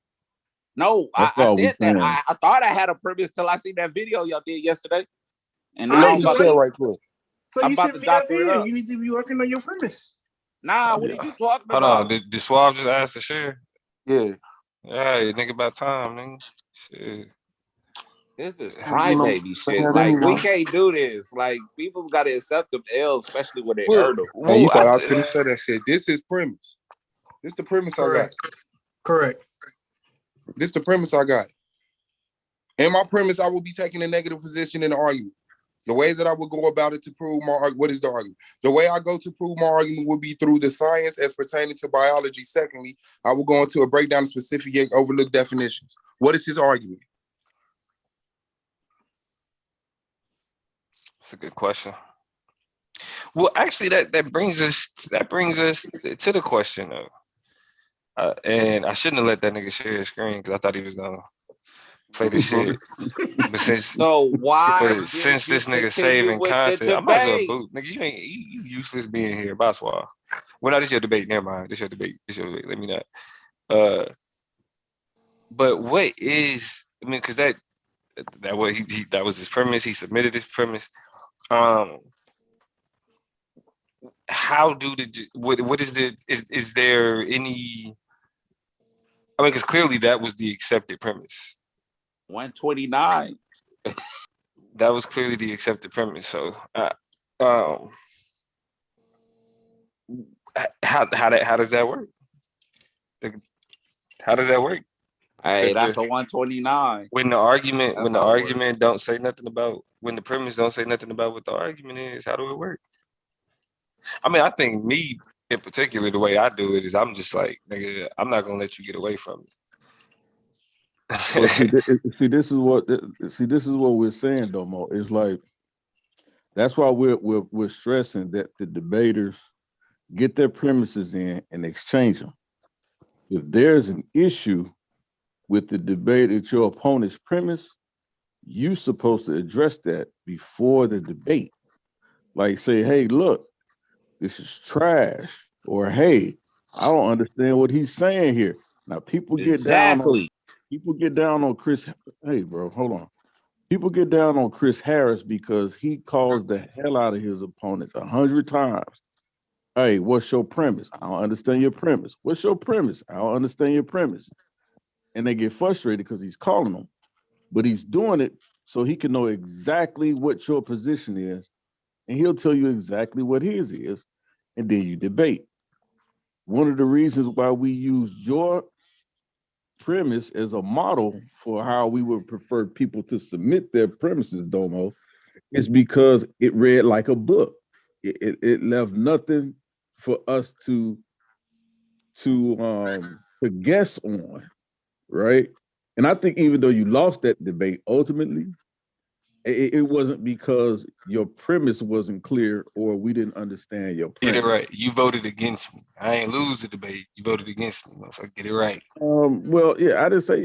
Speaker 12: No, I said that. I thought I had a premise till I seen that video y'all did yesterday. And
Speaker 14: now you said right quick.
Speaker 15: So I'm about to doctor it up. You need to be working on your premise.
Speaker 12: Nah, what did you talking
Speaker 1: about?
Speaker 12: Hold
Speaker 1: on, did Suave just ask to share?
Speaker 14: Yeah.
Speaker 1: Yeah, you think about time, nigga. Shit.
Speaker 12: This is crybaby shit. Like, we can't do this. Like, people's got to accept them L's, especially when they hurt them.
Speaker 5: Hey, you thought I was finna say that shit. This is premise. This the premise I got.
Speaker 15: Correct.
Speaker 5: This the premise I got. In my premise, I will be taking a negative position in the argument. The way that I would go about it to prove my argument, what is the argument? The way I go to prove my argument would be through the science as pertaining to biology. Secondly, I will go into a breakdown of specific yet overlooked definitions. What is his argument?
Speaker 1: That's a good question. Well, actually, that brings us to the question though. And I shouldn't have let that nigga share his screen because I thought he was gonna play the shit. But since this nigga saving content, I'm not gonna boot. Nigga, you useless being here. Bye, Suave. Well, no, this your debate. Never mind. This your debate. Let me not. But what is? I mean, because that what that was his premise. He submitted his premise. How do what is the is there any? I mean, because clearly that was the accepted premise.
Speaker 12: 129.
Speaker 1: That was clearly the accepted premise. So, how does that work? How does that work?
Speaker 12: Hey, that's a 129.
Speaker 1: When the argument don't say nothing about, when the premise don't say nothing about what the argument is, how do it work? I mean, I think me in particular, the way I do it is I'm just like, nigga, I'm not gonna let you get away from it.
Speaker 9: Well, this is what we're saying, Domo. It's like that's why we're stressing that the debaters get their premises in and exchange them. If there's an issue with the debate at your opponent's premise, you're supposed to address that before the debate. Like say, hey, look, this is trash, or hey, I don't understand what he's saying here. Now people get down on Chris. Hey, bro, hold on. People get down on Chris Harris because he calls the hell out of his opponents 100 times. Hey, what's your premise? I don't understand your premise. What's your premise? I don't understand your premise. And they get frustrated because he's calling them, but he's doing it so he can know exactly what your position is, and he'll tell you exactly what his is, and then you debate. One of the reasons why we use your premise as a model for how we would prefer people to submit their premises, Domo, is because it read like a book. It left nothing for us to guess on, right? And I think even though you lost that debate, ultimately, it wasn't because your premise wasn't clear or we didn't understand your
Speaker 1: Get it
Speaker 9: premise.
Speaker 1: right. You voted against me. I ain't lose the debate. You voted against me. Motherfucker. Get it right.
Speaker 9: Well, yeah, I didn't say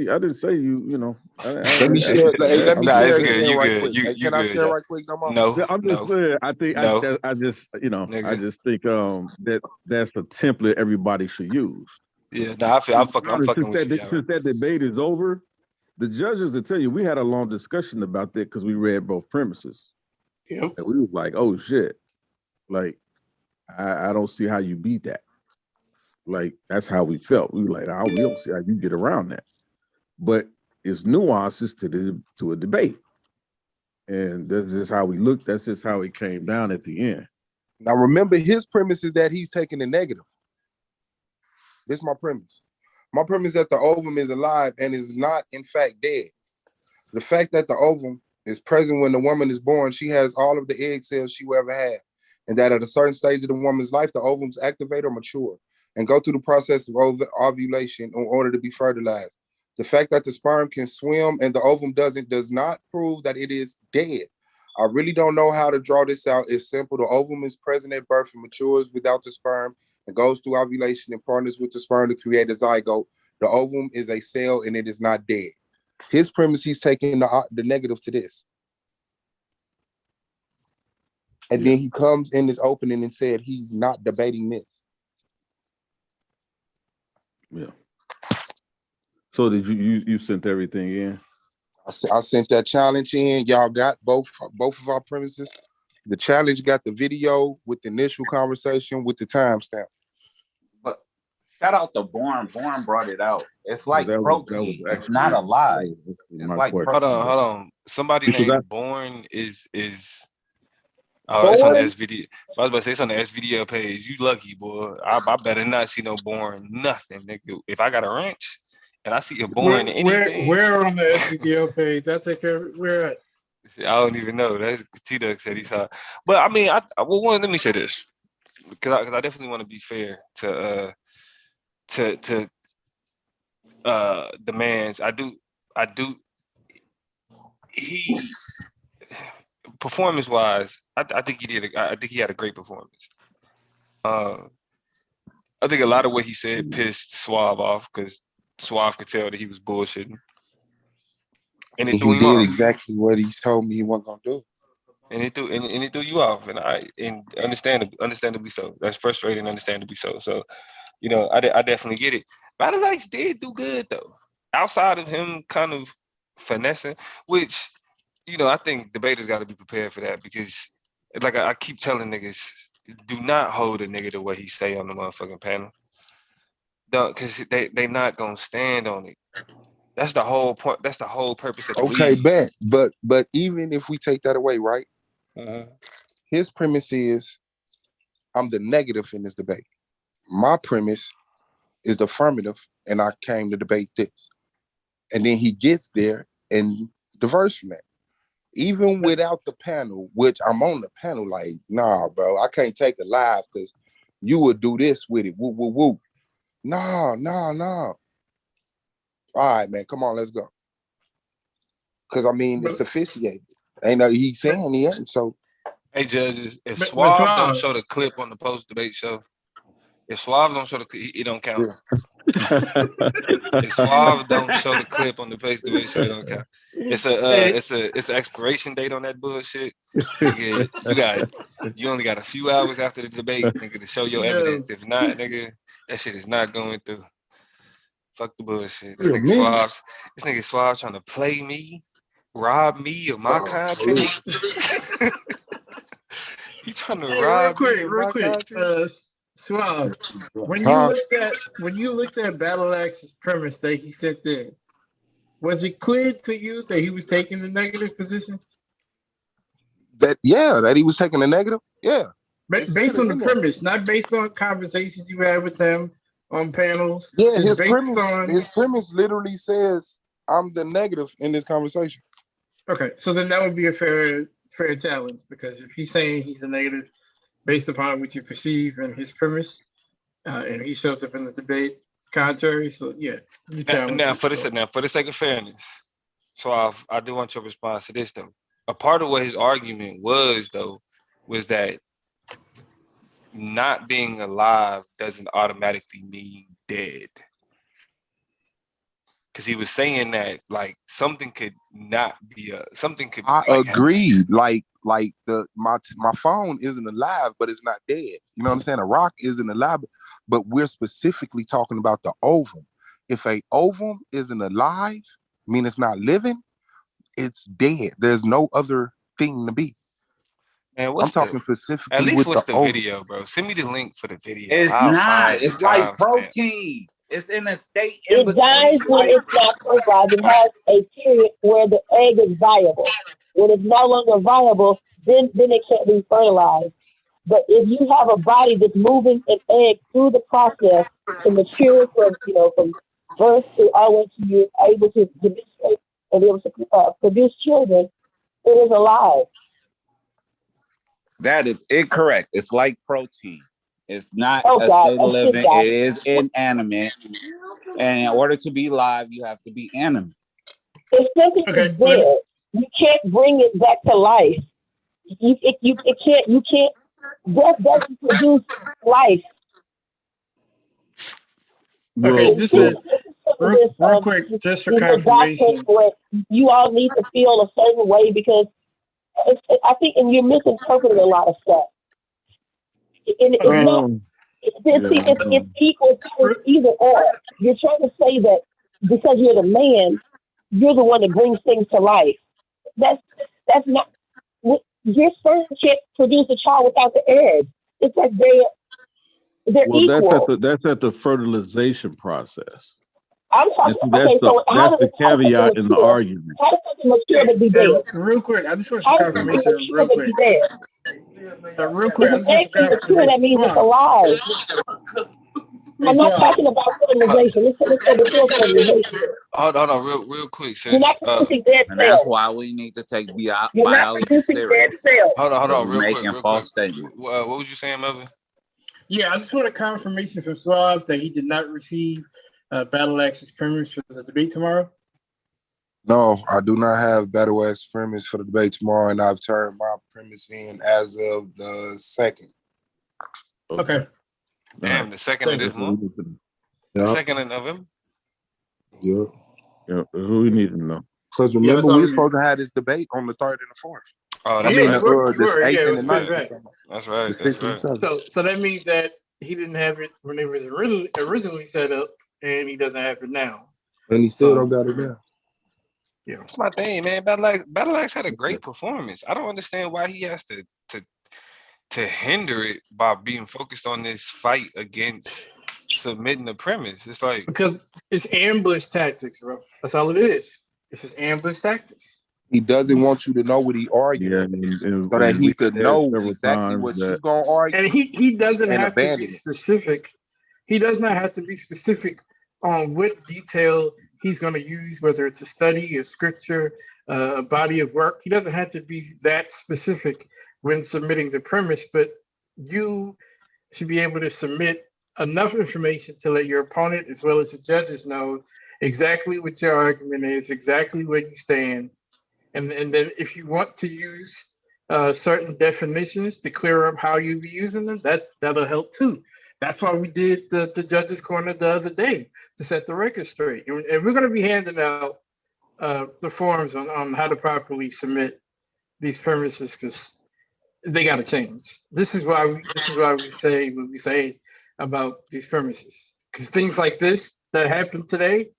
Speaker 9: you. You know,
Speaker 5: Let me share. Hey, let me
Speaker 1: Nah,
Speaker 5: share
Speaker 1: it's
Speaker 5: it
Speaker 1: good.
Speaker 5: again
Speaker 1: You
Speaker 5: right
Speaker 1: good.
Speaker 5: quick. Hey,
Speaker 1: You
Speaker 5: can I
Speaker 1: good.
Speaker 5: share
Speaker 1: Yeah.
Speaker 5: right quick, no more?
Speaker 1: No.
Speaker 9: I'm just
Speaker 1: No.
Speaker 9: saying. I think
Speaker 1: No.
Speaker 9: I just I
Speaker 1: Nigga.
Speaker 9: just think that that's a template everybody should use.
Speaker 1: Yeah. Nah, I'm fucking with you.
Speaker 9: Since that debate is over, the judges will tell you we had a long discussion about that because we read both premises.
Speaker 15: Yep.
Speaker 9: And we was like, oh shit, like I don't see how you beat that. Like that's how we felt. We were like, oh, we don't see how you get around that. But it's nuances to a debate. And that's just how we looked. That's just how it came down at the end.
Speaker 5: Now remember, his premise is that he's taking the negative. This is my premise. My premise is that the ovum is alive and is not, in fact, dead. The fact that the ovum is present when the woman is born, she has all of the egg cells she will ever have. And that at a certain stage of the woman's life, the ovums activate or mature and go through the process of ovulation in order to be fertilized. The fact that the sperm can swim and the ovum doesn't does not prove that it is dead. I really don't know how to draw this out. It's simple. The ovum is present at birth and matures without the sperm and goes through ovulation and partners with the sperm to create a zygote. The ovum is a cell and it is not dead. His premise, he's taking the negative to this. And then he comes in this opening and said he's not debating this.
Speaker 9: Yeah. So did you sent everything in?
Speaker 5: I sent that challenge in. Y'all got both of our premises. The challenge got the video with the initial conversation with the timestamp.
Speaker 11: But shout out to Born. Born brought it out. It's like protein. It's not a lie. It's like protein.
Speaker 1: Hold on. Somebody named Born is oh, it's on the SVD. I was about to say it's on the SVDL page. You lucky, boy. I better not see no Born nothing, nigga. If I got a wrench and I see a Born anything.
Speaker 15: Where on the SVDL page? That's where at?
Speaker 1: I don't even know. That's T-Duck said he saw. But I mean, let me say this. Because I definitely want to be fair to demands. I do he performance wise, I think he did. I think he had a great performance. I think a lot of what he said pissed Suave off because Suave could tell that he was bullshitting, and it threw him off.
Speaker 5: Exactly what he told me he wasn't gonna do.
Speaker 1: And it threw you off, and understandably so. That's frustrating, understandably so. So, you know, I definitely get it. Battle Axe did do good though, outside of him kind of finessing, which, you know, I think debaters got to be prepared for that because, like I keep telling niggas, do not hold a nigga to what he say on the motherfucking panel. Don't, because they not gonna stand on it. That's the whole point. That's the whole purpose of the league.
Speaker 5: Bet. But even if we take that away, right? His premise is I'm the negative in this debate. My premise is the affirmative, and I came to debate this. And then he gets there and diverts from that. Even without the panel, which I'm on the panel, like, nah, bro, I can't take it live because you would do this with it. Woo, woo, woo. No. All right, man, come on, let's go. Because, I mean, it's officiated. Ain't no, he's saying he ain't, so.
Speaker 1: Hey, judges, if Suave don't show the clip on the post-debate show, if Suave don't show the clip, it don't count. If Suave don't show the clip on the post-debate show, it don't count. It's an expiration date on that bullshit. Nigga, you only got a few hours after the debate, nigga, to show your evidence. If not, nigga, that shit is not going through. Fuck the bullshit. This nigga Suave trying to play me, rob me of my content. He trying to rob me of my content.
Speaker 15: Suave, when you looked at Battle Axe's premise that he sent in, Was it clear to you that he was taking the negative position?
Speaker 5: That he was taking a negative. Yeah.
Speaker 15: Based on the premise, not based on conversations you had with him on panels.
Speaker 5: Yeah,
Speaker 15: It's based on
Speaker 5: his premise literally says I'm the negative in this conversation.
Speaker 15: Okay, so then that would be a fair challenge, because if he's saying he's a negative based upon what you perceive and his premise, and he shows up in the debate contrary, so yeah, you challenge.
Speaker 1: Now for the sake of fairness, so I do want your response to this though. A part of what his argument was that not being alive doesn't automatically mean dead. Because he was saying that like something could not be something could.
Speaker 5: I agreed. Like my phone isn't alive, but it's not dead. You know what I'm saying? A rock isn't alive, but we're specifically talking about the ovum. If a ovum isn't alive, I mean it's not living, it's dead. There's no other thing to be.
Speaker 1: Man,
Speaker 5: I'm talking specifically
Speaker 1: at least
Speaker 5: with
Speaker 1: what's the
Speaker 5: ovum.
Speaker 1: video, bro? Send me the link for the video.
Speaker 11: It's not. It's like protein. It's in a state in
Speaker 13: It dies when it's not fertilized. It has a period where the egg is viable. When it's no longer viable, then it can't be fertilized. But if you have a body that's moving an egg through the process to mature from birth to all the way to you able to demonstrate and be able to produce children, it is alive.
Speaker 11: That is incorrect. It's like protein. It's not a state of living. It is inanimate. And in order to be live, you have to be animate.
Speaker 13: If something is dead, you can't bring it back to life. You can't. Death doesn't produce life.
Speaker 15: Okay, real quick, just for confirmation.
Speaker 13: You all need to feel a certain way because I think, and you're misinterpreting a lot of stuff. And it's equal to either or. You're trying to say that because you're the man, you're the one that brings things to life. That's not. Your sperm can't produce a child without the egg. It's like they're equal.
Speaker 9: That's at the fertilization process.
Speaker 13: I'm talking. That's
Speaker 9: the caveat in the argument.
Speaker 13: How does something mature but be dead?
Speaker 15: Real quick, I just want some confirmation. Real quick, I just want some confirmation.
Speaker 13: That means it's alive. I'm not talking about fertilization. Let's say before fertilization.
Speaker 1: Hold on, real quick, sis.
Speaker 13: You're not producing dead
Speaker 11: and that's why we need to take biology serious.
Speaker 1: Hold on, real
Speaker 11: making
Speaker 1: quick.
Speaker 11: False statements.
Speaker 1: What was you saying, Melvin?
Speaker 15: Yeah, I just want a confirmation from Suave that he did not receive Battle Axe's premise for the debate tomorrow.
Speaker 5: No, I do not have Battle Axe premise for the debate tomorrow, and I've turned my premise in as of the 2nd.
Speaker 15: Okay.
Speaker 1: Damn, the 2nd of this month? The 2nd of November?
Speaker 5: Yeah.
Speaker 9: Who we need to know?
Speaker 5: Because remember, we're supposed to have this debate on the 3rd and the 4th.
Speaker 1: Oh,
Speaker 5: that's right. The 8th and the 9th.
Speaker 15: Right.
Speaker 1: That's right.
Speaker 5: The 6th and the 7th.
Speaker 15: So that means that he didn't have it when it was originally set up, and he doesn't have it now.
Speaker 5: And he still don't got it now.
Speaker 15: Yeah,
Speaker 1: that's my thing, man. Battle Axe had a great performance. I don't understand why he has to hinder it by being focused on this fight against submitting the premise. It's like
Speaker 15: because it's ambush tactics, bro. That's all it is. It's just ambush tactics.
Speaker 5: He doesn't want you to know what he argued, so that he could know exactly what you're gonna argue.
Speaker 15: And he doesn't have to be specific. He does not have to be specific on what detail he's going to use, whether it's a study, a scripture, a body of work. He doesn't have to be that specific when submitting the premise, but you should be able to submit enough information to let your opponent as well as the judges know exactly what your argument is, exactly where you stand. And then if you want to use certain definitions to clear up how you be using them, that'll help too. That's why we did the judges' corner the other day to set the record straight. And we're going to be handing out the forms on how to properly submit these premises because they got to change. This is why we say what we say about these premises, because things like this that happened today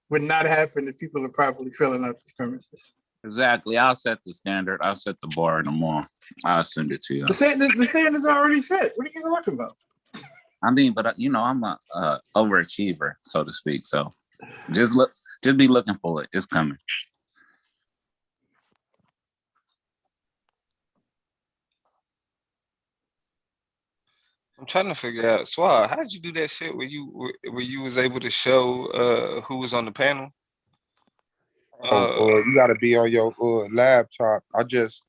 Speaker 15: would not happen if people are properly filling out these premises.
Speaker 11: Exactly. I'll set the standard. I'll set the bar in the morning. I'll send it to you.
Speaker 15: The standard's already set. What are you talking about?
Speaker 11: I mean, but I'm a overachiever, so to speak. So just Just be looking for it. It's coming.
Speaker 1: I'm trying to figure out, Suave, how did you do that shit where you was able to show who was on the panel?
Speaker 5: You got to be on your laptop. I just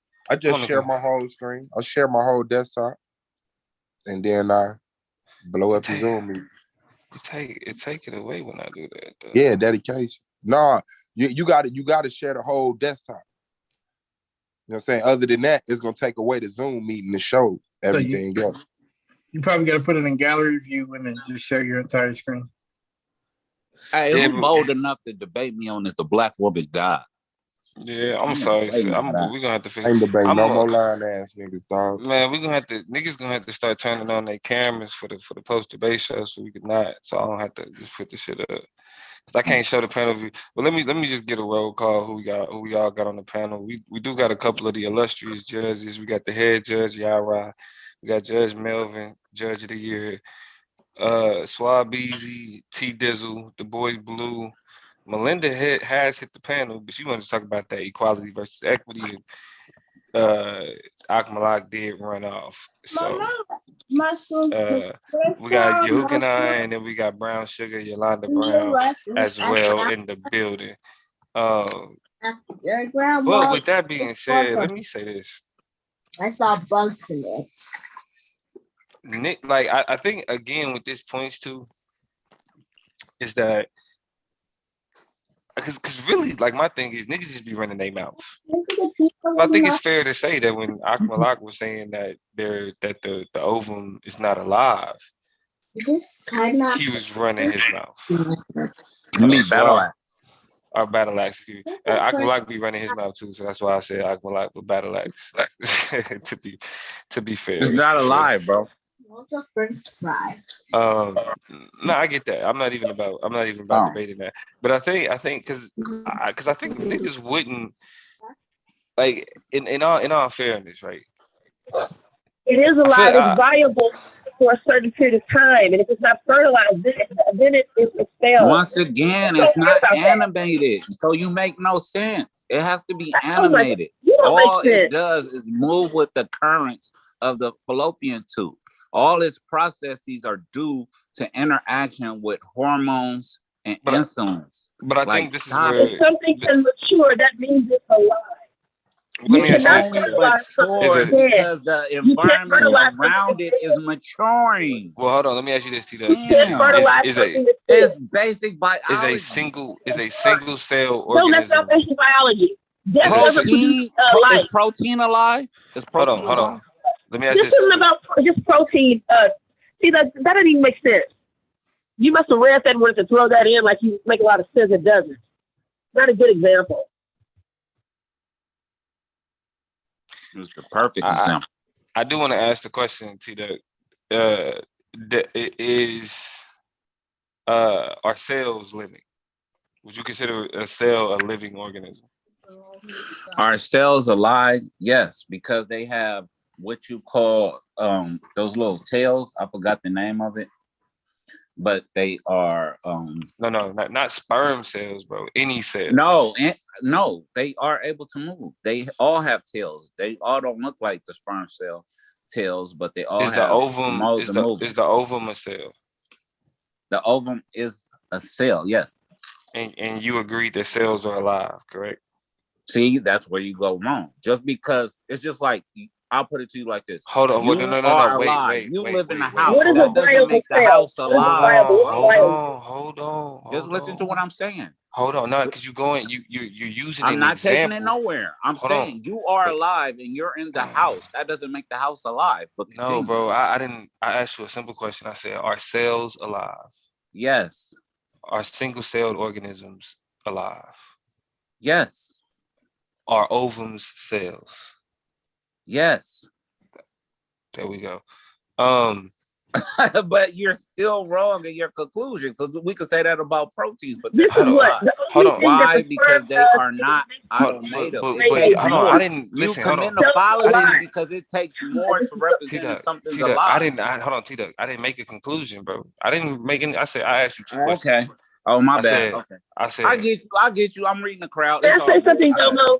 Speaker 5: share
Speaker 1: go.
Speaker 5: my whole screen. I share my whole desktop, and then I blow up the Zoom meeting.
Speaker 1: It take it away when I do that. Though.
Speaker 5: Yeah, dedication. No, you got to share the whole desktop. You know what I'm saying? Other than that, it's gonna take away the Zoom meeting to show everything else.
Speaker 15: You probably got to put it in gallery view and then just show your entire screen.
Speaker 11: Hey, who's bold enough to debate me on this? The black woman God.
Speaker 1: Yeah, I'm sorry. We're gonna have to figure.
Speaker 5: Ain't debating no more lying ass niggas, dog.
Speaker 1: Man, niggas gonna have to start turning on their cameras for the post debate show so we can not. So I don't have to just put the shit up. Cause I can't show the panel view. But let me just get a roll call. Who we all got on the panel. We do got a couple of the illustrious judges. We got the head judge Yara. We got Judge Melvin, Judge of the Year. Suave, T Dizzle, the Boys Blue. Melinda has hit the panel, but she wanted to talk about that equality versus equity. Akmalak did run off. So we got Yahukanai, and then we got Brown Sugar, Yolanda Brown as well in the building. But with that being said, let me say this.
Speaker 13: I saw bugs in it.
Speaker 1: Nick, like I think again what this points to is that because really, like my thing is niggas just be running their mouth. So I think it's fair to say that when Akmalak was saying that the ovum is not alive, he was running his mouth.
Speaker 11: You mean Battle Axe?
Speaker 1: Or Battle Axe, excuse me. Akmalak be running his mouth too, so that's why I said Akmalak with Battle Axe. to be fair.
Speaker 11: It's not alive, bro.
Speaker 1: No, I get that. I'm not even about debating that. But I think because I think if niggas wouldn't like in all fairness, right?
Speaker 13: It is alive. It's viable for a certain period of time, and if it's not fertilized, then it fails.
Speaker 11: Once again, it's not animated, so you make no sense. It has to be animated. All it does is move with the currents of the fallopian tube. All its processes are due to interaction with hormones and insulins.
Speaker 1: But I think this is where
Speaker 13: if something can mature, that means it's alive.
Speaker 1: Let me ask
Speaker 11: you this: because the environment around it is maturing.
Speaker 1: Well, hold on. Let me ask you this, T.
Speaker 11: It's basic biology.
Speaker 1: Is a single cell organism?
Speaker 13: No, that's not basic biology.
Speaker 11: Is protein alive?
Speaker 1: Hold on. Let me ask
Speaker 13: this. This isn't about just protein. See, that doesn't even make sense. You must have read that word to throw that in like you make a lot of sense. It doesn't. Not a good example.
Speaker 11: It was the perfect example.
Speaker 1: I do want to ask the question, T. Are cells living? Would you consider a cell a living organism?
Speaker 11: Are cells alive? Yes, because they have what you call those little tails. I forgot the name of it, but they are
Speaker 1: not sperm cells, bro. Any cell.
Speaker 11: No, they are able to move. They all have tails. They all don't look like the sperm cell tails, but they all have
Speaker 1: the ovum. Is the ovum a cell?
Speaker 11: The ovum is a cell. Yes.
Speaker 1: And you agree that cells are alive, correct?
Speaker 11: See, that's where you go wrong. Just because it's just like. I'll put it to you like this.
Speaker 1: Hold on.
Speaker 11: You are alive. You live in a house.
Speaker 13: That
Speaker 11: doesn't make the house alive.
Speaker 1: Hold on.
Speaker 11: Just listen to what I'm saying.
Speaker 1: Hold on. No, because you're using
Speaker 11: I'm not
Speaker 1: example.
Speaker 11: taking it nowhere. I'm saying you are alive and you're in the house. That doesn't make the house alive. But
Speaker 1: no, bro. I didn't. I asked you a simple question. I said, are cells alive?
Speaker 11: Yes.
Speaker 1: Are single-celled organisms alive?
Speaker 11: Yes.
Speaker 1: Are ovums cells?
Speaker 11: Yes.
Speaker 1: There we go.
Speaker 11: But you're still wrong in your conclusion because we could say that about proteins, but
Speaker 1: hold on.
Speaker 11: Why? Because they are not automated.
Speaker 1: I didn't listen.
Speaker 11: You commend the biology because it takes more to represent if something's alive.
Speaker 1: I didn't make a conclusion, bro. I didn't make any. I asked you two questions.
Speaker 11: Okay.
Speaker 12: Oh, my
Speaker 1: I
Speaker 12: bad.
Speaker 1: said,
Speaker 12: Okay.
Speaker 1: I
Speaker 12: I
Speaker 1: said,
Speaker 12: get you. I get you. I'm reading the crowd.
Speaker 13: Can
Speaker 12: It's
Speaker 13: I
Speaker 12: all
Speaker 13: say
Speaker 12: good.
Speaker 13: something,
Speaker 12: I got
Speaker 13: Domo?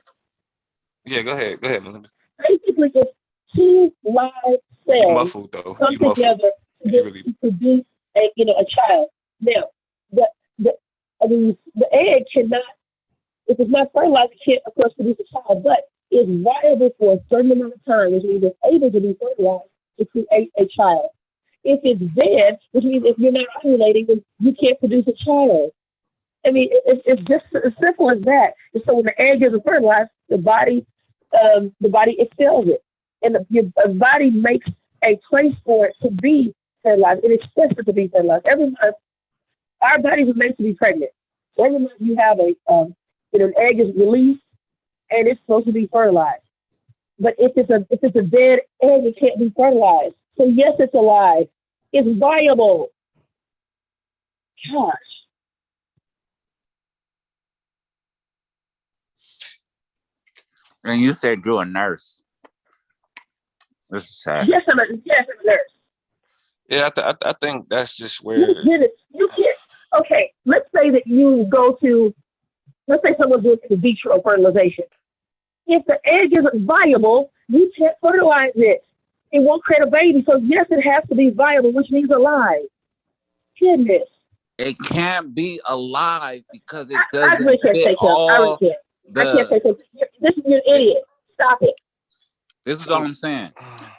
Speaker 12: you.
Speaker 1: yeah, go ahead, Melinda.
Speaker 13: Basically, it's two live
Speaker 1: You
Speaker 13: cells
Speaker 1: muffled though.
Speaker 13: come
Speaker 1: You muffled.
Speaker 13: together
Speaker 1: You really.
Speaker 13: to produce a child. Now, the I mean, the egg cannot, if it's not fertilized, it can't, of course, produce a child, but it's viable for a certain amount of time, which means it's able to be fertilized to create a child. If it's dead, which means if you're not ovulating, then you can't produce a child. I mean, it's just as simple as that. And so when the egg isn't fertilized, the body expels it, and your body makes a place for it to be fertilized. It expects it to be fertilized. Every month, our bodies are meant to be pregnant. Every month you have an egg is released, and it's supposed to be fertilized. But if it's a dead egg, it can't be fertilized. So yes, it's alive. It's viable. Gosh.
Speaker 12: And you said you're a nurse. This is sad.
Speaker 13: Yes, I'm a nurse.
Speaker 1: Yeah, I think that's just
Speaker 13: You
Speaker 1: where.
Speaker 13: get it. You can't. Okay, let's say that you go to, let's say someone's doing in vitro fertilization. If the egg isn't viable, you can't fertilize it. It won't create a baby. So yes, it has to be viable, which means alive. Goodness.
Speaker 12: It can't be alive because it
Speaker 13: I really
Speaker 12: doesn't
Speaker 13: can't
Speaker 12: fit
Speaker 13: take him. I really
Speaker 12: all
Speaker 13: can't. I can't take him. This is an idiot. Stop it.
Speaker 12: This is all I'm saying.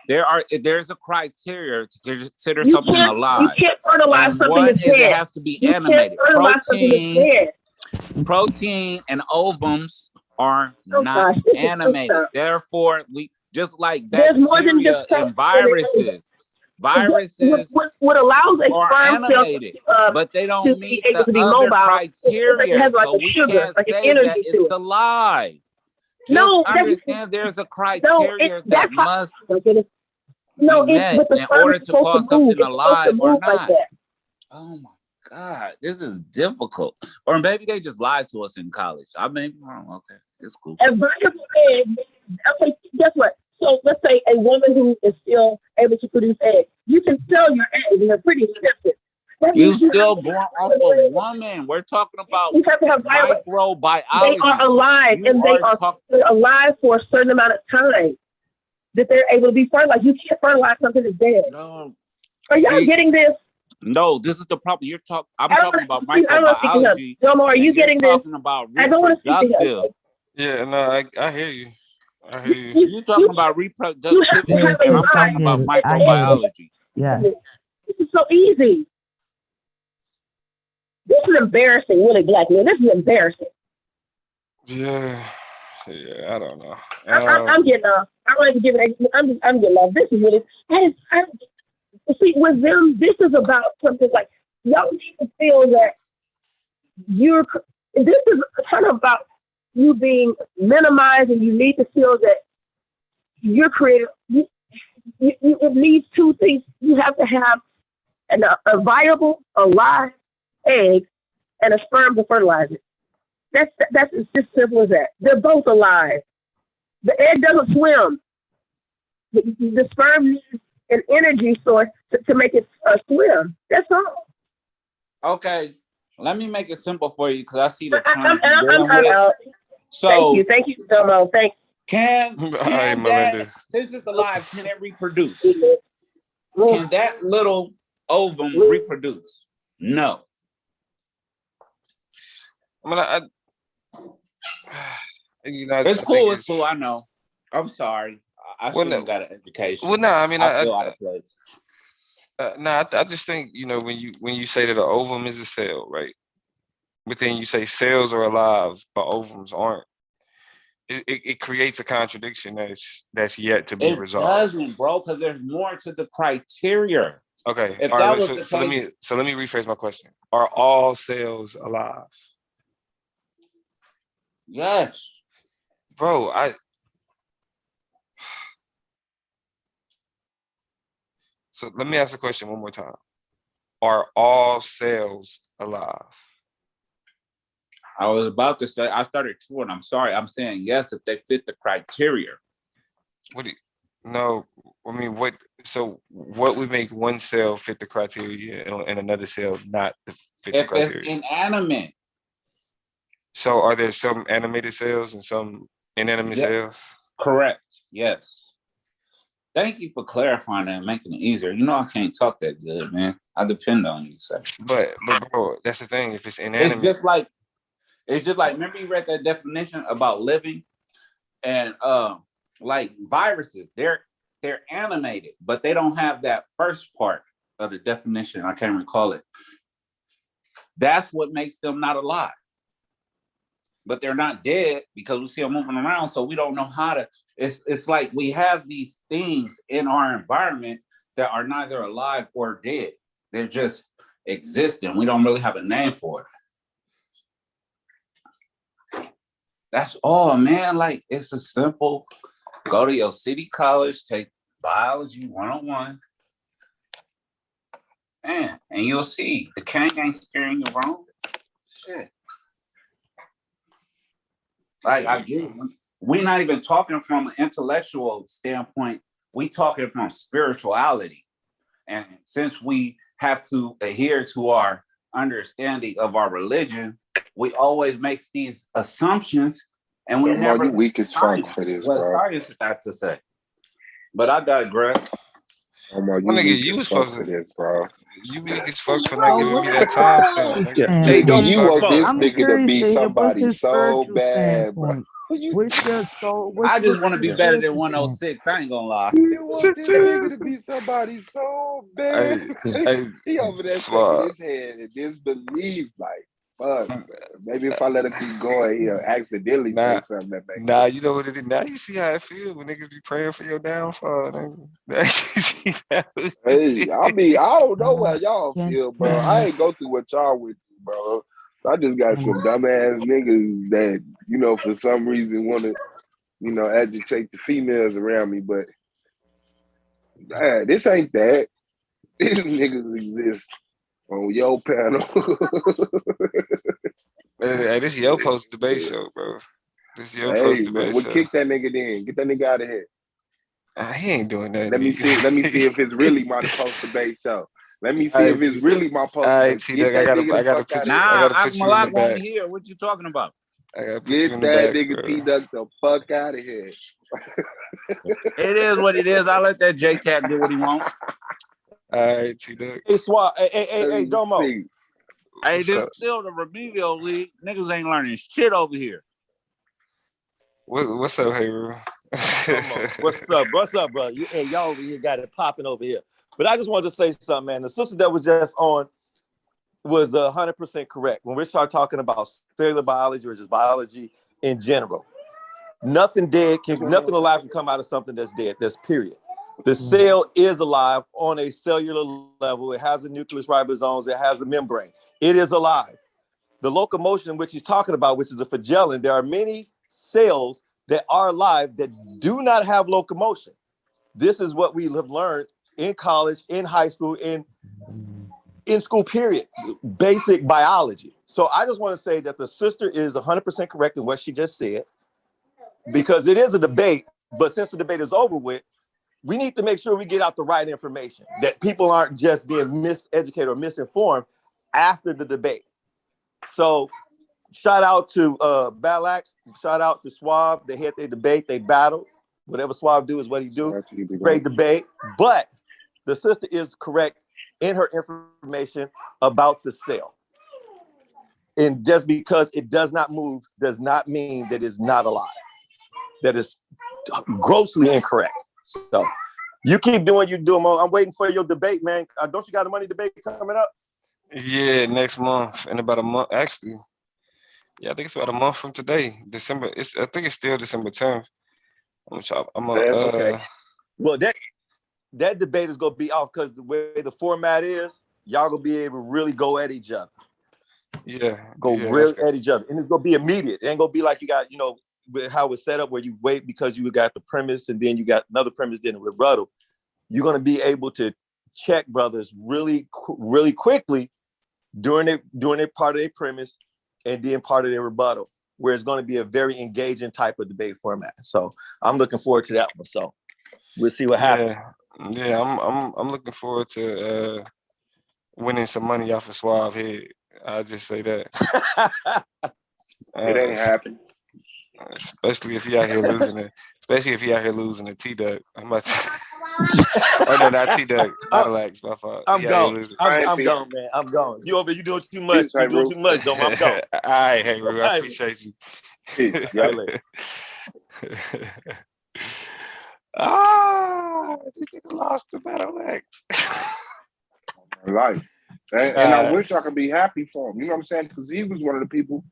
Speaker 12: There's a criteria to consider
Speaker 13: You
Speaker 12: something alive.
Speaker 13: You can't fertilize
Speaker 12: And
Speaker 13: something
Speaker 12: one
Speaker 13: that's
Speaker 12: is
Speaker 13: dead.
Speaker 12: it has to be
Speaker 13: You
Speaker 12: animated.
Speaker 13: can't fertilize something that's dead.
Speaker 12: Protein and ovums are
Speaker 13: Oh
Speaker 12: not
Speaker 13: gosh, this is
Speaker 12: animated.
Speaker 13: stuff.
Speaker 12: Therefore, we just like
Speaker 13: There's more than
Speaker 12: bacteria
Speaker 13: just
Speaker 12: and viruses.
Speaker 13: What allows a
Speaker 12: are
Speaker 13: sperm cell
Speaker 12: animated,
Speaker 13: to,
Speaker 12: but they
Speaker 13: to
Speaker 12: don't
Speaker 13: be
Speaker 12: meet
Speaker 13: able
Speaker 12: the
Speaker 13: to be
Speaker 12: other
Speaker 13: mobile, it
Speaker 12: criteria.
Speaker 13: has like
Speaker 12: So
Speaker 13: a
Speaker 12: we
Speaker 13: sugar,
Speaker 12: can't
Speaker 13: like an
Speaker 12: say that
Speaker 13: energy to
Speaker 12: it's
Speaker 13: it.
Speaker 12: alive. Just
Speaker 13: No,
Speaker 12: understand there's a
Speaker 13: no,
Speaker 12: criteria that must
Speaker 13: no,
Speaker 12: be met
Speaker 13: but the
Speaker 12: in
Speaker 13: sperm
Speaker 12: order
Speaker 13: is
Speaker 12: to
Speaker 13: supposed
Speaker 12: call
Speaker 13: to move.
Speaker 12: something
Speaker 13: It's supposed to
Speaker 12: alive or
Speaker 13: move like
Speaker 12: not.
Speaker 13: that.
Speaker 12: Oh my God, this is difficult. Or maybe they just lied to us in college. I may be wrong. Okay, it's cool.
Speaker 13: A viable egg. Okay, guess what? So let's say a woman who is still able to produce eggs. You can sell your eggs, and they're pretty expensive.
Speaker 12: You still born off a woman. We're talking about
Speaker 13: you have to have
Speaker 12: microbiology.
Speaker 13: They are alive, and they are alive for a certain amount of time that they're able to be fertilized. You can't fertilize something that's dead.
Speaker 12: No.
Speaker 13: Are y'all getting this?
Speaker 12: No, this is the problem. I'm talking about microbiology.
Speaker 13: Domo, are you getting this?
Speaker 12: Talking about
Speaker 13: I don't want to speak to
Speaker 12: reproductive.
Speaker 1: Yeah, no, I hear you. I hear you.
Speaker 12: You're talking about reproductivity, and I'm talking about microbiology.
Speaker 6: Yeah.
Speaker 13: This is so easy. This is embarrassing, really, black man. This is embarrassing.
Speaker 1: Yeah, I don't know.
Speaker 13: I'm getting off. I'm ready to give it. I'm getting off. This is really. See, with them, this is about something like y'all need to feel that you're. This is kind of about you being minimized, and you need to feel that you're creative. It needs two things. You have to have a viable, alive egg and a sperm to fertilize it. That's as just simple as that. They're both alive. The egg doesn't swim. The sperm needs an energy source to make it swim. That's all.
Speaker 12: Okay, let me make it simple for you because I see the
Speaker 13: I'm
Speaker 12: time.
Speaker 13: out.
Speaker 12: So
Speaker 13: thank you, Domo. Thanks.
Speaker 12: Can that, since it's alive, can it reproduce? Can that little ovum reproduce? No.
Speaker 1: I mean,
Speaker 12: it's cool. It's cool. I know. I'm sorry. I shouldn't have got an education.
Speaker 1: Well, no, I mean,
Speaker 12: I feel out of place.
Speaker 1: I just think when you say that an ovum is a cell, right? But then you say cells are alive, but ovums aren't. It creates a contradiction that's yet to be resolved.
Speaker 12: It doesn't, bro, because there's more to the criteria.
Speaker 1: Okay.
Speaker 12: If
Speaker 1: all
Speaker 12: that
Speaker 1: right,
Speaker 12: was
Speaker 1: so let me rephrase my question. Are all cells alive?
Speaker 12: Yes.
Speaker 1: Bro, so let me ask the question one more time. Are all cells alive?
Speaker 12: I was about to say, I started chewing. I'm sorry. I'm saying yes if they fit the criteria.
Speaker 1: No, I mean, what So what would make one cell fit the criteria and another cell not fit the
Speaker 11: If it's
Speaker 1: criteria?
Speaker 11: inanimate,
Speaker 1: So are there some animated cells and some inanimate
Speaker 11: yeah,
Speaker 1: cells?
Speaker 11: correct. Yes. Thank you for clarifying that and making it easier. You know I can't talk that good, man. I depend on you, so.
Speaker 1: But bro, that's the thing. If it's
Speaker 11: It's
Speaker 1: inanimate,
Speaker 11: just like remember you read that definition about living and like viruses, they're animated, but they don't have that first part of the definition. I can't recall it. That's what makes them not alive. But they're not dead because we see them moving around, so we don't know how to. It's like we have these things in our environment that are neither alive or dead. They're just existing. We don't really have a name for it. That's all, man. Like it's a simple. Go to your city college, take biology 101, and you'll see the king ain't steering you wrong. Shit. Like I get it. We're not even talking from an intellectual standpoint. We talking from spirituality. And since we have to adhere to our understanding of our religion, we always make these assumptions and we never
Speaker 5: you weak as fuck for this,
Speaker 11: what
Speaker 5: bro.
Speaker 11: science has to say. But I digress.
Speaker 1: You was supposed to.
Speaker 5: This, bro.
Speaker 1: You weak as fuck for not giving me that time stamp.
Speaker 5: Hey, you want this
Speaker 6: I'm
Speaker 5: nigga to be
Speaker 6: curious, Jacob, what's
Speaker 5: somebody
Speaker 6: his
Speaker 5: so
Speaker 6: spiritual
Speaker 5: bad, bro.
Speaker 6: standpoint? What's your soul?
Speaker 11: I just want to
Speaker 6: what's
Speaker 11: be
Speaker 6: your
Speaker 11: better than
Speaker 6: spiritual
Speaker 11: 106. I ain't gonna lie.
Speaker 5: You want this nigga to be somebody so bad. He over there shaking his head in disbelief, like, fuck, man. Maybe if I let him keep going, he'll accidentally say something that makes sense.
Speaker 1: You know what it is. Now you see how it feels when niggas be praying for your downfall.
Speaker 5: Hey, I mean, I don't know how y'all feel, bro. I ain't go through what y'all went through, bro. I just got some dumbass niggas that, you know, for some reason want to, you know, agitate the females around me, but this ain't that. These niggas exist on your panel.
Speaker 1: Hey, this your post debate show, bro. This your
Speaker 5: hey,
Speaker 1: post
Speaker 5: man,
Speaker 1: debate
Speaker 5: we'll
Speaker 1: show.
Speaker 5: kick that nigga then. Get that nigga out of here.
Speaker 1: He ain't doing that.
Speaker 5: Let me see if it's really my post debate show. Let me see if it's really my post debate.
Speaker 1: Get that nigga the fuck out of here. I gotta put you in the back.
Speaker 11: Here. What you talking about?
Speaker 1: I gotta put
Speaker 5: Get
Speaker 1: you in the
Speaker 5: that
Speaker 1: back,
Speaker 5: nigga
Speaker 1: bro.
Speaker 5: T-Duck the fuck out of here.
Speaker 11: It is what it is. I let that J-Tap do what he wants.
Speaker 1: All right, T-Duck.
Speaker 14: Hey, Suave. Hey, Domo.
Speaker 11: Hey, this is still the remedial league. Niggas ain't learning shit over here.
Speaker 1: What's up, hey, bro?
Speaker 14: What's up, bro? Y'all over here got it popping over here. But I just wanted to say something, man. The sister that was just on was 100% correct. When we start talking about cellular biology or just biology in general, nothing alive can come out of something that's dead. That's period. The cell is alive on a cellular level. It has the nucleus, ribosomes. It has the membrane. It is alive. The locomotion, which he's talking about, which is the flagellum, there are many cells that are alive that do not have locomotion. This is what we have learned in college, in high school, in school, period. Basic biology. So I just want to say that the sister is 100% correct in what she just said, because it is a debate, but since the debate is over with, we need to make sure we get out the right information, that people aren't just being miseducated or misinformed after the debate. So shout out to Balax, shout out to Suave. They had their debate, they battled. Whatever Suave do is what he do. Great debate. But the sister is correct in her information about the cell. And just because it does not move does not mean that it's not alive. That is grossly incorrect. So you keep doing what you do, Mo. I'm waiting for your debate, man. Don't you got a money debate coming up?
Speaker 1: Yeah, next month, in about a month, actually. Yeah, I think it's about a month from today, December. I think it's still December 10th.
Speaker 14: Okay. Well, that debate is gonna be off because the way the format is, y'all gonna be able to really go at each other.
Speaker 1: Yeah.
Speaker 14: Really at each other, and it's gonna be immediate. It ain't gonna be like you got, how it's set up where you wait because you got the premise and then you got another premise, then a rebuttal. You're gonna be able to check brothers really quickly during their part of their premise and then part of their rebuttal, where it's going to be a very engaging type of debate format. So I'm looking forward to that one. So we'll see what happens.
Speaker 1: Yeah, I'm looking forward to winning some money off of Suave head. I'll just say that.
Speaker 5: It ain't happening.
Speaker 1: Especially if he out here losing it. Especially if he out here losing a T-Duck. I'm about to. Oh no, not T-Duck. Battle Axe. My fault.
Speaker 14: I'm
Speaker 1: He out here
Speaker 14: gone.
Speaker 1: losing.
Speaker 14: I'm gone, man. I'm gone. You over? You doing too much? You doing too much, Dome. I'm gone.
Speaker 1: All right, hey, Rue, I appreciate you.
Speaker 14: Y'all later.
Speaker 1: This nigga lost the Battle Axe.
Speaker 5: Life. And I wish I could be happy for him. You know what I'm saying? Because he was one of the people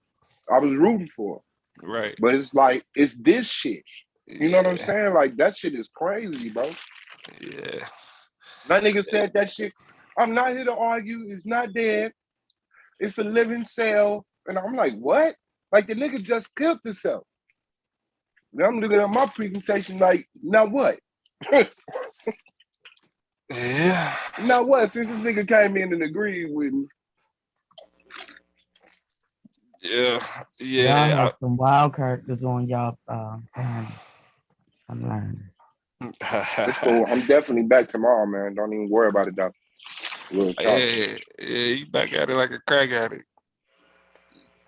Speaker 5: I was rooting for.
Speaker 1: Right.
Speaker 5: But it's like, it's this shit. You know what I'm saying? Like, that shit is crazy, bro.
Speaker 1: Yeah.
Speaker 5: That nigga said that shit. I'm not here to argue. It's not dead. It's a living cell. And I'm like, what? Like, the nigga just killed himself. Now I'm looking at my presentation like, now what?
Speaker 1: Yeah.
Speaker 5: Now what? Since this nigga came in and agreed with me.
Speaker 1: Yeah.
Speaker 6: Y'all have some wild characters on y'all panel. I'm learning.
Speaker 5: It's cool. I'm definitely back tomorrow, man. Don't even worry about it, though. We'll talk.
Speaker 1: Yeah, you back at it like a crack addict.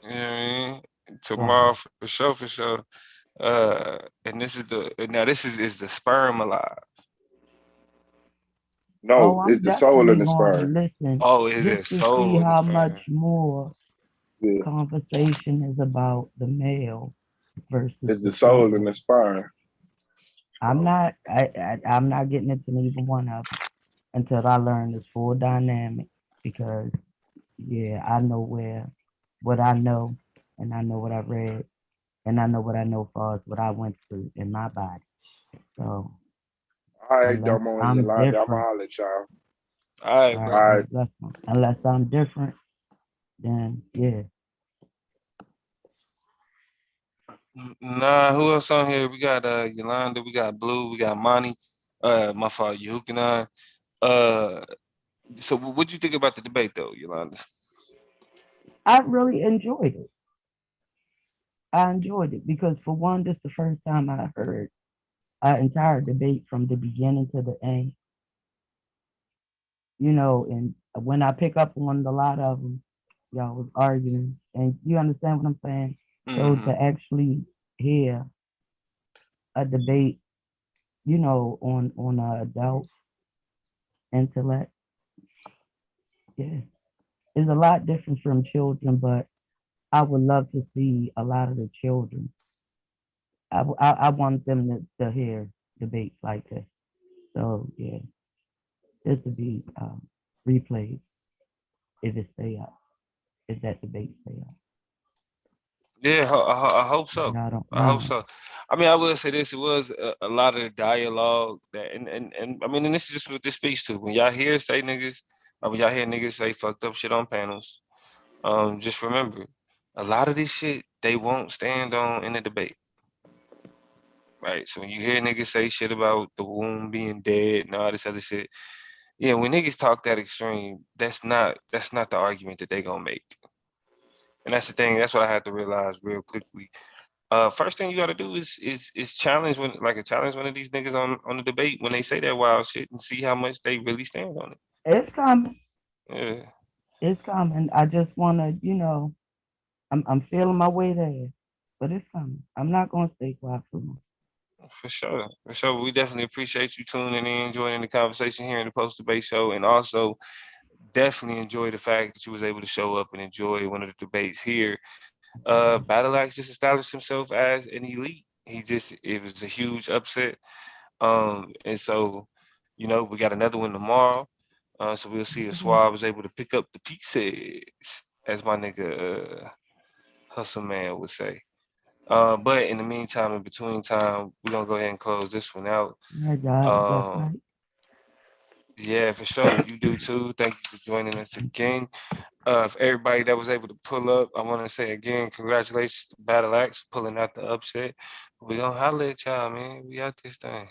Speaker 1: You know what I mean? Tomorrow for sure. And this is the sperm alive.
Speaker 5: No, it's the soul in the sperm.
Speaker 6: Listen,
Speaker 1: Oh, is
Speaker 6: just
Speaker 1: it
Speaker 6: to
Speaker 1: soul
Speaker 6: see
Speaker 1: in the
Speaker 6: how
Speaker 1: sperm?
Speaker 6: much more conversation is about the male versus
Speaker 5: it's the soul in the sperm.
Speaker 6: I'm not getting into neither one of them until I learn this full dynamic, because I know what I know, and I know what I read, and I know what I know as far as what I went through in my body. So
Speaker 5: all right, Domo and Yolanda, I'm holler at y'all.
Speaker 1: All right,
Speaker 6: bro. Unless I'm different, then yeah.
Speaker 1: Nah, who else on here? We got Yolanda, we got Blue, we got Monty, my fault, Yuhukanan. So what'd you think about the debate though, Yolanda?
Speaker 6: I really enjoyed it. I enjoyed it because, for one, this is the first time I heard an entire debate from the beginning to the end. You know, and when I pick up on a lot of them, y'all was arguing, and you understand what I'm saying? So to actually hear a debate, you know, on an adult intellect, it's a lot different from children, but I would love to see a lot of the children. I want them to hear debates like this. So yeah, this would be replayed if it stay up, if that debate stay up.
Speaker 1: Yeah, I hope so. I hope so. I mean, I will say this: it was a lot of the dialogue that, and I mean, and this is just what this speaks to. When y'all hear say niggas, or when y'all hear niggas say fucked up shit on panels, just remember, a lot of this shit they won't stand on in the debate, right? So when you hear niggas say shit about the womb being dead and all this other shit, yeah, when niggas talk that extreme, that's not the argument that they gonna make. And that's the thing. That's what I had to realize real quickly. First thing you got to do is challenge challenge one of these niggas on the debate when they say that wild shit and see how much they really stand on it.
Speaker 6: It's coming.
Speaker 1: Yeah.
Speaker 6: It's coming. I just want to, you know, I'm feeling my way there, but it's coming. I'm not gonna stay quiet for long.
Speaker 1: For sure. For sure. We definitely appreciate you tuning in, joining the conversation here in the post debate show, and also definitely enjoy the fact that you was able to show up and enjoy one of the debates here. Battle Axe just established himself as an elite. It was a huge upset. And so, you know, we got another one tomorrow. So we'll see if Suave was able to pick up the pieces, as my nigga Hustle Man would say. But in the meantime, in between time, we're gonna go ahead and close this one out.
Speaker 6: Yeah, y'all have a blessed night.
Speaker 1: Yeah, for sure. You do too. Thank you for joining us again. For everybody that was able to pull up, I want to say again, congratulations to Battle Axe for pulling out the upset. We gonna holler at y'all, man. We out this thing.